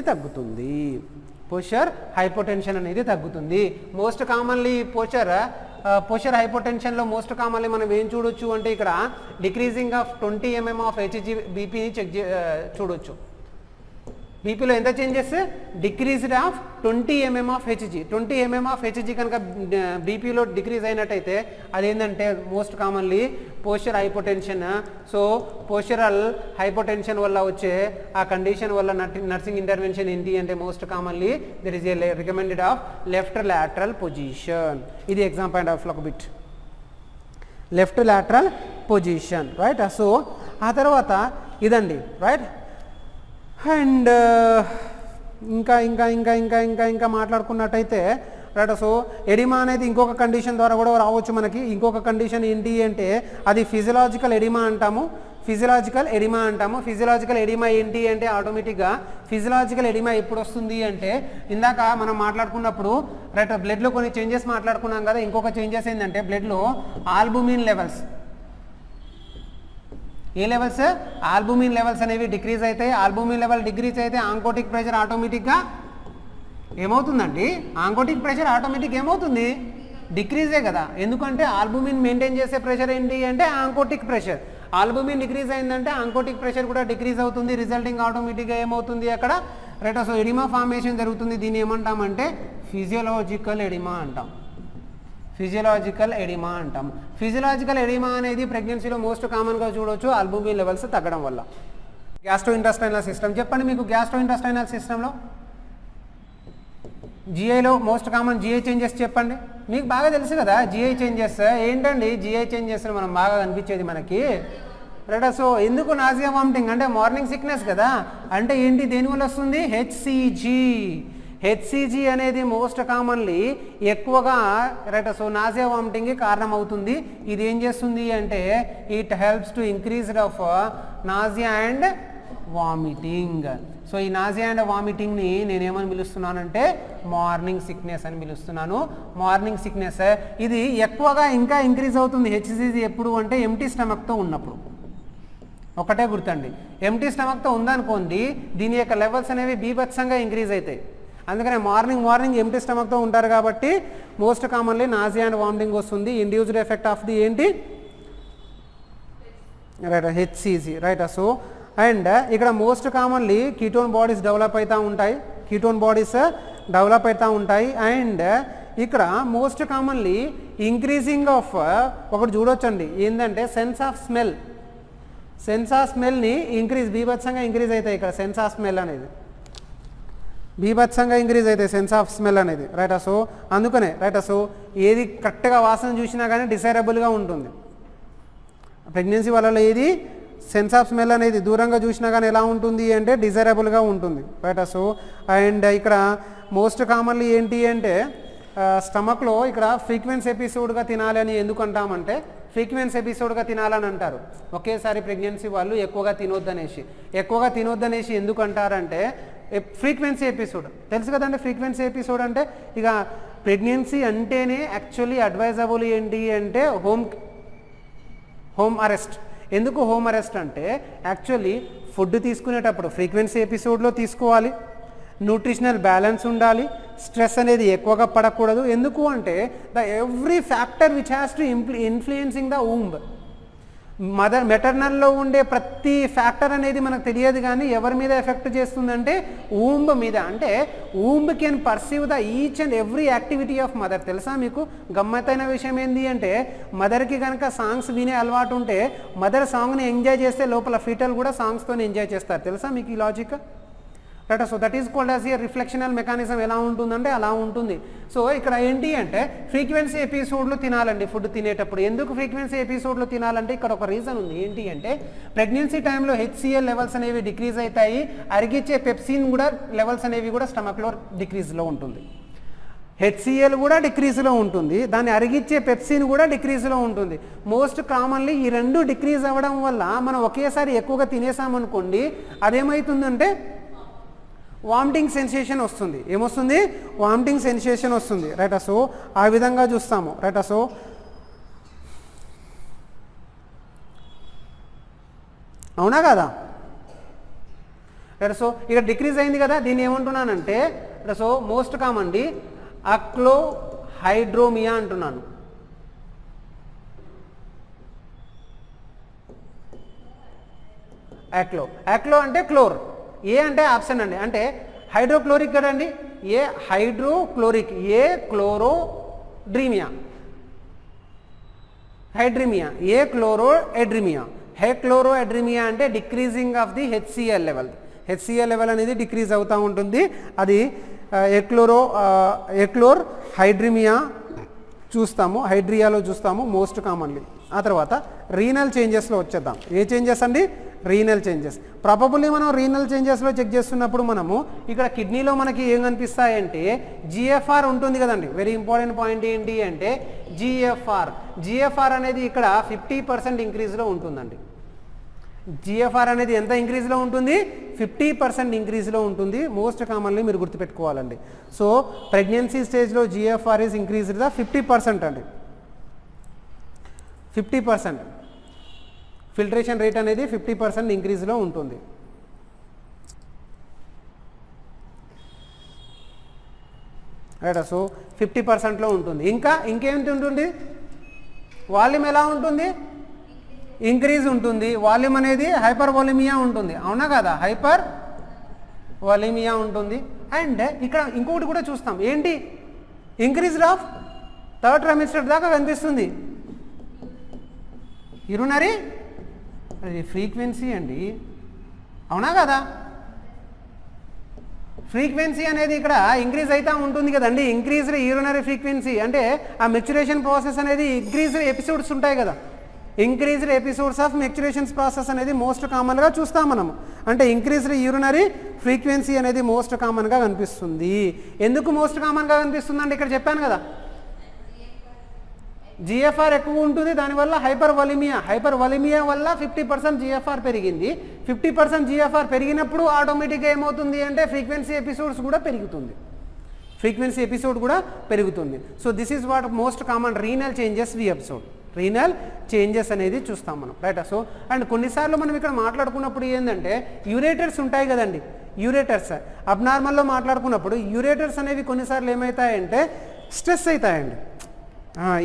తగ్గుతుంది. మోస్ట్ కామన్లీ పోస్చర్ హైపోటెన్షన్లో మోస్ట్ కామన్లీ మనం ఏం చూడొచ్చు అంటే ఇక్కడ decreasing of 20 mm of HG బీపీని చూడొచ్చు. బీపీలో ఎంత changes? Decreased of 20 mm of HG. 20 mm of HG కనుక బీపీలో డిక్రీజ్ అయినట్టయితే అదేంటంటే most commonly posture hypotension. So postural hypotension వల్ల వచ్చే ఆ కండిషన్ వల్ల నర్సింగ్ ఇంటర్వెన్షన్ ఏంటి అంటే most commonly there is a recommended of left lateral position. ఇది ఎగ్జామ్ పాయింట్ ఆఫ్ ఒక bit, left lateral position, right. So ఆ తర్వాత ఇదండి, రైట్. అండ్ ఇంకా మాట్లాడుకున్నట్టయితే రైట్. సో ఎడిమా అనేది ఇంకొక కండిషన్ ద్వారా కూడా రావచ్చు మనకి. ఇంకొక కండిషన్ ఏంటి అంటే అది ఫిజియలాజికల్ ఎడిమా అంటాము. ఫిజియలాజికల్ ఎడిమా ఏంటి అంటే ఆటోమేటిక్గా ఫిజియలాజికల్ ఎడిమా ఎప్పుడు వస్తుంది అంటే ఇందాక మనం మాట్లాడుకున్నప్పుడు రైట్ బ్లడ్లో కొన్ని చేంజెస్ మాట్లాడుకున్నాం కదా. ఇంకొక చేంజెస్ ఏంటంటే బ్లడ్లో ఆల్బుమిన్ లెవెల్స్, ఆల్బుమిన్ లెవెల్స్ అనేవి డిక్రీజ్ అవుతాయి. ఆల్బుమిన్ లెవెల్ డిక్రీజ్ అయితే ఆంకోటిక్ ప్రెషర్ ఆటోమేటిక్గా ఏమవుతుందండి? ఏమవుతుంది? డిక్రీజే కదా. ఎందుకంటే ఆల్బుమిన్ మెయింటైన్ చేసే ప్రెషర్ ఏంటి అంటే ఆంకోటిక్ ప్రెషర్. ఆల్బుమిన్ డిక్రీజ్ అయిందంటే ఆంకోటిక్ ప్రెషర్ కూడా డిక్రీజ్ అవుతుంది. రిజల్టింగ్ ఆటోమేటిక్గా ఏమవుతుంది అక్కడ రైట్. సో ఎడిమా ఫార్మేషన్ జరుగుతుంది. దీన్ని ఏమంటామంటే ఫిజియలాజికల్ ఎడిమా అంటాం. ఫిజియలాజికల్ ఎడిమా అనేది ప్రెగ్నెన్సీలో మోస్ట్ కామన్గా చూడవచ్చు ఆల్బుమిన్ లెవెల్స్ తగ్గడం వల్ల. గ్యాస్ట్రోఇంటెస్టైనల్ సిస్టమ్ చెప్పండి. మీకు గ్యాస్ట్రోఇంటెస్టైనల్ సిస్టంలో జిఐలో మోస్ట్ కామన్ జిఐ చేంజెస్ చెప్పండి. మీకు బాగా తెలుసు కదా జిఐ చేంజెస్ ఏంటండి? జిఐ చేంజెస్ మనం బాగా కనిపించేది మనకి రైట్. సో ఎందుకు నాజియా వామిటింగ్ అంటే మార్నింగ్ సిక్నెస్ కదా. అంటే ఏంటి? దేనివల్ల వస్తుంది? హెచ్సిజీ అనేది మోస్ట్ కామన్లీ ఎక్కువగా రైట్. సో నాజియా వామిటింగ్కి కారణం అవుతుంది. ఇది ఏం చేస్తుంది అంటే it helps to increased of nausea and vomiting. So ఈ నాజియా అండ్ వామిటింగ్ని నేనేమని పిలుస్తున్నానంటే మార్నింగ్ సిక్నెస్ అని పిలుస్తున్నాను. మార్నింగ్ సిక్నెస్ ఇది ఎక్కువగా ఇంకా ఇంక్రీజ్ అవుతుంది హెచ్సిజీ ఎప్పుడు అంటే ఎంటీ స్టమక్తో ఉన్నప్పుడు. ఒకటే గుర్తండి, ఎంటీ స్టమక్తో ఉందనుకోండి దీని యొక్క లెవెల్స్ అనేవి బీభత్సంగా ఇంక్రీజ్ అవుతాయి. అందుకనే మార్నింగ్ ఎంటీ స్టమక్తో ఉంటారు కాబట్టి most commonly nausea and vomiting వస్తుంది. ఇండ్యూస్డ్ ఎఫెక్ట్ ఆఫ్ ది ఏంటి, right, HCG, right. So and ఇక్కడ most commonly ketone bodies develop అవుతూ ఉంటాయి. అండ్ ఇక్కడ మోస్ట్ కామన్లీ ఇంక్రీజింగ్ ఆఫ్ ఒకటి చూడొచ్చండి ఏంటంటే సెన్స్ ఆఫ్ స్మెల్ని బీభత్సంగా ఇంక్రీజ్ అవుతాయి. ఇక్కడ సెన్స్ ఆఫ్ స్మెల్ అనేది బీభత్సంగా ఇంక్రీజ్ అవుతాయి, సెన్స్ ఆఫ్ స్మెల్ అనేది, రైట్. సో అందుకనే రైట్. సో ఏది కరెక్ట్గా వాసన చూసినా కానీ డిసైరబుల్గా ఉంటుంది. ప్రెగ్నెన్సీ వాళ్ళలో ఏది సెన్స్ ఆఫ్ స్మెల్ అనేది దూరంగా చూసినా కానీ ఎలా ఉంటుంది అంటే డిజైరబుల్గా ఉంటుంది, రైట్. సో అండ్ ఇక్కడ మోస్ట్ కామన్లీ ఏంటి అంటే స్టమక్లో ఇక్కడ ఫ్రీక్వెన్సీ ఎపిసోడ్గా తినాలి అని ఎందుకు అంటామంటే ఫ్రీక్వెన్సీ ఎపిసోడ్గా తినాలని అంటారు. ఒకేసారి ప్రెగ్నెన్సీ వాళ్ళు ఎక్కువగా తినొద్దనేసి ఎందుకు అంటారంటే ఫ్రీక్వెన్సీ ఎపిసోడ్ తెలుసు కదండి. ఫ్రీక్వెన్సీ ఎపిసోడ్ అంటే ఇక ప్రెగ్నెన్సీ అంటేనే యాక్చువల్లీ అడ్వైజబుల్ ఏంటి అంటే హోమ్ అరెస్ట్. ఎందుకు హోమ్ అరెస్ట్ అంటే యాక్చువల్లీ ఫుడ్ తీసుకునేటప్పుడు ఫ్రీక్వెన్సీ ఎపిసోడ్లో తీసుకోవాలి, న్యూట్రిషనల్ బ్యాలెన్స్ ఉండాలి, స్ట్రెస్ అనేది ఎక్కువగా పడకూడదు. ఎందుకు అంటే every factor which has to influencing the womb, మెటర్నల్లో ఉండే ప్రతి ఫ్యాక్టర్ అనేది మనకు తెలియదు కానీ ఎవరి మీద ఎఫెక్ట్ చేస్తుందంటే ఊంబ్ మీద. అంటే womb can perceive the each and every activity of mother. తెలుసా మీకు గమ్మత్తైన విషయం ఏంటి అంటే మదర్కి కనుక సాంగ్స్ వినే అలవాటు ఉంటే మదర్ సాంగ్ని ఎంజాయ్ చేస్తే లోపల ఫీటల్ కూడా సాంగ్స్తో ఎంజాయ్ చేస్తారు. తెలుసా మీకు ఈ logic, right. So that is called as a reflectional mechanism. ఎలా ఉంటుందంటే అలా ఉంటుంది. సో ఇక్కడ ఏంటి అంటే ఫ్రీక్వెన్సీ ఎపిసోడ్లు తినాలండి ఫుడ్ తినేటప్పుడు. ఎందుకు ఫ్రీక్వెన్సీ ఎపిసోడ్లు తినాలంటే ఇక్కడ ఒక రీజన్ ఉంది. ఏంటి అంటే ప్రెగ్నెన్సీ టైంలో హెచ్సిఎల్ లెవెల్స్ అనేవి డిక్రీజ్ అవుతాయి, అరిగించే పెప్సిన్ కూడా లెవెల్స్ అనేవి కూడా స్టమక్లో డిక్రీజ్లో ఉంటుంది. హెచ్సిఎల్ కూడా డిక్రీజ్లో ఉంటుంది, దాన్ని అరిగించే పెప్సిన్ కూడా డిక్రీజ్లో ఉంటుంది. మోస్ట్ కామన్లీ ఈ రెండు డిక్రీజ్ అవ్వడం వల్ల మనం ఒకేసారి ఎక్కువగా తినేసామనుకోండి అదేమవుతుందంటే వామిటింగ్ సెన్సేషన్ వస్తుంది. ఏమొస్తుంది, వామిటింగ్ సెన్సేషన్ వస్తుంది, రైట్. సో ఆ విధంగా చూస్తాము, రైట్. సో అవునా కదా, రైట్. సో ఇక్కడ డిక్రీజ్ అయింది కదా, దీన్ని ఏమంటున్నానంటే సో మోస్ట్ కామన్లీ అక్లోహైడ్రోమియా అంటున్నాను. యాక్లో అంటే క్లోర్, ఏ అంటే ఆప్షన్ అండి, అంటే హైడ్రోక్లోరిక్ కదండి, ఏ హైడ్రోక్లోరిక్, ఏ క్లోరోడ్రీమియా, ఏ క్లోరోఎడ్రీమియా అంటే decreasing of the HCl level అనేది డిక్రీజ్ అవుతూ ఉంటుంది. అది ఎక్లోర్ హైడ్రీమియా చూస్తాము, హైడ్రియాలో చూస్తాము మోస్ట్ కామన్లీ. ఆ తర్వాత రీనల్ చేంజెస్లో వచ్చేద్దాం. ఏ చేంజెస్ అండి, రీనల్ చేంజెస్. ప్రాబబుల్లీ మనం రీనల్ చేంజెస్లో చెక్ చేస్తున్నప్పుడు మనము ఇక్కడ కిడ్నీలో మనకి ఏం కనిపిస్తాయంటే జిఎఫ్ఆర్ ఉంటుంది కదండి. వెరీ ఇంపార్టెంట్ పాయింట్ ఏంటి అంటే జిఎఫ్ఆర్ అనేది ఇక్కడ 50% ఇంక్రీజ్లో ఉంటుందండి. జిఎఫ్ఆర్ అనేది ఎంత ఇంక్రీజ్లో ఉంటుంది, 50% ఇంక్రీజ్లో ఉంటుంది. మోస్ట్ కామన్లీ మీరు గుర్తుపెట్టుకోవాలండి. సో ప్రెగ్నెన్సీ స్టేజ్లో జిఎఫ్ఆర్ ఈజ్ ఇంక్రీజ్డ్ ద 50% అండి, 50%. ఫిల్ట్రేషన్ రేట్ అనేది 50% ఇంక్రీజ్లో ఉంటుంది. రైట్. సో 50%లో ఉంటుంది. ఇంకేమిటి ఉంటుంది, వాల్యూమ్ ఎలా ఉంటుంది, ఇంక్రీజ్ ఉంటుంది. వాల్యూమ్ అనేది హైపర్ వాల్యూమియా ఉంటుంది, అవునా కదా, హైపర్ వాల్యూమియా ఉంటుంది. అండ్ ఇక్కడ ఇంకొకటి కూడా చూస్తాం, ఏంటి, ఇంక్రీజ్ ఆఫ్ థర్డ్ ట్రైమిస్టర్ దాకా కనిపిస్తుంది. యూరినరీ ఫ్రీక్వెన్సీ అండి, అవునా కదా, ఫ్రీక్వెన్సీ అనేది ఇక్కడ ఇంక్రీజ్ అవుతూ ఉంటుంది కదండి. ఇంక్రీజ్డ్ యూరినరీ ఫ్రీక్వెన్సీ అంటే ఆ మెచ్యురేషన్ ప్రాసెస్ అనేది ఇంక్రీజ్డ్ ఎపిసోడ్స్ ఉంటాయి కదా, ఇంక్రీజ్డ్ ఎపిసోడ్స్ ఆఫ్ మెచ్యురేషన్స్ ప్రాసెస్ అనేది మోస్ట్ కామన్గా చూస్తాం మనము. అంటే ఇంక్రీజ్డ్ యూరినరీ ఫ్రీక్వెన్సీ అనేది మోస్ట్ కామన్గా కనిపిస్తుంది. ఎందుకు మోస్ట్ కామన్గా కనిపిస్తుంది అంటే ఇక్కడ చెప్పాను కదా, జిఎఫ్ఆర్ ఎక్కువ ఉంటుంది, దానివల్ల హైపర్ వాలిమియా వల్ల 50% జిఎఫ్ఆర్ పెరిగింది. 50% జిఎఫ్ఆర్ పెరిగినప్పుడు ఆటోమేటిక్గా ఏమవుతుంది అంటే ఫ్రీక్వెన్సీ ఎపిసోడ్ కూడా పెరుగుతుంది. So this is what most common renal changes we observe. Renal changes అనేది చూస్తాం మనం, రైట్. సో అండ్ కొన్నిసార్లు మనం ఇక్కడ మాట్లాడుకున్నప్పుడు ఏంటంటే యూరేటర్స్ ఉంటాయి కదండి, యూరేటర్స్. అబ్నార్మల్లో మాట్లాడుకున్నప్పుడు యూరేటర్స్ అనేవి కొన్నిసార్లు ఏమవుతాయంటే స్ట్రెస్ అవుతాయండి.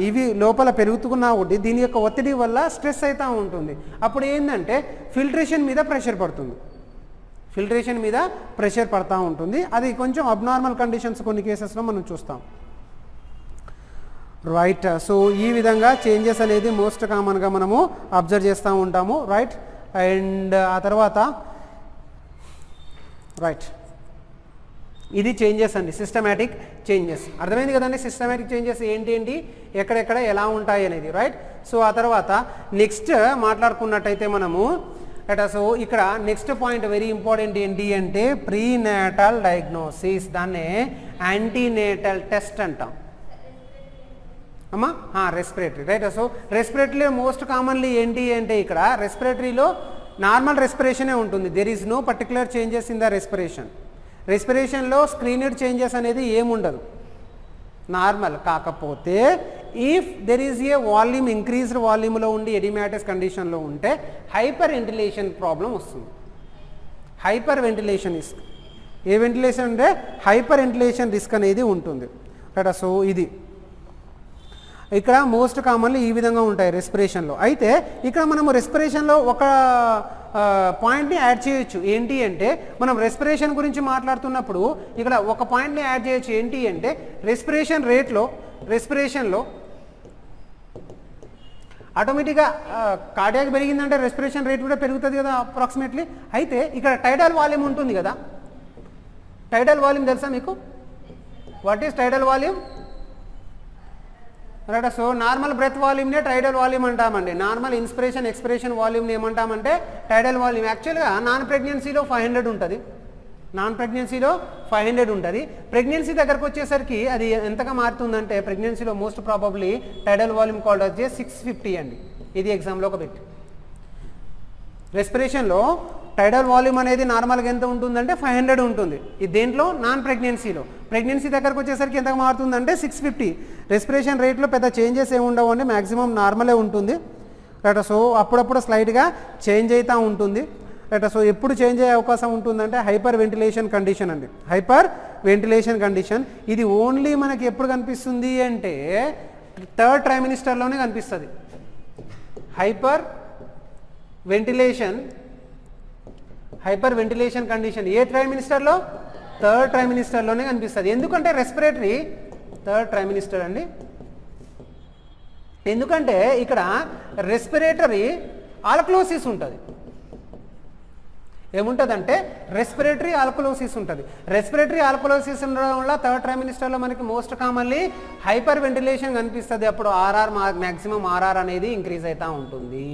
ఇవి లోపల పెరుగుతున్నా ఒకటి దీని యొక్క ఒత్తిడి వల్ల స్ట్రెస్ అవుతూ ఉంటుంది. అప్పుడు ఏంటంటే ఫిల్ట్రేషన్ మీద ప్రెషర్ పడుతుంది, ఫిల్ట్రేషన్ మీద ప్రెషర్ పడుతూ ఉంటుంది. అది కొంచెం అబ్నార్మల్ కండిషన్స్ కొన్ని కేసెస్లో మనం చూస్తాం. రైట్. సో ఈ విధంగా చేంజెస్ అనేది మోస్ట్ కామన్గా మనము అబ్జర్వ్ చేస్తూ ఉంటాము. రైట్. అండ్ ఆ తర్వాత రైట్, ఇది చేంజెస్ అండి, సిస్టమేటిక్ చేంజెస్. అర్థమైంది కదండి సిస్టమేటిక్ చేంజెస్ ఏంటి ఎక్కడెక్కడ ఎలా ఉంటాయి అనేది. రైట్. సో ఆ తర్వాత నెక్స్ట్ మాట్లాడుకున్నట్టయితే మనము సో ఇక్కడ నెక్స్ట్ పాయింట్ వెరీ ఇంపార్టెంట్ ఏంటి అంటే ప్రీనేటల్ డయాగ్నోసిస్, దాన్నే యాంటీనేటల్ టెస్ట్ అంటాం అమ్మా. రెస్పిరేటరీ. రైట్. సో రెస్పిరేటరీలో మోస్ట్ కామన్లీ ఏంటి అంటే ఇక్కడ రెస్పిరేటరీలో నార్మల్ రెస్పిరేషనే ఉంటుంది. There is no particular changes in the respiration. రెస్పిరేషన్లో స్క్రీనెడ్ చేంజెస్ అనేది ఏముండదు, నార్మల్. కాకపోతే if there is a volume increased వాల్యూమ్లో ఉండి ఎడిమాటస్ కండిషన్లో ఉంటే హైపర్ వెంటిలేషన్ ప్రాబ్లం వస్తుంది. హైపర్ వెంటిలేషన్ రిస్క్, ఏ వెంటిలేషన్ అంటే హైపర్ వెంటిలేషన్ రిస్క్ అనేది ఉంటుంది. రైట్. సో ఇది ఇక్కడ మోస్ట్ కామన్లీ ఈ విధంగా ఉంటాయి రెస్పిరేషన్లో. అయితే ఇక్కడ మనము రెస్పిరేషన్లో ఒక పాయింట్ని యాడ్ చేయొచ్చు. ఏంటి అంటే మనం రెస్పిరేషన్ గురించి మాట్లాడుతున్నప్పుడు ఇక్కడ ఒక పాయింట్ని యాడ్ చేయొచ్చు. ఏంటి అంటే రెస్పిరేషన్ రేట్లో, రెస్పిరేషన్లో ఆటోమేటిక్గా కార్డియాక్ పెరిగిందంటే రెస్పిరేషన్ రేట్ కూడా పెరుగుతుంది కదా అప్రాక్సిమేట్లీ. అయితే ఇక్కడ టైడల్ వాల్యూమ్ ఉంటుంది కదా, టైడల్ వాల్యూమ్ తెలుసా మీకు? What is tidal volume? Right. So normal breath వాల్యూమ్నే టైడల్ వాల్యూమ్ అంటామండి. నార్మల్ ఇన్స్పిరేషన్ ఎక్స్పిరేషన్ వాల్యూమ్ని ఏమంటామంటే టైడల్ వాల్యూమ్. యాక్చువల్గా నాన్ ప్రెగ్నెన్సీలో 500 ఉంటుంది, నాన్ ప్రెగ్నెన్సీలో 500 ఉంటుంది. ప్రెగ్నెన్సీ దగ్గరకు వచ్చేసరికి అది ఎంతగా మారుతుందంటే ప్రెగ్నెన్సీలో మోస్ట్ ప్రాబబ్లీ టైడల్ వాల్యూమ్ కాల్డ్ వచ్చే 650 అండి. ఇది ఎగ్జామ్లో ఒక బిట్. రెస్పిరేషన్లో టైడల్ వాల్యూమ్ అనేది నార్మల్గా ఎంత ఉంటుందంటే 500 ఉంటుంది. ఇది దేంట్లో? నాన్ ప్రెగ్నెన్సీలో. ప్రెగ్నెన్సీ దగ్గరకు వచ్చేసరికి ఎంత మారుతుందంటే 650. రెస్పిరేషన్ రేట్లో పెద్ద చేంజెస్ ఏమి ఉండవు అండి, మ్యాక్సిమం నార్మలే ఉంటుంది. రైట్. సో అప్పుడప్పుడు స్లైడ్గా చేంజ్ అవుతూ ఉంటుంది. రైట్. సో ఎప్పుడు చేంజ్ అయ్యే అవకాశం ఉంటుందంటే హైపర్ వెంటిలేషన్ కండిషన్ అండి, హైపర్ వెంటిలేషన్ కండిషన్. ఇది ఓన్లీ మనకి ఎప్పుడు కనిపిస్తుంది అంటే 3rd ట్రైమినిస్టర్లోనే కనిపిస్తుంది. హైపర్ వెంటిలేషన్ కండిషన్ ఏ ట్రైమినిస్టర్లో? 3rd ట్రైమినిస్టర్లోనే కనిపిస్తుంది. ఎందుకంటే రెస్పిరేటరీ 3rd ట్రైమినిస్టర్ అండి. ఎందుకంటే ఇక్కడ రెస్పిరేటరీ ఆల్కలోసిస్ ఉంటుంది. ఏముంటుందంటే రెస్పిరేటరీ ఆల్కలోసిస్ ఉంటుంది. రెస్పిరేటరీ ఆల్కలోసిస్ ఉండడం వల్ల 3rd ట్రైమినిస్టర్లో మనకి మోస్ట్ కామన్లీ హైపర్ వెంటిలేషన్ కనిపిస్తుంది. అప్పుడు ఆర్ఆర్ మ్యాక్సిమం ఆర్ఆర్ అనేది ఇంక్రీజ్ అవుతూ ఉంటుంది,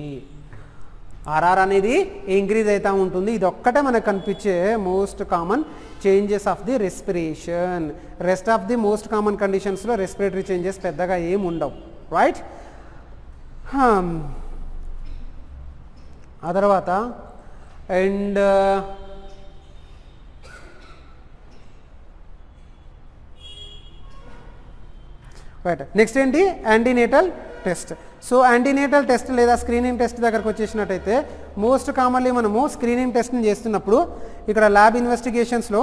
ఆర్ఆర్ అనేది ఇంక్రీజ్ అవుతూ ఉంటుంది. ఇది ఒక్కటే మనకు కనిపించే most common changes of the respiration. Rest of the most common కండిషన్స్లో రెస్పిరేటరీ చేంజెస్ పెద్దగా ఏమి ఉండవు. రైట్. ఆ తర్వాత అండ్ రైట్, నెక్స్ట్ ఏంటి? Antenatal test. So antenatal test లేదా స్క్రీనింగ్ టెస్ట్ దగ్గరకు వచ్చేసినట్టయితే మోస్ట్ కామన్లీ మనము స్క్రీనింగ్ టెస్ట్ని చేస్తున్నప్పుడు ఇక్కడ ల్యాబ్ ఇన్వెస్టిగేషన్స్లో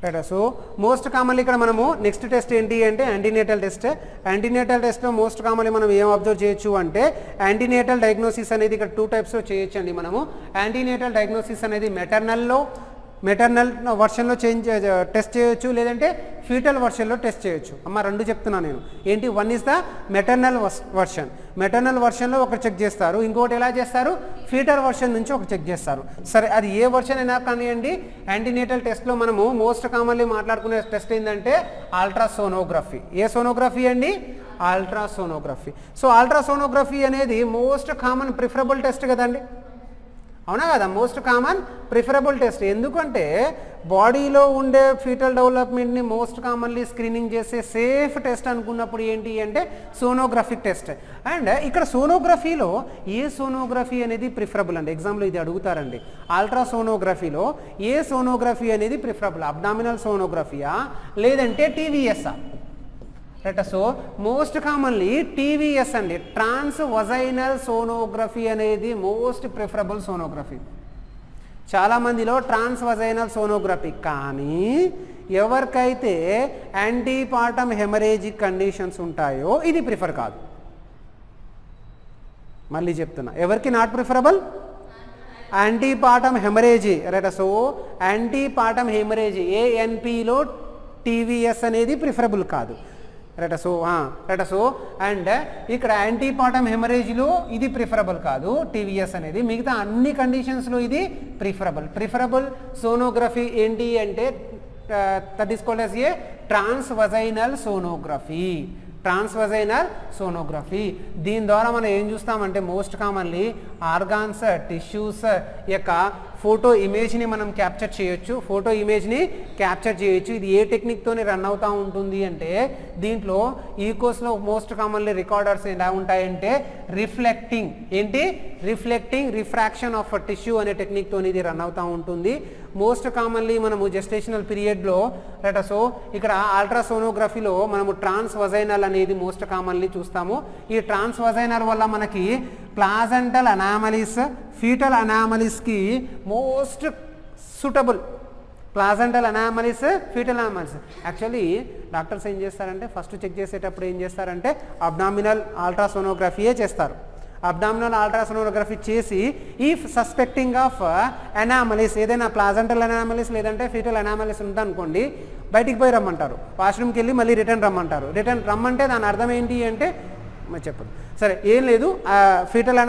రైట్. సో మోస్ట్ కామన్లీ ఇక్కడ మనము నెక్స్ట్ టెస్ట్ ఏంటి అంటే యాంటీనేటల్ టెస్ట్. యాంటీనేటల్ టెస్ట్లో మోస్ట్ కామన్లీ మనం ఏం అబ్జర్వ్ చేయొచ్చు అంటే యాంటీనేటల్ డయాగ్నోసిస్ అనేది ఇక్కడ 2 టైప్స్లో చేయొచ్చు అండి. మనము యాంటీనేటల్ డయాగ్నోసిస్ అనేది మెటర్నల్ వర్షన్లో టెస్ట్ చేయొచ్చు, లేదంటే ఫీటల్ వర్షన్లో టెస్ట్ చేయొచ్చు. అమ్మ 2 చెప్తున్నాను నేను. ఏంటి? 1 is the maternal version. Maternal వర్షన్లో ఒకటి చెక్ చేస్తారు, ఇంకోటి ఎలా చేస్తారు? ఫీటల్ వర్షన్ నుంచి ఒకటి చెక్ చేస్తారు. సరే, అది ఏ వర్షన్ అయినా కానివ్వండి. యాంటీనేటల్ టెస్ట్లో మనము మోస్ట్ కామన్లీ మాట్లాడుకునే టెస్ట్ ఏంటంటే అల్ట్రాసోనోగ్రఫీ. ఏ సోనోగ్రఫీ అండి? అల్ట్రాసోనోగ్రఫీ. సో అల్ట్రాసోనోగ్రఫీ అనేది మోస్ట్ కామన్ ప్రిఫరబుల్ టెస్ట్ కదండి. అవునా కదా, మోస్ట్ కామన్ ప్రిఫరబుల్ టెస్ట్. ఎందుకంటే బాడీలో ఉండే ఫీటల్ డెవలప్మెంట్ని మోస్ట్ కామన్లీ స్క్రీనింగ్ చేసే సేఫ్ టెస్ట్ అనుకున్నప్పుడు ఏంటి అంటే సోనోగ్రఫిక్ టెస్ట్. అండ్ ఇక్కడ సోనోగ్రఫీలో ఏ సోనోగ్రఫీ అనేది ప్రిఫరబుల్ అండి, ఎగ్జామ్లో ఇది అడుగుతారండి. అల్ట్రాసోనోగ్రఫీలో ఏ సోనోగ్రఫీ అనేది ప్రిఫరబుల్, అబ్డామినల్ సోనోగ్రఫీయా లేదంటే టీవీఎస్ఆ? Right. So most commonly TVS అండి, ట్రాన్స్ వజైనల్ సోనోగ్రఫీ అనేది మోస్ట్ ప్రిఫరబుల్ సోనోగ్రఫీ. చాలామందిలో ట్రాన్స్ వజైనల్ సోనోగ్రఫీ, కానీ ఎవరికైతే యాంటీపార్టమ్ హెమరేజిక్ కండిషన్స్ ఉంటాయో ఇది ప్రిఫర్ కాదు. మళ్ళీ చెప్తున్నా, ఎవరికి not preferable? Antepartum haemorrhage. Right. So antepartum haemorrhage ఏఎన్పిలో టీవీఎస్ అనేది ప్రిఫరబుల్ కాదు. రైట్. సో అండ్ ఇక్కడ యాంటీపార్టమ్ హెమరేజ్లో ఇది ప్రిఫరబుల్ కాదు టీవీఎస్ అనేది, మిగతా అన్ని కండిషన్స్లో ఇది ప్రిఫరబుల్ సోనోగ్రఫీ ఏంటి అంటే that is called as a transvaginal sonography. Transvaginal sonography దీని ద్వారా మనం ఏం చూస్తామంటే మోస్ట్ కామన్లీ ఆర్గాన్స్, టిష్యూస్ యొక్క ఫోటో ఇమేజ్ని మనం క్యాప్చర్ చేయొచ్చు. ఫోటో ఇమేజ్ని క్యాప్చర్ చేయొచ్చు. ఇది ఏ టెక్నిక్తోని రన్ అవుతూ ఉంటుంది అంటే దీంట్లో ఈ కోర్స్లో మోస్ట్ కామన్లీ రికార్డర్స్ ఎలా ఉంటాయంటే రిఫ్లెక్టింగ్ రిఫ్రాక్షన్ ఆఫ్ టిష్యూ అనే టెక్నిక్తో ఇది రన్ అవుతూ ఉంటుంది. మోస్ట్ కామన్లీ మనము జెస్టేషనల్ పీరియడ్లో రైట్. సో ఇక్కడ అల్ట్రాసోనోగ్రఫీలో మనము ట్రాన్స్వజైనల్ అనేది మోస్ట్ కామన్లీ చూస్తాము. ఈ ట్రాన్స్వజైనల్ వల్ల మనకి ప్లాజెంటల్ అనామలీస్, ఫీటల్ అనామలీస్కి most suitable. Placental anomalies, fetal anomalies. Actually doctors ఏం చేస్తారంటే ఫస్ట్ చెక్ చేసేటప్పుడు ఏం చేస్తారంటే అబ్డామినల్ అల్ట్రాసోనోగ్రఫీయే చేస్తారు. అబ్డామినల్ అల్ట్రాసోనోగ్రఫీ చేసి ఈఫ్ సస్పెక్టింగ్ ఆఫ్ అనామలీస్, ఏదైనా ప్లాజెంటల్ అనామలీస్ లేదంటే ఫీటల్ అనామలీస్ ఉందనుకోండి, బయటికి పోయి రమ్మంటారు. వాష్రూమ్కి వెళ్ళి మళ్ళీ రిటర్న్ రమ్మంటారు. రిటర్న్ రమ్మంటే దాని అర్థం ఏంటి అంటే చెప్పదు. సరే, ఏం లేదు, fetal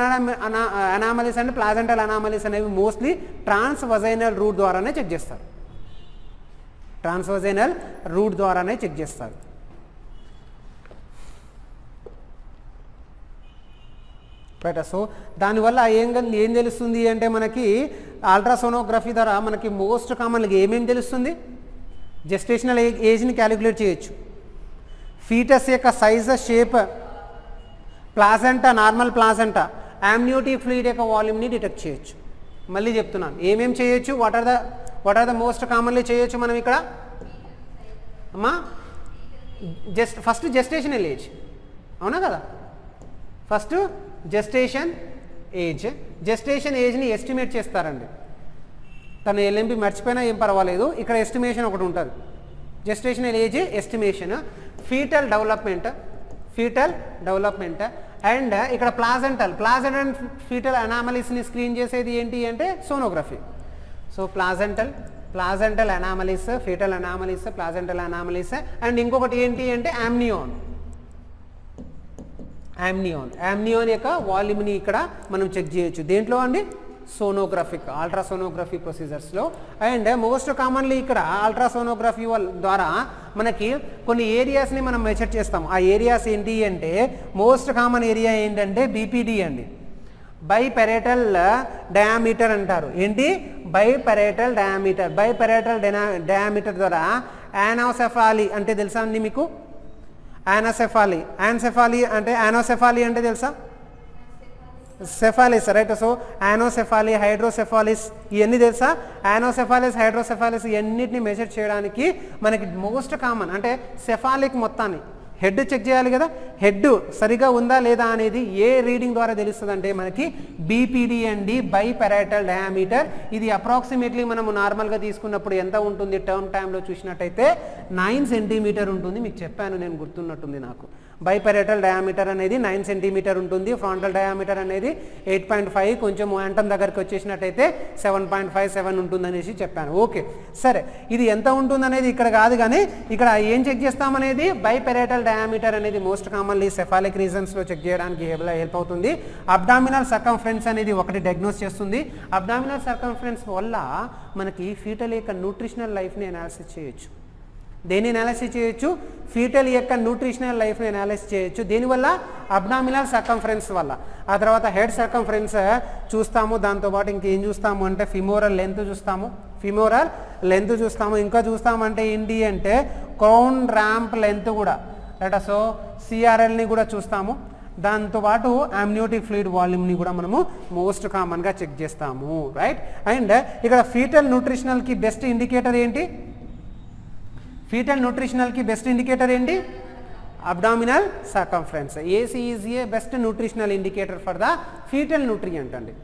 anomalies and placental anomalies అనేవి మోస్ట్లీ ట్రాన్స్వజైనల్ రూట్ ద్వారానే చెక్ చేస్తారు. రైట్. సో దానివల్ల ఏం తెలుస్తుంది అంటే మనకి అల్ట్రాసోనోగ్రఫీ ద్వారా మనకి మోస్ట్ కామన్గా ఏమేమి తెలుస్తుంది? జెస్టేషనల్ ఏజ్ని క్యాలిక్యులేట్ చేయొచ్చు, ఫీటస్ యొక్క size, shape, placenta, normal placenta, amniotic fluid యొక్క వాల్యూమ్ని డిటెక్ట్ చేయొచ్చు. మళ్ళీ చెప్తున్నాను, ఏమేమి చేయొచ్చు, what are the most commonly చేయొచ్చు మనం ఇక్కడ అమ్మా? ఫస్ట్ జెస్టేషనల్ ఏజ్, అవునా కదా? ఫస్ట్ జెస్టేషన్ ఏజ్ని ఎస్టిమేట్ చేస్తారండి. తను ఎల్ఎంపి మర్చిపోయినా ఏం పర్వాలేదు, ఇక్కడ ఎస్టిమేషన్ ఒకటి ఉంటుంది. Gestational age estimation, fetal development and ఇక్కడ ప్లాజెంటల్ ఫీటల్ అనామలీస్ని స్క్రీన్ చేసేది ఏంటి అంటే sonography. So placental anomalies, fetal anomalies, placental anomalies and ఇంకొకటి ఏంటి అంటే యామ్నియాన్ యొక్క వాల్యూమ్ని ఇక్కడ మనం చెక్ చేయొచ్చు. దేంట్లో అండి? అల్ట్రాసోనోగ్రఫీ ప్రొసీజర్స్లో. అండ్ మోస్ట్ కామన్లీ ఇక్కడ అల్ట్రాసోనోగ్రఫీ ద్వారా మనకి కొన్ని ఏరియాస్ని మనం మెజర్ చేస్తాం. ఆ ఏరియాస్ ఏంటి అంటే మోస్ట్ కామన్ ఏరియా ఏంటంటే బీపీడీ అండి, బైపెరేటల్ డయామీటర్ అంటారు. ఏంటి? బైపెరేటల్ డయామీటర్ ద్వారా యానోసెఫాలీ అంటే తెలుసా అండి మీకు? యానోసెఫాలీ అంటే తెలుసా? సెఫాలిస్. రైట్. సో యానోసెఫాలీ, హైడ్రోసెఫాలిస్ ఇవన్నీ తెలుసా? యానోసెఫాలిస్, హైడ్రోసెఫాలిస్ ఇవన్నిటిని మెజర్ చేయడానికి మనకి మోస్ట్ కామన్ అంటే సెఫాలిక్ మొత్తాన్ని హెడ్ చెక్ చేయాలి కదా. హెడ్ సరిగా ఉందా లేదా అనేది ఏ రీడింగ్ ద్వారా తెలుస్తుంది అంటే మనకి బీపీడీ అండి, బైపెరేటల్ డయామీటర్. ఇది అప్రాక్సిమేట్లీ మనము నార్మల్గా తీసుకున్నప్పుడు ఎంత ఉంటుంది? టర్మ్ టైంలో చూసినట్టయితే 9 సెంటీమీటర్ ఉంటుంది. మీకు చెప్పాను నేను, గుర్తున్నట్టుంది నాకు. బైపెరేటల్ డయామీటర్ అనేది 9 సెంటీమీటర్ ఉంటుంది. ఫ్రాంటల్ డయామీటర్ అనేది 8.5, కొంచెం యాంటమ్ దగ్గరికి వచ్చేసినట్టయితే 7.57 ఉంటుందనేసి చెప్పాను. ఓకే, సరే. ఇది ఎంత ఉంటుందనేది ఇక్కడ కాదు, కానీ ఇక్కడ ఏం చెక్ చేస్తామనేది బైపెరేటల్ డయామీటర్ అనేది మోస్ట్ కామన్లీ సెఫాలిక్ రీజన్స్లో చెక్ చేయడానికి హెల్ప్ అవుతుంది. అబ్డామినల్ సర్కంఫరెన్స్ అనేది ఒకటి డయాగ్నోస్ చేస్తుంది. అబ్డామినల్ సర్కంఫరెన్స్ వల్ల మనకి ఫీటల్ యొక్క న్యూట్రిషనల్ లైఫ్ని అనాలిసిస్ చేయొచ్చు. దేన్ని అనాలిసిస్ చేయొచ్చు? ఫీటల్ యొక్క న్యూట్రిషనల్ లైఫ్ని అనాలిసిస్ చేయొచ్చు. దేనివల్ల? అబ్డామినల్ సర్కంఫరెన్స్ వల్ల. ఆ తర్వాత హెడ్ సర్కంఫరెన్స్ చూస్తాము. దాంతోపాటు ఇంకేం చూస్తాము అంటే ఫిమోరల్ లెంత్ చూస్తాము, ఇంకా చూస్తామంటే ఏంటి అంటే క్రౌన్ ర్యాంప్ లెంత్ కూడా, రైట్. సో సిఆర్ఎల్ని కూడా చూస్తాము. దాంతోపాటు అమ్నియోటిక్ ఫ్లూయిడ్ వాల్యూమ్ని కూడా మనము మోస్ట్ కామన్గా చెక్ చేస్తాము, రైట్. అండ్ ఇక్కడ ఫీటల్ న్యూట్రిషనల్కి బెస్ట్ ఇండికేటర్ ఏంటి? Abdominal circumference. AC is a best nutritional indicator for the fetal nutrient అండి.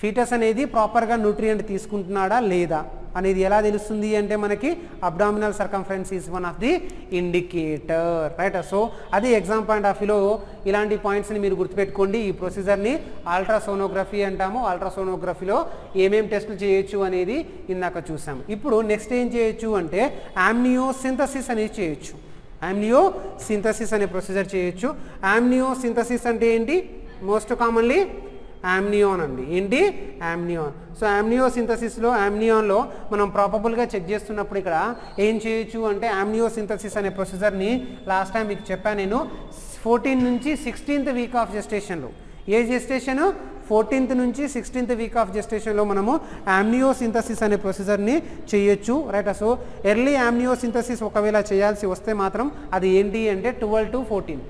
ఫీటస్ అనేది ప్రాపర్గా న్యూట్రియంట్ తీసుకుంటున్నాడా లేదా అనేది ఎలా తెలుస్తుంది అంటే మనకి abdominal circumference is one of the indicator, right. So అది ఎగ్జామ్ పాయింట్ ఆఫ్ వ్యూలో ఇలాంటి పాయింట్స్ని మీరు గుర్తుపెట్టుకోండి. ఈ ప్రొసీజర్ని అల్ట్రాసోనోగ్రఫీ అంటాము. అల్ట్రాసోనోగ్రఫీలో ఏమేమి టెస్టులు చేయొచ్చు అనేది ఇందాక చూసాము. ఇప్పుడు నెక్స్ట్ ఏం చేయొచ్చు అంటే ఆమ్నియోసింథసిస్ అనేది చేయొచ్చు. ఆమ్నియోసింథసిస్ అనే ప్రొసీజర్ చేయొచ్చు. ఆమ్నియోసింథసిస్ అంటే ఏంటి? మోస్ట్ కామన్లీ యామ్నియాన్ అండి. ఏంటి? యామ్నియాన్. సో యామ్నియోసింథసిస్లో యామ్నియాన్లో మనం ప్రాపబుల్గా చెక్ చేస్తున్నప్పుడు ఇక్కడ ఏం చేయొచ్చు అంటే యామ్నియోసింథసిస్ అనే ప్రొసీజర్ని లాస్ట్ టైం మీకు చెప్పాను నేను. 14 నుంచి 16th వీక్ ఆఫ్ జెస్టేషన్లో, ఏ జెస్టేషన్? 14th నుంచి 16th వీక్ ఆఫ్ జెస్టేషన్లో మనము యామ్నియోసింథసిస్ అనే ప్రొసీజర్ని చేయొచ్చు, రైట్. సో ఎర్లీ యామ్నియోసింథసిస్ ఒకవేళ చేయాల్సి వస్తే మాత్రం అది ఏంటి అంటే 12 to 14.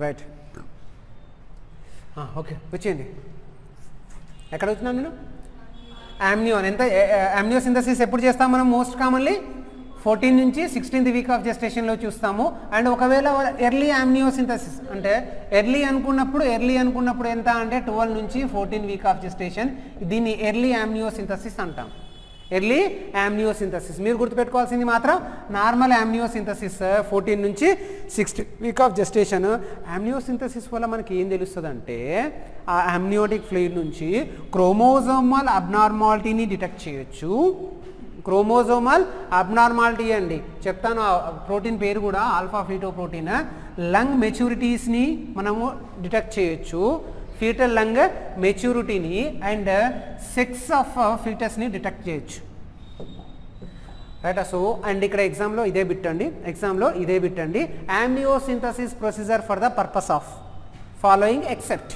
రైట్. ఓకే, వచ్చేయండి. ఎక్కడ వచ్చినాను నేను? యామ్నియాన్. యామ్నియోసింథసిస్ ఎప్పుడు చేస్తాం మనం? మోస్ట్ కామన్లీ 14 నుంచి 16th వీక్ ఆఫ్ జెస్టేషన్లో చూస్తాము. అండ్ ఒకవేళ ఎర్లీ యామ్నియోసింథసిస్ అంటే ఎర్లీ అనుకున్నప్పుడు ఎంత అంటే 12 నుంచి 14 వీక్ ఆఫ్ జెస్టేషన్. దీన్ని ఎర్లీ యామ్నియోసింథసిస్ అంటాం. ఎర్లీ యామ్నియోసింథసిస్ మీరు గుర్తుపెట్టుకోవాల్సింది మాత్రం నార్మల్ యామ్నియోసింథసిస్ 14 నుంచి 16 వీక్ ఆఫ్ జెస్టేషన్. యామ్నియోసింథసిస్ వల్ల మనకి ఏం తెలుస్తుంది అంటే ఆ అమ్నియోటిక్ ఫ్లూయిడ్ నుంచి క్రోమోజోమల్ అబ్నార్మాలిటీని డిటెక్ట్ చేయొచ్చు. క్రోమోజోమల్ అబ్నార్మాలిటీ అండి, చెప్తాను. ప్రోటీన్ పేరు కూడా ఆల్ఫా ఫీటోప్రోటీన్. లంగ్ మెచ్యూరిటీస్ని మనము డిటెక్ట్ చేయొచ్చు. ఫీటల్ లంగ్ మెచ్యూరిటీని అండ్ సెక్స్ ఆఫ్ ఫీటస్ని డిటెక్ట్ చేయొచ్చు, రైట్. సో అండ్ ఇక్కడ ఎగ్జామ్లో ఇదే బిట్ అండి. Amniocentesis procedure for the purpose of following except.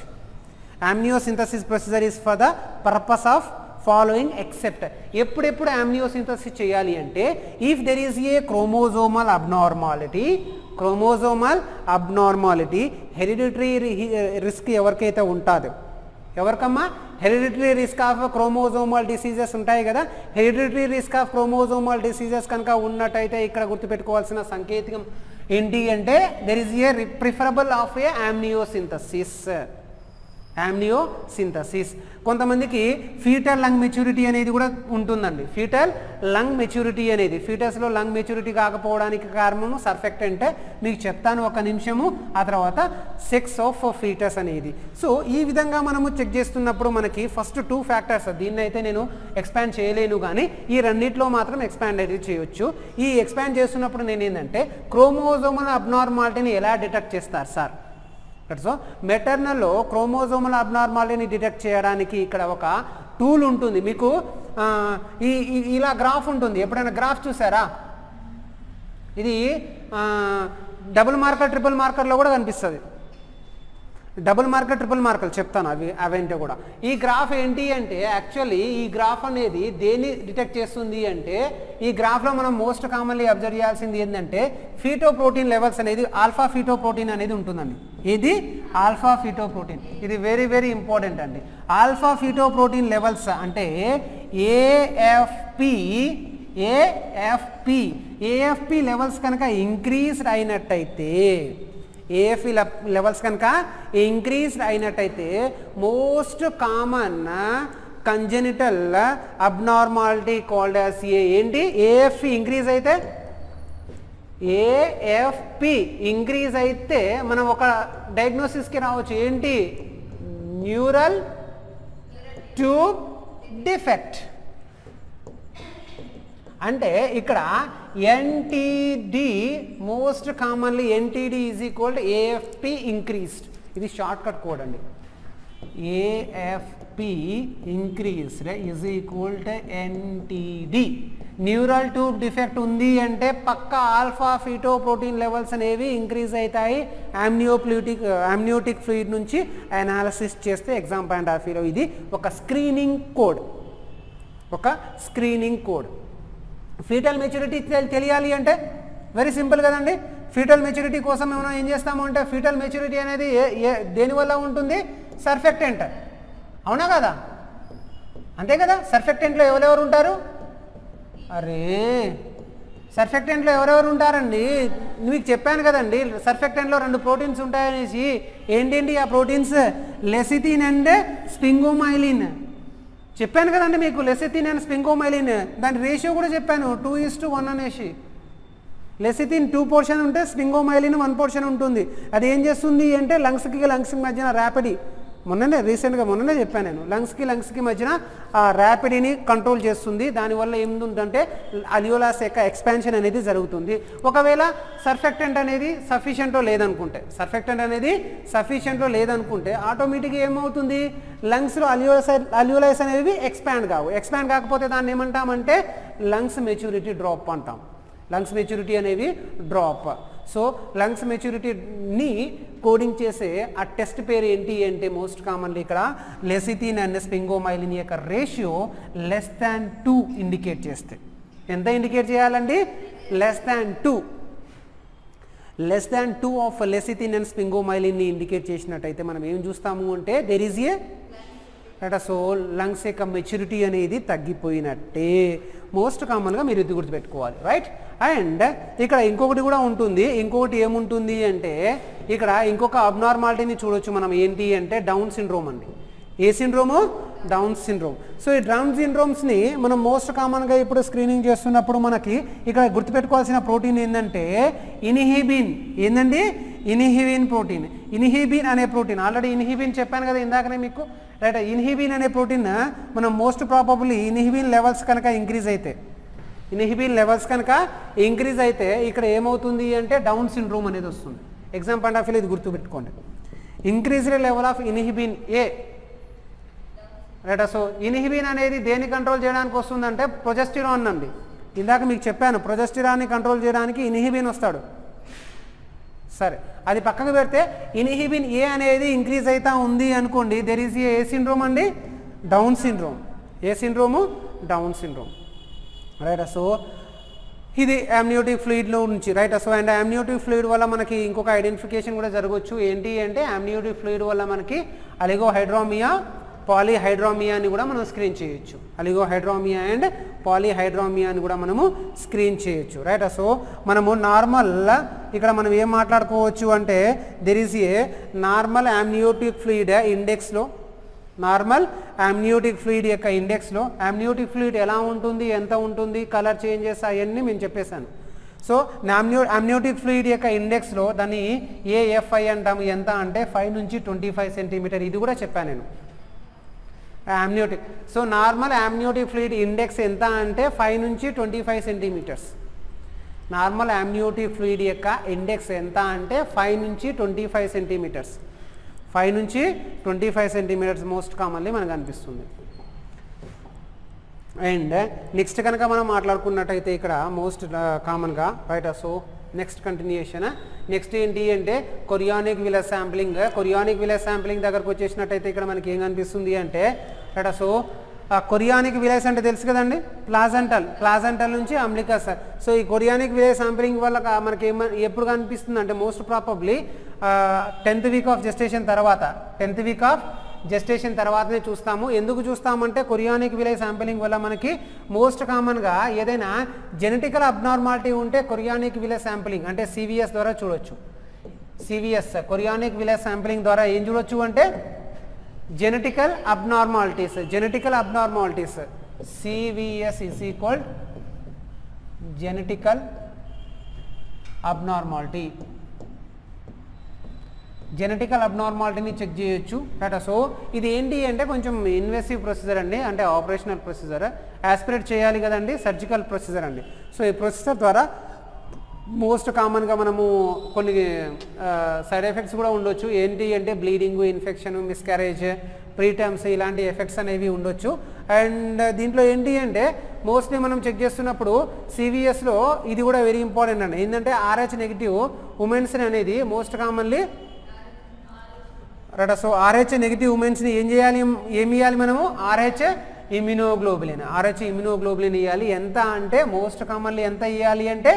Amniocentesis procedure is for the purpose of following except. ఎప్పుడెప్పుడు యామ్నియోసింథసిస్ చేయాలి అంటే if there is a chromosomal abnormality hereditary risk ఎవరికైతే ఉంటుందో, ఎవరికమ్మా? Hereditary risk of chromosomal diseases ఉంటాయి కదా. Hereditary risk of chromosomal diseases కనుక ఉన్నట్టయితే ఇక్కడ గుర్తుపెట్టుకోవాల్సిన సంకేతం ఏంటి అంటే there is a preferable of a amniocentesis. కొంతమందికి ఫీటల్ లంగ్ మెచ్యూరిటీ అనేది కూడా ఉంటుందండి. ఫీటస్లో లంగ్ మెచ్యూరిటీ కాకపోవడానికి కారణము సర్ఫెక్టెంట్ మీకు చెప్తాను ఒక నిమిషము. ఆ తర్వాత సెక్స్ ఆఫ్ ఫీటస్ అనేది. సో ఈ విధంగా మనము చెక్ చేస్తున్నప్పుడు మనకి ఫస్ట్ 2 ఫ్యాక్టర్స్, దీన్ని అయితే నేను ఎక్స్పాండ్ చేయలేను కానీ ఈ రెండిట్లో మాత్రం ఎక్స్పాండ్ అయితే చేయొచ్చు. ఈ ఎక్స్పాండ్ చేస్తున్నప్పుడు నేను ఏంటంటే క్రోమోజోమల్ అబ్నార్మాలిటీని ఎలా డిటెక్ట్ చేస్తారు సార్? సో మెటర్నల్లో క్రోమోజోమల్ అబ్నార్మాలిటీని డిటెక్ట్ చేయడానికి ఇక్కడ ఒక టూల్ ఉంటుంది. మీకు ఇలా గ్రాఫ్ ఉంటుంది. ఎప్పుడైనా గ్రాఫ్ చూసారా? ఇది డబుల్ మార్కర్ ట్రిపుల్ మార్కర్లో కూడా కనిపిస్తుంది. డబుల్ మార్కర్ ట్రిపుల్ మార్కర్ చెప్తాను అవేంటో కూడా. ఈ గ్రాఫ్ ఏంటి అంటే యాక్చువల్లీ ఈ గ్రాఫ్ అనేది దేన్ని డిటెక్ట్ చేస్తుంది అంటే ఈ గ్రాఫ్లో మనం మోస్ట్ కామన్లీ అబ్జర్వ్ చేయాల్సింది ఏంటంటే ఫీటోప్రోటీన్ లెవెల్స్ అనేది ఆల్ఫా ఫీటోప్రోటీన్ అనేది ఉంటుందండి. ఇది ఆల్ఫా ఫీటోప్రోటీన్, ఇది వెరీ వెరీ ఇంపార్టెంట్ అండి. ఆల్ఫా ఫీటోప్రోటీన్ లెవెల్స్ అంటే ఏఎఫ్పి లెవెల్స్ కనుక ఇంక్రీజ్డ్ అయినట్టయితే ఏఎఫ్ఈ లెవెల్స్ కనుక ఇంక్రీజ్డ్ అయినట్టయితే most common congenital abnormality called as ఏంటి? ఏఎఫ్ఈ ఇంక్రీజ్ అయితే, ఏఎఫ్పి ఇంక్రీజ్ అయితే మనం ఒక డయాగ్నోసిస్కి రావచ్చు. ఏంటి? Neural tube defect. అంటే ఇక్కడ NTD most commonly NTD is equal to AFP increased. ఇది షార్ట్ కట్ కోడ్ అండి. AFP increased is equal to NTD. Neural tube defect ఉంది అంటే పక్క ఆల్ఫా ఫీటో ప్రోటీన్ లెవెల్స్ అనేవి ఇంక్రీజ్ అవుతాయి. అమ్నియోటిక్ ఫ్లూయిడ్ నుంచి అనాలిసిస్ చేస్తే ఎగ్జామ్ పాయింట్ ఆఫ్ వ్యూలో ఇది ఒక స్క్రీనింగ్ కోడ్. ఫీటల్ మెచ్యూరిటీ తెలియాలి అంటే వెరీ సింపుల్ కదండి. ఫీటల్ మెచ్యూరిటీ కోసం మనం ఏం చేస్తాము అంటే ఫీటల్ మెచ్యూరిటీ అనేది దేనివల్ల ఉంటుంది? సర్ఫెక్టెంట్. అవునా కదా? అంతే కదా. సర్ఫెక్టెంట్లో ఎవరెవరు ఉంటారు? అరే సర్ఫెక్టెంట్లో ఎవరెవరు ఉంటారండి? మీకు చెప్పాను కదండి, సర్ఫెక్టెంట్లో 2 ప్రోటీన్స్ ఉంటాయనేసి. ఏంటండి ఆ ప్రోటీన్స్? Lecithin and స్పింగోమైలిన్. చెప్పాను కదండి మీకు, లెసిథిన్ అండ్ స్పింగోమైలిన్. దాని రేషియో కూడా చెప్పాను, 2:1 అనేసి. లెసిథిన్ 2 పోర్షన్ ఉంటే స్పింగోమైలిన్ 1 పోర్షన్ ఉంటుంది. అది ఏం చేస్తుంది అంటే లంగ్స్కి మధ్యన ర్యాపిడ్, మొన్ననే చెప్పాను నేను, లంగ్స్కి మధ్యన ఆ ర్యాపిడీని కంట్రోల్ చేస్తుంది. దానివల్ల ఏముందంటే అలియోలాస్ యొక్క ఎక్స్పాన్షన్ అనేది జరుగుతుంది. ఒకవేళ సర్ఫెక్టెంట్ అనేది సఫిషియెంట్లో లేదనుకుంటే ఆటోమేటిక్గా ఏమవుతుంది? లంగ్స్లో అలియోలైస్ అనేవి ఎక్స్పాండ్ కాకపోతే దాన్ని ఏమంటామంటే లంగ్స్ మెచ్యూరిటీ డ్రాప్ అంటాం. అనేవి డ్రాప్. సో లంగ్స్ మెచ్యూరిటీని కోడింగ్ చేసే ఆ టెస్ట్ పేరు ఏంటి అంటే మోస్ట్ కామన్లీ ఇక్కడ లెసిథిన్ అండ్ స్పింగోమైలిన్ యొక్క రేషియో <2 ఇండికేట్ చేస్తే. ఎంత ఇండికేట్ చేయాలండి? <2 ఆఫ్ లెసిథిన్ అండ్ స్పింగోమైలిన్ని ఇండికేట్ చేసినట్టయితే మనం ఏం చూస్తాము అంటే there is A so lungs యొక్క మెచ్యూరిటీ అనేది తగ్గిపోయినట్టే. మోస్ట్ కామన్గా మీరు ఇది గుర్తుపెట్టుకోవాలి, రైట్? అండ్ ఇక్కడ ఇంకొకటి కూడా ఉంటుంది. ఇంకొకటి ఏముంటుంది అంటే ఇక్కడ ఇంకొక అబ్నార్మాలిటీని చూడొచ్చు మనం. ఏంటి అంటే డౌన్ సిండ్రోమ్ అండి. ఏ సిండ్రోము? Down syndrome. సో ఈ డౌన్ సిండ్రోమ్స్ని మనం మోస్ట్ కామన్గా ఇప్పుడు స్క్రీనింగ్ చేస్తున్నప్పుడు మనకి ఇక్కడ గుర్తుపెట్టుకోవాల్సిన ప్రోటీన్ ఏంటంటే ఇన్హిబిన్. ఏంటండి? Inhibin protein. ఇన్హిబిన్ అనే ప్రోటీన్, ఆల్రెడీ ఇన్హిబిన్ చెప్పాను కదా ఇందాకనే మీకు, రైట్? ఇన్హిబిన్ అనే ప్రోటీన్ మనం మోస్ట్ ప్రాబబ్లీ ఇన్హిబిన్ లెవెల్స్ కనుక ఇంక్రీజ్ అయితే ఇక్కడ ఏమవుతుంది అంటే డౌన్ సిండ్రోమ్ అనేది వస్తుంది. ఎగ్జామ్ పాయింట్ ఆఫ్ వ్యూ ఇది గుర్తుపెట్టుకోండి. Increased level of inhibin A, right? So inhibin అనేది దేన్ని కంట్రోల్ చేయడానికి వస్తుందంటే ప్రొజెస్టిరాన్ అండి. ఇందాక మీకు చెప్పాను, ప్రొజెస్టిరాన్ని కంట్రోల్ చేయడానికి ఇన్హిబిన్ వస్తాడు. సరే, అది పక్కకు పెడితే ఇన్హిబిన్ ఏ అనేది ఇంక్రీజ్ అవుతా ఉంది అనుకోండి, దెర్ ఈజ్ ఏ సిండ్రోమ్ అండి? Down syndrome. ఏ syndrome? Down syndrome, right? So ఇది అమ్నియోటిక్ ఫ్లూయిడ్లో నుంచి, right? So and amniotic fluid వల్ల మనకి ఇంకొక ఐడెంటిఫికేషన్ కూడా జరగవచ్చు. ఏంటి అంటే అమ్నియోటిక్ ఫ్లూయిడ్ వల్ల మనకి అలిగోహైడ్రామియా, పాలీహైడ్రామియా అని కూడా మనం స్క్రీన్ చేయొచ్చు. అలిగోహైడ్రామియా అండ్ పాలీహైడ్రామియా అని కూడా మనము స్క్రీన్ చేయొచ్చు, రైట్? సో మనము నార్మల్ ఇక్కడ మనం ఏం మాట్లాడుకోవచ్చు అంటే there is a normal amniotic fluid ఇండెక్స్లో, నార్మల్ అమ్నియోటిక్ ఫ్లూయిడ్ యొక్క ఇండెక్స్లో అమ్నియోటిక్ ఫ్లూయిడ్ ఎలా ఉంటుంది, ఎంత ఉంటుంది, కలర్ చేంజెస్ అవన్నీ నేను చెప్పేశాను. సో అమ్నియోటిక్ ఫ్లూయిడ్ యొక్క ఇండెక్స్లో దాన్ని ఏఎఫ్ఐ అంటాము. ఎంత అంటే 5 నుంచి 25 సెంటీమీటర్. ఇది కూడా చెప్పాను నేను. Amniotic, so normal amniotic fluid index ఎంత అంటే 5 నుంచి 25 సెంటీమీటర్స్. నార్మల్ అమ్నియోటిక్ ఫ్లూయిడ్ యొక్క ఇండెక్స్ ఎంత అంటే 5 నుంచి 25 సెంటీమీటర్స్. 5 నుంచి 25 సెంటీమీటర్స్ మోస్ట్ కామన్లీ మనకు అనిపిస్తుంది. అండ్ నెక్స్ట్ కనుక మనం మాట్లాడుకున్నట్టయితే ఇక్కడ మోస్ట్ కామన్గా, right? So next continuation. Next ఏంటి అంటే chorionic villus sampling. Chorionic villus sampling దగ్గరకు వచ్చేసినట్టయితే ఇక్కడ మనకి ఏం కనిపిస్తుంది అంటే, రైట్? సో కొరియానిక్ విలస్ అంటే తెలుసు కదండి, ప్లాజెంటల్ నుంచి అమ్లికస్. సో ఈ కొరియానిక్ విలస్ శాంప్లింగ్ వల్ల మనకి ఎప్పుడు కనిపిస్తుంది అంటే most probably 10th week of gestation తర్వాతనే చూస్తాము. ఎందుకు చూస్తామంటే కొరియానిక్ విలస్ శాంప్లింగ్ వల్ల మనకి మోస్ట్ కామన్గా ఏదైనా జెనెటికల్ అబ్నార్మాలిటీ ఉంటే కొరియానిక్ విలస్ శాంప్లింగ్ అంటే సివిఎస్ ద్వారా చూడొచ్చు. కొరియానిక్ విలస్ శాంప్లింగ్ ద్వారా ఏం చూడొచ్చు అంటే genetical abnormalities. CVS is equal genetical abnormality. జెనెటికల్ అబ్నార్మాలిటీని చెక్ చేయొచ్చు రైట్. సో ఇది ఏంటి అంటే కొంచెం ఇన్వెసివ్ ప్రొసీజర్ అండి, అంటే ఆపరేషనల్ ప్రొసీజర్, యాస్పిరేట్ చేయాలి కదండి, సర్జికల్ ప్రొసీజర్ అండి. సో ఈ ప్రొసీజర్ ద్వారా మోస్ట్ కామన్గా మనము కొన్ని సైడ్ ఎఫెక్ట్స్ కూడా ఉండొచ్చు. ఏంటి అంటే బ్లీడింగ్, ఇన్ఫెక్షన్, మిస్క్యారేజ్, ప్రీటర్మ్స్ ఇలాంటి ఎఫెక్ట్స్ అనేవి ఉండొచ్చు. అండ్ దీంట్లో ఏంటి అంటే మోస్ట్లీ మనం చెక్ చేస్తున్నప్పుడు సివిఎస్లో ఇది కూడా వెరీ ఇంపార్టెంట్ అండి. ఏంటంటే RH నెగిటివ్ ఉమెన్స్ అనేది most commonly right. So RH negative ఉమెన్స్ని ఏమి ఇవ్వాలి మనము? RH ఇమ్యునోగ్లోబులిన్ ఇవ్వాలి. ఎంత అంటే మోస్ట్ కామన్లీ ఎంత ఇవ్వాలి అంటే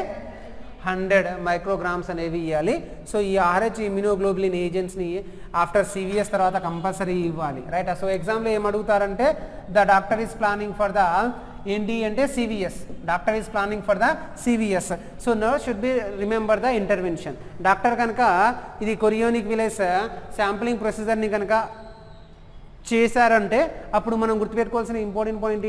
100 మైక్రోగ్రామ్స్ అనేవి ఇవ్వాలి. సో ఈ RH ఇమ్యునోగ్లోబులిన్ ఏజెంట్స్ని ఆఫ్టర్ సివిఎస్ తర్వాత కంపల్సరీ ఇవ్వాలి రైట్. సో ఎగ్జామ్లో ఏం అడుగుతారంటే the doctor is planning for the ఏంటి అంటే CVS, doctor is planning for the CVS. So nurse should be remember the intervention. Doctor కనుక ఇది కొరియోనిక్ విలేజ్ శాంప్లింగ్ ప్రొసీజర్ని కనుక చేశారంటే అప్పుడు మనం గుర్తుపెట్టుకోవాల్సిన ఇంపార్టెంట్ పాయింట్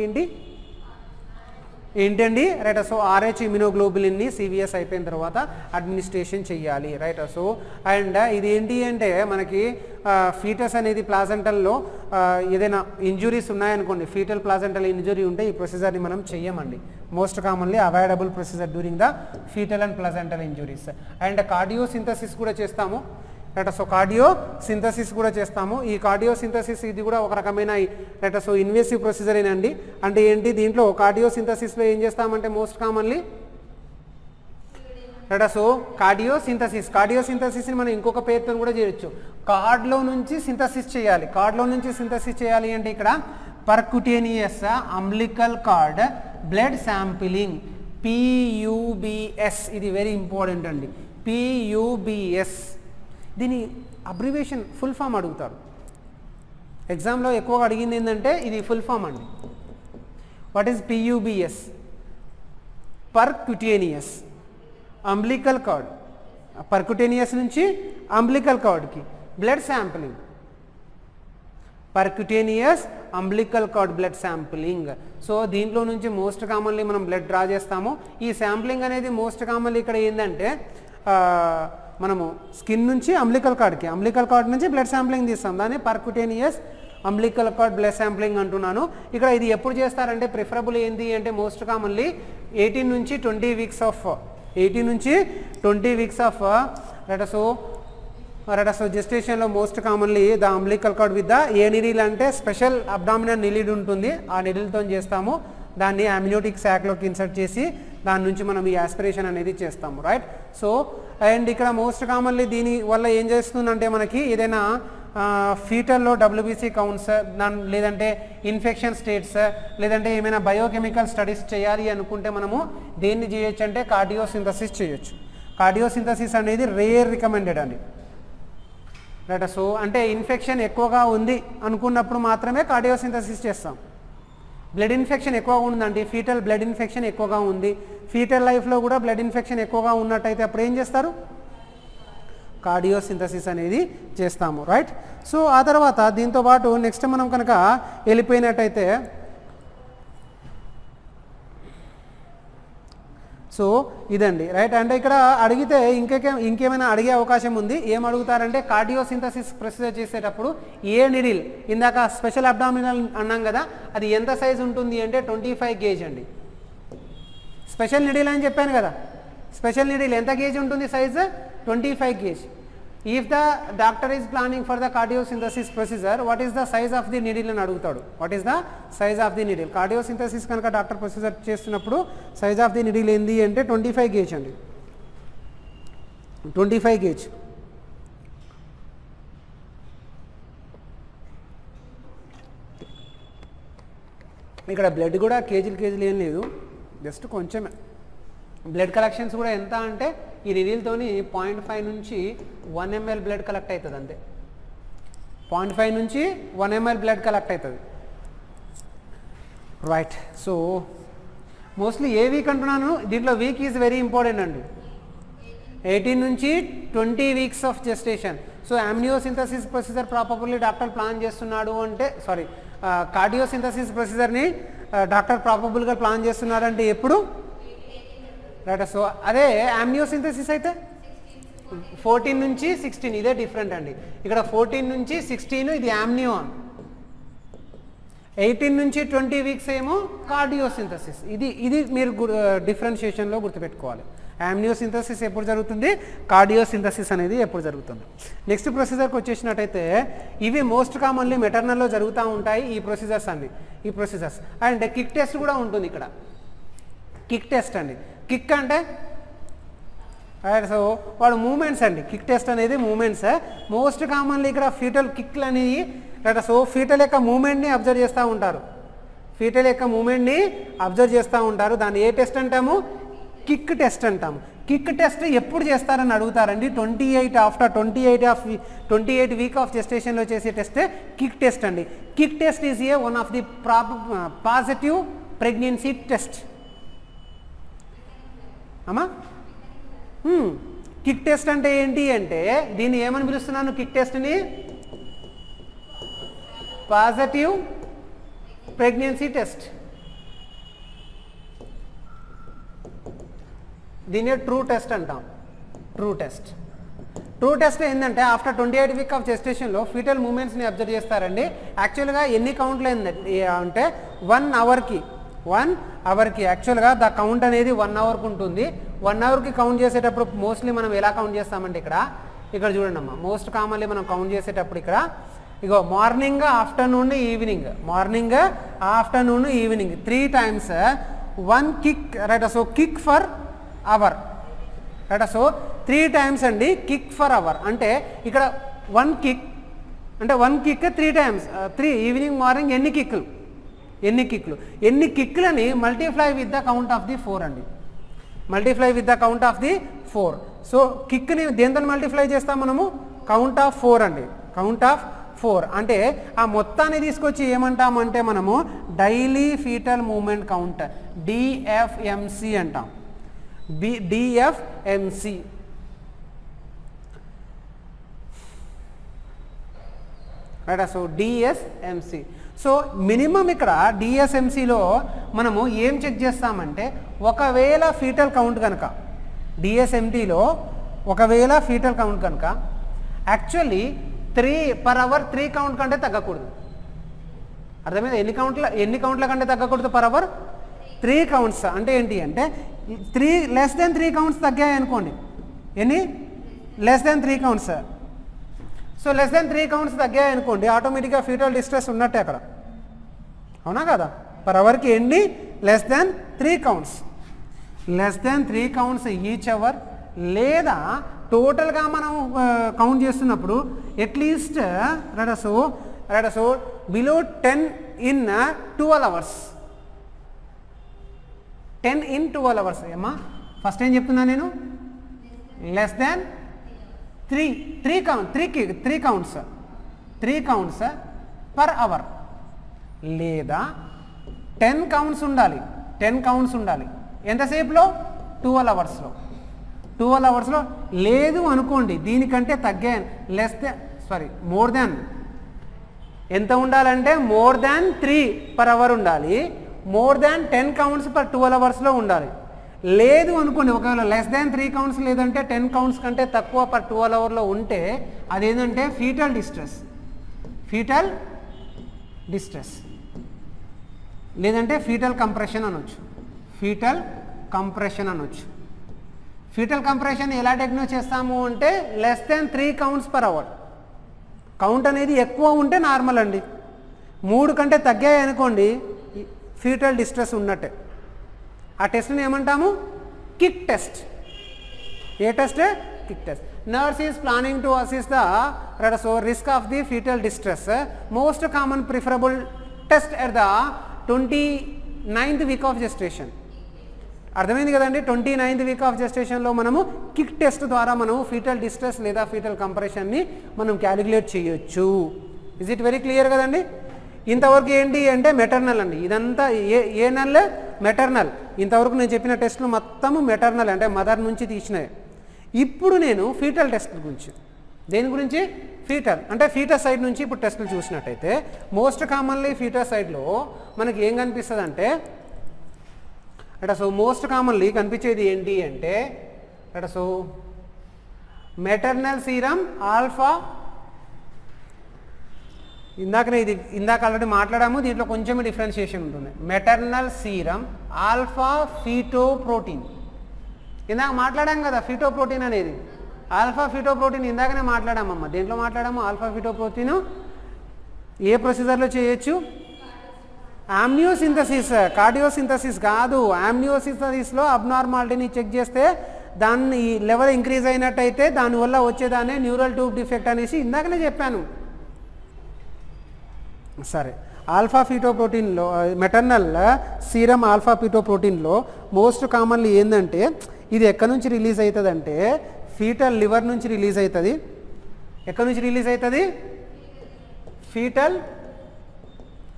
ఏంటండి రైట్. సో RH ఇమ్యునోగ్లోబులిన్ని సివిఎస్ అయిపోయిన తర్వాత అడ్మినిస్ట్రేషన్ చేయాలి రైట్. సో అండ్ ఇది ఏంటి అంటే మనకి ఫీటస్ అనేది ప్లాజెంటల్లో ఏదైనా ఇంజురీస్ ఉన్నాయనుకోండి, ఫీటల్ ప్లాజెంటల్ ఇంజురీ ఉంటే ఈ ప్రొసీజర్ని మనం చెయ్యమండి. Most commonly avoidable procedure during the fetal and placental injuries. And cordocentesis కూడా చేస్తాము రైట్. సో కార్డియోసింథసిస్ కూడా చేస్తాము. ఈ కార్డియోసింథసిస్ ఇది కూడా ఒక రకమైన రైట్. So invasive ప్రొసీజరేనండి. అంటే ఏంటి దీంట్లో కార్డియోసింథసిస్లో ఏం చేస్తామంటే మోస్ట్ కామన్లీ రైట్. సో కార్డియోసింథసిస్ని మనం ఇంకొక పేరుతో కూడా చేయొచ్చు. కార్డ్లో నుంచి సింథసిస్ చేయాలి అంటే ఇక్కడ percutaneous umbilical cord blood sampling PUBS ఇది వెరీ ఇంపార్టెంట్ అండి. PUBS దీని అబ్రివేషన్ ఫుల్ ఫామ్ అడుగుతారు ఎగ్జామ్లో. ఎక్కువగా అడిగింది ఏంటంటే ఇది ఫుల్ ఫామ్ అండి. What is PUBS? Percutaneous umbilical cord. Percutaneous నుంచి అంబ్లికల్ కార్డ్కి blood sampling. Percutaneous umbilical cord blood sampling. So దీంట్లో నుంచి మోస్ట్ కామన్లీ మనం బ్లడ్ డ్రా చేస్తాము. ఈ శాంపిలింగ్ అనేది మోస్ట్ కామన్లీ ఇక్కడ ఏంటంటే మనము స్కిన్ నుంచి అంబ్లికల్ కార్డ్ నుంచి బ్లడ్ శాంప్లింగ్ తీస్తాం. దాన్ని పర్క్యుటేనియస్ అంబ్లికల్ కార్డ్ బ్లడ్ శాంప్లింగ్ అంటున్నాను. ఇక్కడ ఇది ఎప్పుడు చేస్తారంటే ప్రిఫరబుల్ ఏంటి అంటే మోస్ట్ కామన్లీ 18 నుంచి 20 వీక్స్ ఆఫ్ రైట్. సో జెస్టేషన్లో most commonly the umbilical cord with the a needle అంటే స్పెషల్ అబ్డామినల్ నిడిల్ ఉంటుంది, ఆ నిడిల్తో చేస్తాము. దాన్ని అమ్నియోటిక్ శాక్లోకి ఇన్సర్ట్ చేసి దాని నుంచి మనం ఈ యాస్పిరేషన్ అనేది చేస్తాము రైట్. సో అండ్ ఇక్కడ మోస్ట్ కామన్లీ దీని వల్ల ఏం చేస్తుందంటే మనకి ఏదైనా ఫీటల్లో WBC కౌంట్స్ లేదంటే ఇన్ఫెక్షన్ స్టేట్స్ లేదంటే ఏమైనా బయోకెమికల్ స్టడీస్ చేయాలి అనుకుంటే మనము దేన్ని చేయొచ్చు అంటే కార్డియోసింథసిస్ చేయొచ్చు. కార్డియోసింథసిస్ అనేది రేర్ రికమెండెడ్ అండి రైట్. సో అంటే ఇన్ఫెక్షన్ ఎక్కువగా ఉంది అనుకున్నప్పుడు మాత్రమే కార్డియోసింథసిస్ చేస్తాం. బ్లడ్ ఇన్ఫెక్షన్ ఎక్కువగా ఉందండి, ఫీటల్ బ్లడ్ ఇన్ఫెక్షన్ ఎక్కువగా ఉంది, ఫీటల్ లైఫ్లో కూడా బ్లడ్ ఇన్ఫెక్షన్ ఎక్కువగా ఉన్నట్టయితే అప్పుడు ఏం చేస్తారు? కార్డియోసింథసిస్ అనేది చేస్తాము రైట్. సో ఆ తర్వాత దీంతో పాటు నెక్స్ట్ మనం కనుక వెళ్ళిపోయినట్టయితే సో ఇదండి రైట్. అంటే ఇక్కడ అడిగితే ఇంకేమైనా అడిగే అవకాశం ఉంది. ఏం అడుగుతారంటే కార్డియోసింథసిస్ ప్రొసీజర్ చేసేటప్పుడు ఏ నిడిల్, ఇందాక స్పెషల్ అబ్డామినల్ అన్నాం కదా, అది ఎంత సైజ్ ఉంటుంది అంటే 25 gauge అండి. స్పెషల్ నిడిల్ అని చెప్పాను కదా, స్పెషల్ నిడిల్ ఎంత గేజ్ ఉంటుంది size? 25 gauge. If the doctor is planning for the cardiosynthesis procedure, what is the size of the needle అని అడుగుతాడు. What is the size of the needle? కార్డియోసింథసిస్ కనుక doctor procedure చేస్తున్నప్పుడు size of the needle ఏంది అంటే 25 gauge అండి. 25 gauge. ఇక్కడ blood కూడా కేజీలు ఏం లేదు, జస్ట్ కొంచెమే. బ్లడ్ కలెక్షన్స్ కూడా ఎంత అంటే ఈ నిడిల్తోని 0.5 నుంచి 1 ml బ్లడ్ కలెక్ట్ అవుతుంది అంతే. 0.5 నుంచి 1 ml బ్లడ్ కలెక్ట్ అవుతుంది రైట్. సో మోస్ట్లీ ఏ వీక్ అంటున్నాను, దీంట్లో వీక్ ఈజ్ వెరీ ఇంపార్టెంట్ అండి. 18 నుంచి 20 weeks of gestation. So amniocentesis procedure properly doctor plan చేస్తున్నాడు అంటే కార్డియోసింథసిస్ ప్రొసీజర్ని డాక్టర్ ప్రాపబుల్గా ప్లాన్ చేస్తున్నారంటే ఎప్పుడు రైట్. సో అదే అమ్నియోసింథసిస్ అయితే 14 నుంచి 16 ఇదే డిఫరెంట్ అండి. ఇక్కడ 14 నుంచి 16 ఇది యామ్నియాన్, 18 నుంచి 20 వీక్స్ ఏమో కార్డియోసింథసిస్. ఇది మీరు డిఫరెన్షియేషన్లో గుర్తుపెట్టుకోవాలి. యామ్నియోసింథసిస్ ఎప్పుడు జరుగుతుంది, కార్డియోసింథసిస్ అనేది ఎప్పుడు జరుగుతుంది. నెక్స్ట్ ప్రొసీజర్కి వచ్చేసినట్టయితే ఇవి మోస్ట్ కామన్లీ మెటర్నల్లో జరుగుతూ ఉంటాయి ఈ ప్రొసీజర్స్ అన్ని. ఈ ప్రొసీజర్స్ అండ్ కిక్ టెస్ట్ కూడా ఉంటుంది ఇక్కడ. కిక్ టెస్ట్ అండి, కిక్ అంటే సో వాడు మూమెంట్స్ అండి. కిక్ టెస్ట్ అనేది మూమెంట్స్. మోస్ట్ కామన్లీ ఇక్కడ ఫీటల్ కిక్లు అనేవి సో ఫీటల్ యొక్క మూమెంట్ని అబ్జర్వ్ చేస్తూ ఉంటారు. ఫీటల్ యొక్క మూమెంట్ని అబ్జర్వ్ చేస్తూ ఉంటారు. దాన్ని ఏ టెస్ట్ అంటాము, కిక్ టెస్ట్ అంటాము. కిక్ టెస్ట్ ఎప్పుడు చేస్తారని అడుగుతారండి. 28 వీక్ ఆఫ్ జెస్టేషన్లో చేసే టెస్ట్ కిక్ టెస్ట్ అండి. Kick test is a one of the positive pregnancy test. అమ్మా కిక్ టెస్ట్ అంటే ఏంటి అంటే దీన్ని ఏమని పిలుస్తున్నాను, కిక్ టెస్ట్ని పాజిటివ్ ప్రెగ్నెన్సీ టెస్ట్. దీన్ని ట్రూ టెస్ట్ అంటాం. ట్రూ టెస్ట్ ఏంటంటే ఆఫ్టర్ 28 వీక్ ఆఫ్ జెస్టేషన్లో ఫీటల్ మూమెంట్స్ని అబ్జర్వ్ చేస్తారండి. యాక్చువల్గా ఎన్ని కౌంట్లు అంటే 1 అవర్కి యాక్చువల్గా ద కౌంట్ అనేది 1 అవర్కి ఉంటుంది. 1 అవర్కి కౌంట్ చేసేటప్పుడు మోస్ట్లీ మనం ఎలా కౌంట్ చేస్తామంటే ఇక్కడ చూడండి అమ్మా, మోస్ట్ కామన్లీ మనం కౌంట్ చేసేటప్పుడు ఇక్కడ ఇగో morning, afternoon, evening 3 times 1 kick right. So kick for hour right. So 3 times అండి కిక్ ఫర్ అవర్. అంటే ఇక్కడ 1 కిక్ అంటే 1 కిక్ 3 times 3 ఈవినింగ్ మార్నింగ్ ఎన్ని కిక్లని multiply with the count of the 4 అండి. Multiply with the count of the 4. So కిక్ని దేంతో multiply చేస్తాం మనము, కౌంట్ ఆఫ్ 4 అండి. కౌంట్ ఆఫ్ 4 అంటే ఆ మొత్తాన్ని తీసుకొచ్చి ఏమంటామంటే మనము డైలీ ఫీటల్ మూమెంట్ కౌంట్ డిఎఫ్ఎంసి అంటాం. డిఎఫ్ఎంసి రైట్. సో డిఎస్ఎంసి. సో మినిమం ఇక్కడ డిఎస్ఎంసిలో మనము ఏం చెక్ చేస్తామంటే ఒకవేళ ఫీటల్ కౌంట్ కనుక డిఎస్ఎంటీలో ఒకవేళ ఫీటల్ కౌంట్ కనుక యాక్చువల్లీ 3 per hour 3 కౌంట్ కంటే తగ్గకూడదు. అర్థమైంది? ఎన్ని కౌంట్ల కంటే తగ్గకూడదు పర్ అవర్ 3 కౌంట్స్. అంటే ఏంటి అంటే 3 less than 3 కౌంట్స్ తగ్గాయి అనుకోండి. ఎన్ని less than 3 counts. So less than 3 counts తగ్గాయి అనుకోండి, ఆటోమేటిక్గా ఫీటల్ డిస్ట్రెస్ ఉన్నట్టే అక్కడ. అవునా కదా? పర్ అవర్కి ఎన్ని less than 3 counts. less than 3 counts each hour, లేదా టోటల్గా మనం కౌంట్ చేస్తున్నప్పుడు at least so below 10 in 12 hours. 10 in 12 hours. ఏమ్మా ఫస్ట్ ఏం చెప్తున్నా నేను, less than 3 counts per hour, లేదా 10 కౌంట్స్ ఉండాలి. ఎంతసేపులో? 12 అవర్స్లో. 12 అవర్స్లో లేదు అనుకోండి, దీనికంటే మోర్ దాన్ ఎంత ఉండాలంటే మోర్ దాన్ 3 per hour ఉండాలి. మోర్ దాన్ 10 కౌంట్స్ పర్ 12 అవర్స్లో ఉండాలి. లేదు అనుకోండి, ఒకవేళ లెస్ దాన్ 3 కౌంట్స్ లేదంటే 10 కౌంట్స్ కంటే తక్కువ పర్ 12 అవర్లో ఉంటే అదేంటంటే ఫీటల్ డిస్ట్రెస్, లేదంటే ఫీటల్ కంప్రెషన్ అనొచ్చు. ఫీటల్ కంప్రెషన్ ఎలా డయాగ్నోస్ చేస్తాము అంటే less than 3 counts per hour. Count అనేది ఎక్కువ ఉంటే నార్మల్ అండి, 3 కంటే తగ్గాయి అనుకోండి ఫీటల్ డిస్ట్రెస్ ఉన్నట్టే. ఆ టెస్ట్ని ఏమంటాము? Kick test. ఏ test? Kick test. Nurse is planning to assist the risk of the fetal distress. Most common preferable test at the 29th week of gestation. అర్థమైంది కదండి? 29th వీక్ ఆఫ్ జెస్టేషన్లో మనము kick test ద్వారా మనము foetal distress లేదా foetal కంప్రెషన్ని మనం calculate చేయొచ్చు. Is it very clear కదండి? ఇంతవరకు ఏంటి అంటే మెటర్నల్ అండి. ఇదంతా ఏ నెల? మెటర్నల్. ఇంతవరకు నేను చెప్పిన టెస్టులు మొత్తము మెటర్నల్ అంటే మదర్ నుంచి తీసినవి. ఇప్పుడు నేను ఫీటల్ టెస్ట్ గురించి, దేని గురించి? ఫీటల్ అంటే ఫీటస్ సైడ్ నుంచి ఇప్పుడు టెస్టులు చూసినట్టయితే మోస్ట్ కామన్లీ ఫీటస్ సైడ్లో మనకి ఏం కనిపిస్తుంది అంటే మోస్ట్ కామన్లీ కనిపించేది ఏంటి అంటే మెటర్నల్ సీరం ఆల్ఫా, ఇందాక ఆల్రెడీ మాట్లాడాము, దీంట్లో కొంచెం డిఫరెన్షియేషన్ ఉంటుంది. మెటర్నల్ సీరం ఆల్ఫా ఫీటోప్రోటీన్, ఇందాక మాట్లాడాం కదా ఫీటోప్రోటీన్ అనేది, ఆల్ఫా ఫీటోప్రోటీన్ ఇందాకనే మాట్లాడామమ్మ. దేంట్లో మాట్లాడాము? ఆల్ఫా ఫీటోప్రోటీన్ ఏ ప్రొసీజర్లో చేయొచ్చు? ఆమ్నియోసింథసిస్, కార్డియోసింథసిస్ కాదు, ఆమ్నియోసింథసిస్లో అబ్నార్మాలిటీని చెక్ చేస్తే దాన్ని లెవెల్ ఇంక్రీజ్ అయినట్టయితే దానివల్ల వచ్చేదాన్ని న్యూరల్ ట్యూబ్ డిఫెక్ట్ అనేసి ఇందాకనే చెప్పాను. సరే, ఆల్ఫా ఫీటోప్రోటీన్లో మెటర్నల్ సీరం ఆల్ఫా ఫీటోప్రోటీన్లో మోస్ట్ కామన్లీ ఏంటంటే ఇది ఎక్కడి నుంచి రిలీజ్ అవుతుంది అంటే ఫీటల్ లివర్ నుంచి రిలీజ్ అవుతుంది. ఎక్కడి నుంచి రిలీజ్ అవుతుంది? ఫీటల్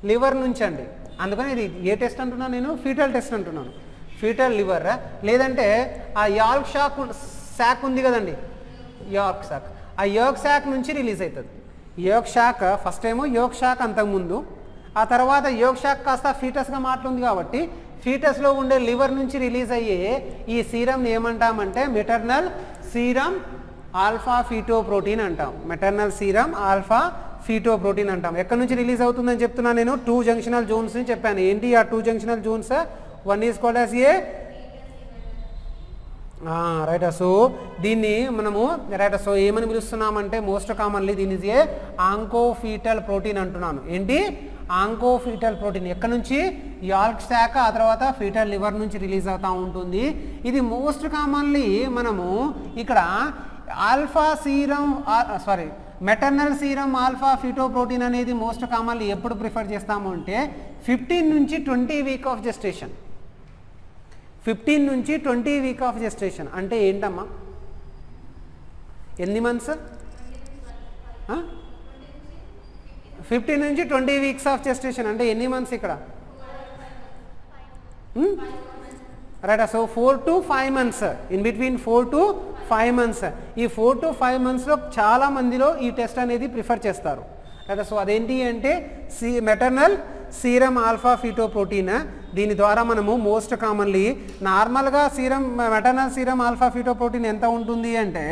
లివర్ నుంచి అండి. అందుకని ఇది ఏ టెస్ట్ అంటున్నాను నేను? ఫీటల్ టెస్ట్ అంటున్నాను. ఫీటల్ లివర్, లేదంటే ఆ యార్క్ శాక్ ఉంది కదండి, యార్క్ శాక్, ఆ యార్క్ శాక్ నుంచి రిలీజ్ అవుతుంది. యోగ్ షాక్ ఫస్ట్ ఏమో యోగ్ షాక్ అంతకుముందు, ఆ తర్వాత యోగ్ షాక్ కాస్త ఫీటస్గా మాట్లాడుంది కాబట్టి ఫీటస్లో ఉండే లివర్ నుంచి రిలీజ్ అయ్యే ఈ సీరంని ఏమంటామంటే మెటర్నల్ సీరం ఆల్ఫా ఫీటోప్రోటీన్ అంటాం. మెటర్నల్ సీరం ఆల్ఫా ఫీటోప్రోటీన్ అంటాం. ఎక్కడి నుంచి రిలీజ్ అవుతుందని చెప్తున్నా నేను? 2 జంక్షనల్ జోన్స్ అని చెప్పాను. ఏంటి ఆ 2 junctional zones? One is called as a right. So దీన్ని మనము రైట్ సో ఏమని పిలుస్తున్నామంటే మోస్ట్ కామన్లీ దీని ఏ ఆంకోఫీటల్ ప్రోటీన్ అంటున్నాను. ఏంటి? ఆంకోఫీటల్ ప్రోటీన్. ఎక్కడి నుంచి? యార్క్ శాఖ, ఆ తర్వాత ఫీటల్ లివర్ నుంచి రిలీజ్ అవుతూ ఉంటుంది. ఇది మోస్ట్ కామన్లీ మనము ఇక్కడ alpha serum maternal serum alpha fetoprotein అనేది మోస్ట్ కామన్లీ ఎప్పుడు ప్రిఫర్ చేస్తాము అంటే 15 నుంచి 20 వీక్ ఆఫ్ జెస్టేషన్. 15 నుంచి 20 వీక్ ఆఫ్ జెస్టేషన్ అంటే ఏంటమ్మా? ఎన్ని మంత్స్? 15 నుంచి 20 వీక్స్ ఆఫ్ జెస్టేషన్ అంటే ఎన్ని మంత్స్ ఇక్కడ? Right. So 4 to 5 months, in between 4 to 5 months. ఈ 4 to 5 monthsలో చాలా మందిలో ఈ టెస్ట్ అనేది ప్రిఫర్ చేస్తారు. రైట్. సో అదేంటి అంటే మెటర్నల్ సీరం ఆల్ఫా ఫీటోప్రోటీన్. దీని ద్వారా మనము మోస్ట్ కామన్లీ నార్మల్గా మెటర్నల్ సీరం ఆల్ఫా ఫీటోప్రోటీన్ ఎంత ఉంటుంది అంటే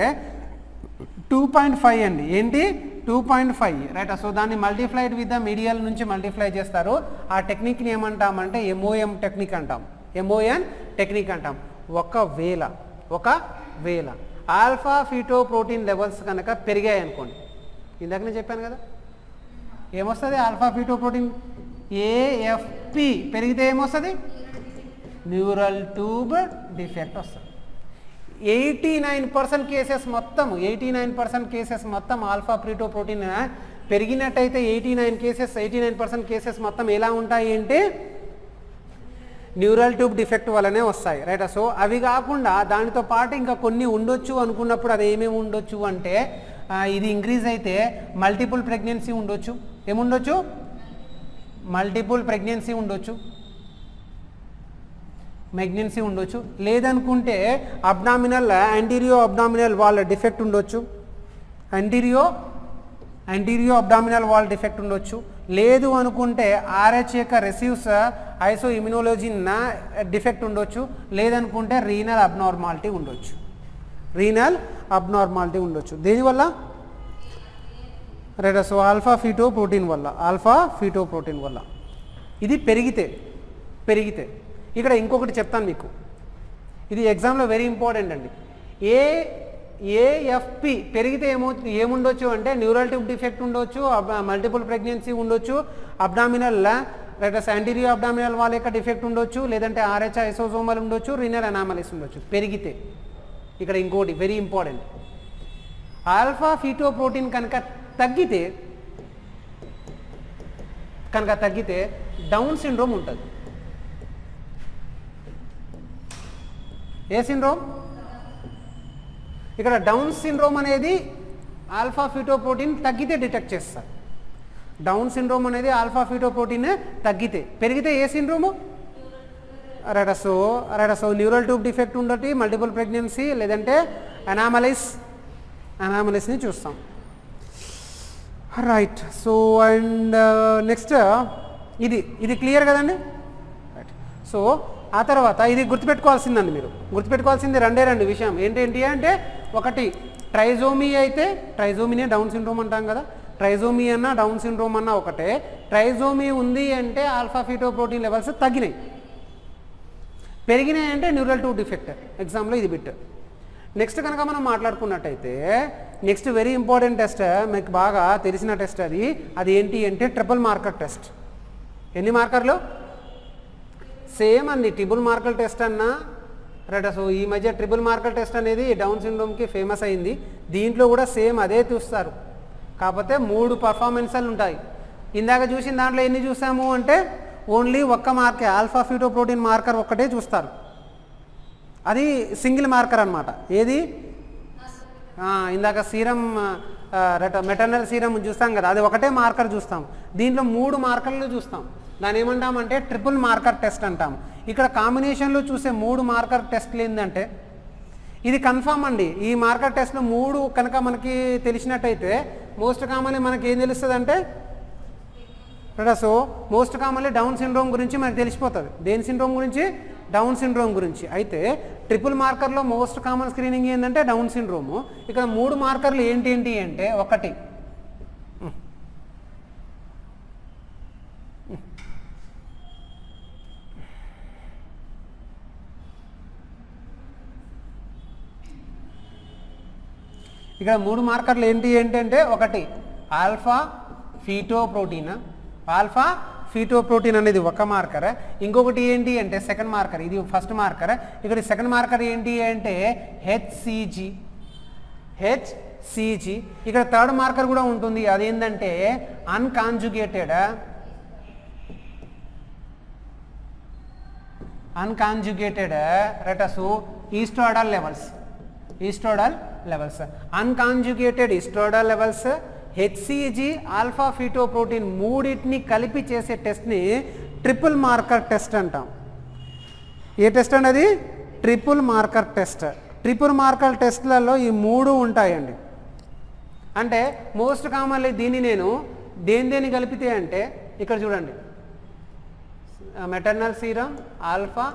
2.5 అండి. ఏంటి? 2.5. రైట్. సో దాన్ని మల్టిప్లైడ్ విత్ ద మీడియల్ నుంచి మల్టిప్లై చేస్తారు. ఆ టెక్నిక్ని ఏమంటామంటే MOM టెక్నిక్ అంటాం. MON టెక్నిక్ అంటాం. ఒకవేళ ఆల్ఫా ఫీటోప్రోటీన్ లెవెల్స్ కనుక పెరిగాయి అనుకోండి, ఇందాక నేను చెప్పాను కదా ఏమొస్తుంది? ఆల్ఫా ఫీటోప్రోటీన్ AFP పెరిగితే ఏమొస్తుంది? న్యూరల్ ట్యూబ్ డిఫెక్ట్ వస్తుంది. 89% కేసెస్ మొత్తం ఆల్ఫా ఫీటోప్రోటీన్ పెరిగినట్టయితే 89% కేసెస్ మొత్తం ఎలా ఉంటాయి అంటే న్యూరల్ ట్యూబ్ డిఫెక్ట్ వల్లనే వస్తాయి. రైట్. సో అవి కాకుండా దానితో పాటు ఇంకా కొన్ని ఉండొచ్చు అనుకున్నప్పుడు అది ఏమేమి ఉండొచ్చు అంటే ఇది ఇంక్రీజ్ అయితే మల్టిపుల్ ప్రెగ్నెన్సీ ఉండొచ్చు. ఏముండొచ్చు? మల్టిపుల్ ప్రెగ్నెన్సీ ఉండొచ్చు, లేదనుకుంటే యాంటీరియో అబ్డామినల్ వాల్ డిఫెక్ట్ ఉండొచ్చు, యాంటీరియో అబ్డామినల్ వాల్ డిఫెక్ట్ ఉండొచ్చు. లేదు అనుకుంటే RH యొక్క రెసివ్స్ ఐసో ఇమ్యునోలజిన్ డిఫెక్ట్ ఉండొచ్చు, లేదనుకుంటే రీనల్ అబ్నార్మాలిటీ ఉండొచ్చు. దేనివల్ల? రైట్. సో ఆల్ఫా ఫీటోప్రోటీన్ వల్ల ఇది పెరిగితే ఇక్కడ ఇంకొకటి చెప్తాను మీకు, ఇది ఎగ్జామ్లో వెరీ ఇంపార్టెంట్ అండి. AFP పెరిగితే ఏముండొచ్చు అంటే న్యూరల్ ట్యూబ్ డిఫెక్ట్ ఉండొచ్చు, మల్టిపుల్ ప్రెగ్నెన్సీ ఉండొచ్చు, abdominal right antero abdominal wall యొక్క డిఫెక్ట్ ఉండొచ్చు, లేదంటే RH ఐసోజోమల్ ఉండొచ్చు, రీనల్ అనామలీస్ ఉండొచ్చు. పెరిగితే ఇక్కడ ఇంకోటి వెరీ ఇంపార్టెంట్, ఆల్ఫా ఫీటోప్రోటీన్ కనుక తగ్గితే డౌన్ సిండ్రోమ్ ఉంటుంది. ఏ సిండ్రోమ్? ఇక్కడ డౌన్ సిండ్రోమ్ అనేది ఆల్ఫా ఫీటోప్రోటీన్ తగ్గితే డిటెక్ట్ చేస్తారు. డౌన్ సిండ్రోమ్ అనేది ఆల్ఫా ఫీటోప్రోటీన్ తగ్గితే. పెరిగితే ఏ syndrome? Right. So neural tube defect ఉండటి, మల్టిపుల్ ప్రెగ్నెన్సీ, లేదంటే అనామలీస్ని చూస్తాం. రైట్. సో అండ్ నెక్స్ట్ ఇది క్లియర్ కదండి. రైట్. సో ఆ తర్వాత ఇది గుర్తుపెట్టుకోవాల్సిందండి, మీరు గుర్తుపెట్టుకోవాల్సింది రెండు విషయం ఏంటి అంటే, ఒకటి ట్రైజోమీ అయితే ట్రైజోమీనే డౌన్ సిండ్రోమ్ అంటాం కదా, ట్రైజోమీ అన్న డౌన్ సిండ్రోమ్ అన్న ఒకటే. ట్రైజోమీ ఉంది అంటే ఆల్ఫా ఫీటోప్రోటీన్ లెవెల్స్ తగ్గినాయి, పెరిగినాయి అంటే న్యూరల్ 2 డిఫెక్ట్. ఎగ్జామ్లో ఇది బిట్. నెక్స్ట్ కనుక మనం మాట్లాడుకున్నట్టయితే నెక్స్ట్ వెరీ ఇంపార్టెంట్ టెస్ట్, మీకు బాగా తెలిసిన టెస్ట్ అది ఏంటి అంటే ట్రిపుల్ మార్కర్ టెస్ట్. ఎన్ని మార్కర్లు? సేమ్ అండి, ట్రిపుల్ మార్కర్ టెస్ట్ అన్నా రైట్. సో ఈ మధ్య ట్రిపుల్ మార్కర్ టెస్ట్ అనేది డౌన్ సిండ్రోమ్కి ఫేమస్ అయింది. దీంట్లో కూడా సేమ్ అదే చూస్తారు, కాకపోతే 3 పర్ఫార్మెన్స్లు ఉంటాయి. ఇందాక చూసిన దాంట్లో ఎన్ని చూసాము అంటే ఓన్లీ ఒక్క మార్కే, ఆల్ఫా ఫీటోప్రోటీన్ మార్కర్ ఒక్కటే చూస్తారు, అది సింగిల్ మార్కర్ అనమాట. ఏది? ఇందాక సీరం మెటర్నల్ సీరం చూస్తాం కదా, అది ఒకటే మార్కర్ చూస్తాం. దీంట్లో 3 మార్కర్లు చూస్తాం, దాన్ని ఏమంటామంటే ట్రిపుల్ మార్కర్ టెస్ట్ అంటాం. ఇక్కడ కాంబినేషన్లో చూసే 3 మార్కర్ టెస్ట్లు ఏంటంటే ఇది కన్ఫామ్ అండి. ఈ మార్కర్ టెస్ట్లో 3 కనుక మనకి తెలిసినట్టయితే మోస్ట్ కామన్లీ మనకి ఏం తెలుస్తుంది అంటే so most commonly down syndrome గురించి మనకు తెలిసిపోతుంది. దేని సిండ్రోమ్ గురించి? డౌన్ సిండ్రోమ్ గురించి. అయితే ట్రిపుల్ మార్కర్లో మోస్ట్ కామన్ స్క్రీనింగ్ ఏంటంటే డౌన్ సిండ్రోము. ఇక్కడ 3 మార్కర్లు ఏంటి అంటే ఒకటి ఇక్కడ 3 మార్కర్లు ఏంటి అంటే ఒకటి ఆల్ఫా ఫీటోప్రోటీన్. ఆల్ఫా ఫీటోప్రోటీన్ అనేది ఒక మార్కర్. ఇంకొకటి ఏంటి అంటే సెకండ్ మార్కర్, ఇది ఫస్ట్ మార్కర్. ఇక్కడ సెకండ్ మార్కర్ ఏంటి అంటే హెచ్సిజి. ఇక్కడ థర్డ్ మార్కర్ కూడా ఉంటుంది, అదేంటంటే unconjugated రెటసు ఈస్ట్రోడల్ levels. Unconjugated ఈస్ట్రోడల్ levels, HCG, alpha ఫీటోప్రోటీన్ మూడింటిని కలిపి చేసే టెస్ట్ని ట్రిపుల్ మార్కర్ టెస్ట్ అంటాం. ఏ టెస్ట్ అండి అది? Triple marker test. Triple marker టెస్ట్లలో ఈ 3 ఉంటాయండి. అంటే మోస్ట్ కామన్లీ దీన్ని నేను దేని కలిపితే అంటే ఇక్కడ చూడండి, maternal serum alpha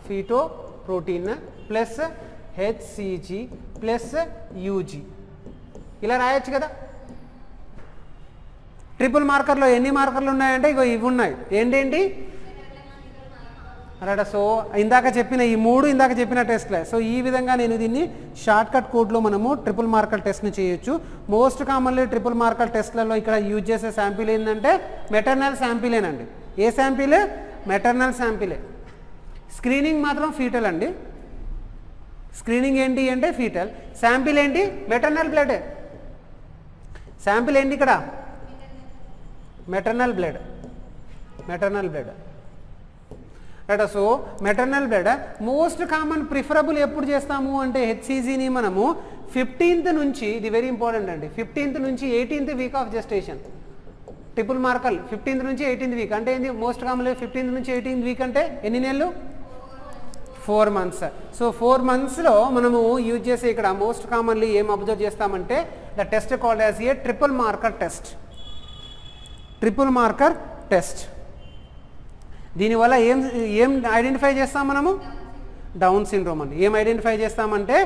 fetoprotein plus HCG plus UG ఇలా రాయొచ్చు కదా. ట్రిపుల్ మార్కర్లో ఎన్ని మార్కర్లు ఉన్నాయంటే ఇగో ఇవి ఉన్నాయి. ఏంటేంటి? రైట్. సో ఇందాక చెప్పిన ఈ 3 ఇందాక చెప్పిన టెస్ట్లే. సో ఈ విధంగా నేను దీన్ని షార్ట్ కట్ కోడ్లో మనము ట్రిపుల్ మార్కర్ టెస్ట్ని చేయొచ్చు. మోస్ట్ కామన్లీ ట్రిపుల్ మార్కర్ టెస్ట్లలో ఇక్కడ యూజ్ చేసే శాంపిల్ ఏంటంటే మెటర్నల్ శాంపిలేనండి. ఏ శాంపిల్? మెటర్నల్ శాంపిలే. స్క్రీనింగ్ మాత్రం ఫీటల్ అండి. స్క్రీనింగ్ ఏంటి అంటే ఫీటల్. శాంపిల్ ఏంటి? Maternal blood. శాంపిల్ ఏంటి ఇక్కడ? Maternal blood. Right. So maternal blood most common preferable ఎప్పుడు చేస్తాము అంటే హెచ్సిజిని మనము 15th నుంచి, ఇది వెరీ ఇంపార్టెంట్ అండి, 15th నుంచి 18th week of gestation. Triple marker 15th నుంచి 18th వీక్ అంటే ఏంది? మోస్ట్ కామన్లీ 15th నుంచి 18th వీక్ అంటే ఎన్ని నెలలు? 4 months. సో 4 monthsలో మనము యూజ్ చేసే ఇక్కడ మోస్ట్ కామన్లీ ఏం అబ్జర్వ్ చేస్తామంటే the test called as A triple marker test. దీనివల్ల ఏం ఐడెంటిఫై చేస్తాం మనము? డౌన్ సిండ్రోమ్ అండి. ఏం ఐడెంటిఫై చేస్తామంటే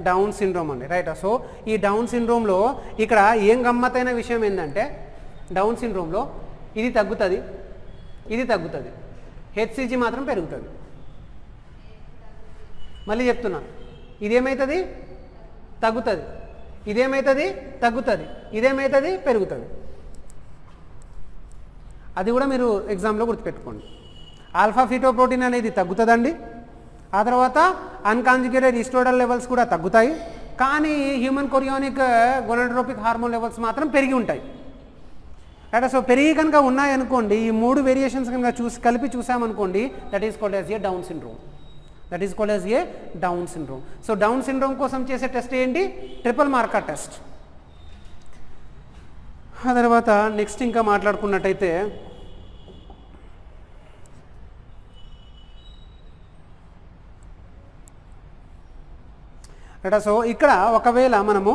డౌన్ సిండ్రోమ్ అండి. రైట్. సో ఈ డౌన్ సిండ్రోమ్లో ఇక్కడ ఏం గమ్మత్తైన విషయం ఏంటంటే డౌన్ సిండ్రోమ్లో ఇది తగ్గుతుంది, హెచ్సిజి మాత్రం పెరుగుతుంది. మళ్ళీ చెప్తున్నా, ఇదేమవుతుంది? తగ్గుతుంది. ఇదేమవుతుంది? తగ్గుతుంది. ఇదేమవుతుంది? పెరుగుతుంది. అది కూడా మీరు ఎగ్జామ్లో గుర్తుపెట్టుకోండి. ఆల్ఫా ఫీటోప్రోటీన్ అనేది తగ్గుతుందండి. ఆ తర్వాత అన్కాంజుగేటెడ్ ఈస్ట్రోడల్ లెవెల్స్ కూడా తగ్గుతాయి. కానీ human chorionic gonadotropic hormone levels మాత్రం పెరిగి ఉంటాయి. రైట్. సో పెరిగి కనుక ఉన్నాయనుకోండి, ఈ 3 వేరియేషన్స్ కనుక కలిపి చూసామనుకోండి, that is called as a Down syndrome. So Down syndrome కోసం చేసే టెస్ట్ ఏంటి? Triple marker test. ఆ తర్వాత నెక్స్ట్ ఇంకా మాట్లాడుకున్నట్టయితే రైట్. సో ఇక్కడ ఒకవేళ మనము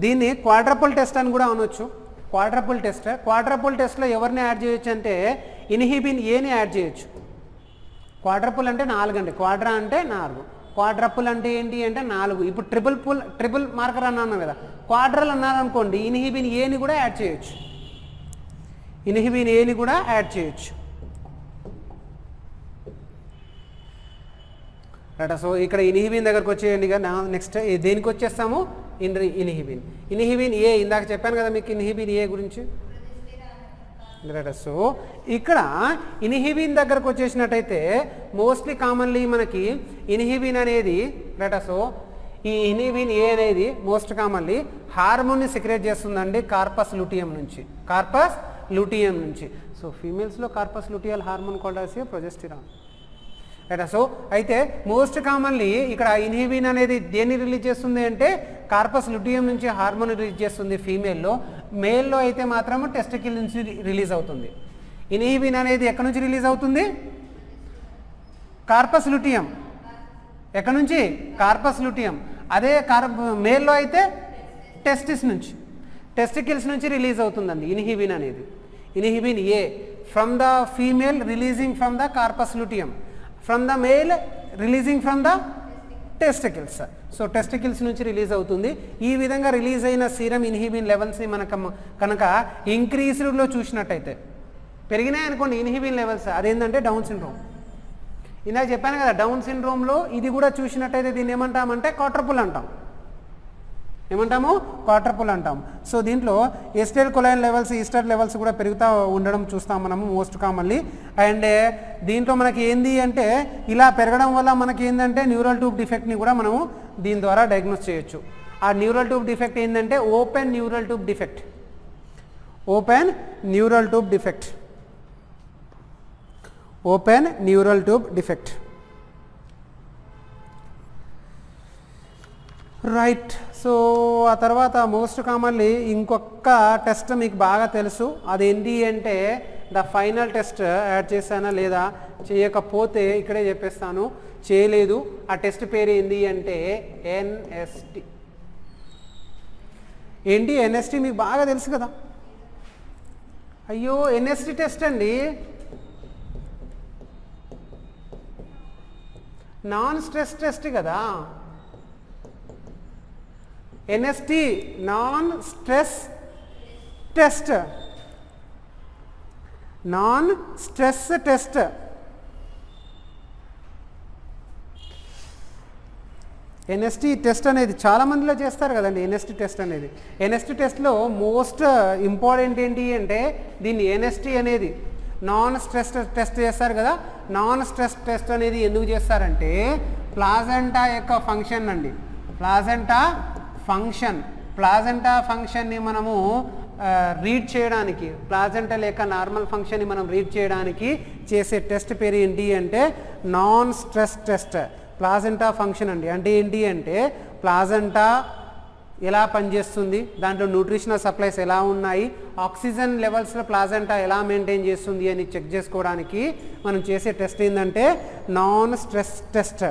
దీన్ని క్వాడ్రపుల్ టెస్ట్ అని కూడా అనొచ్చు. క్వాడ్రపుల్ టెస్ట్లో ఎవరిని యాడ్ చేయొచ్చు అంటే ఇన్హిబిన్ ఏని యాడ్ చేయొచ్చు. క్వాడ్రపుల్ అంటే 4 అండి, క్వాడ్రా అంటే 4, క్వాడ్రపుల్ అంటే ఏంటి అంటే 4. ఇప్పుడు ట్రిపుల్ మార్కర్ అన్నాను కదా, క్వాడ్రల్ అన్నారనుకోండి ఇన్హిబిన్ ఏని కూడా యాడ్ చేయొచ్చు, ఇన్హిబిన్ ఏని కూడా యాడ్ చేయొచ్చు రైట్. సో ఇక్కడ ఇన్హిబిన్ దగ్గరకు వచ్చేయండి. నెక్స్ట్ దేనికి వచ్చేస్తాము, ఇన్హిబిన్ ఏ ఇందాక చెప్పాను కదా మీకు ఇన్హిబిన్ ఏ గురించి రైట్. సో ఇక్కడ ఇన్హిబిన్ దగ్గరకు వచ్చేసినట్టయితే మోస్ట్లీ కామన్లీ మనకి ఇన్హిబిన్ అనేది రైట్. సో ఈ ఇన్హిబిన్ ఏ అనేది మోస్ట్ కామన్లీ హార్మోన్ని సెక్రేట్ చేస్తుందండి కార్పస్ లూటియం నుంచి. సో ఫీమేల్స్లో corpus luteal hormone called as progesterone right. So అయితే మోస్ట్ కామన్లీ ఇక్కడ ఇన్హిబిన్ అనేది దేన్ని రిలీజ్ చేస్తుంది అంటే కార్పస్ లుటియం నుంచి హార్మోన్ రిలీజ్ చేస్తుంది ఫీమేల్లో. మేల్లో అయితే మాత్రం టెస్టికల్ నుంచి రిలీజ్ అవుతుంది. ఇన్హిబిన్ అనేది ఎక్కడి నుంచి రిలీజ్ అవుతుంది, కార్పస్ లుటియం. ఎక్కడి నుంచి, కార్పస్ లుటియం. అదే మేల్లో అయితే టెస్టికల్స్ నుంచి రిలీజ్ అవుతుందండి ఇన్హిబిన్ అనేది. Inhibin A from the female releasing from the corpus luteum, from the male releasing from the testicles. So testicles నుంచి రిలీజ్ అవుతుంది. ఈ విధంగా రిలీజ్ అయిన సీరం ఇన్హిబిన్ లెవెల్స్ని కనుక ఇంక్రీజ్డ్లో చూసినట్టయితే పెరిగినాయి అనుకోండి ఇన్హిబిన్ లెవెల్స్, అదేంటంటే డౌన్ సిండ్రోమ్. ఇందాక చెప్పాను కదా డౌన్ సిండ్రోమ్లో ఇది కూడా చూసినట్టయితే దీన్ని ఏమంటామంటే క్వాడ్రపుల్ అంటాం. సో దీంట్లో ఎస్టైల్ కొలైన్ లెవెల్స్, ఈస్టర్ లెవెల్స్ కూడా పెరుగుతూ ఉండడం చూస్తాం మనము మోస్ట్ కామన్లీ. అండ్ దీంట్లో మనకి ఏంది అంటే ఇలా పెరగడం వల్ల మనకి ఏంటంటే న్యూరల్ ట్యూబ్ డిఫెక్ట్ని కూడా మనము దీని ద్వారా డయాగ్నోస్ చేయొచ్చు. ఆ న్యూరల్ ట్యూబ్ డిఫెక్ట్ ఏంటంటే open neural tube defect. Right. So ఆ తర్వాత మోస్ట్ కామన్లీ ఇంకొక టెస్ట్ మీకు బాగా తెలుసు, అదేంటి అంటే ద ఫైనల్ టెస్ట్. యాడ్ చేశానా లేదా చేయకపోతే ఇక్కడే చెప్పేస్తాను, చేయలేదు. ఆ టెస్ట్ పేరు ఏంటి అంటే ఎన్ఎస్టి. ఏంటి ఎన్ఎస్టి మీకు బాగా తెలుసు కదా. అయ్యో ఎన్ఎస్టి టెస్ట్ అండి, నాన్ స్ట్రెస్ టెస్ట్ కదా. NST non stress test. NST test అనేది చాలా మందిలో చేస్తారు కదండి. ఎన్ఎస్టి టెస్ట్లో మోస్ట్ ఇంపార్టెంట్ ఏంటి అంటే దీన్ని ఎన్ఎస్టి అనేది నాన్ స్ట్రెస్ టెస్ట్ చేస్తారు కదా. నాన్ స్ట్రెస్ టెస్ట్ అనేది ఎందుకు చేస్తారంటే ప్లాజెంటా యొక్క ఫంక్షన్ అండి, ప్లాజెంటా ఫంక్షన్ని మనము రీడ్ చేయడానికి, ప్లాజెంటల్ యొక్క నార్మల్ ఫంక్షన్ని మనం రీడ్ చేయడానికి చేసే టెస్ట్ పేరు ఏంటి అంటే non stress test. Placenta function అండి. అంటే ఏంటి అంటే ప్లాజెంటా ఎలా పనిచేస్తుంది, దాంట్లో న్యూట్రిషనల్ సప్లైస్ ఎలా ఉన్నాయి, ఆక్సిజన్ లెవెల్స్లో ప్లాజెంటా ఎలా మెయింటైన్ చేస్తుంది అని చెక్ చేసుకోవడానికి మనం చేసే టెస్ట్ ఏంటంటే నాన్ స్ట్రెస్ టెస్ట్.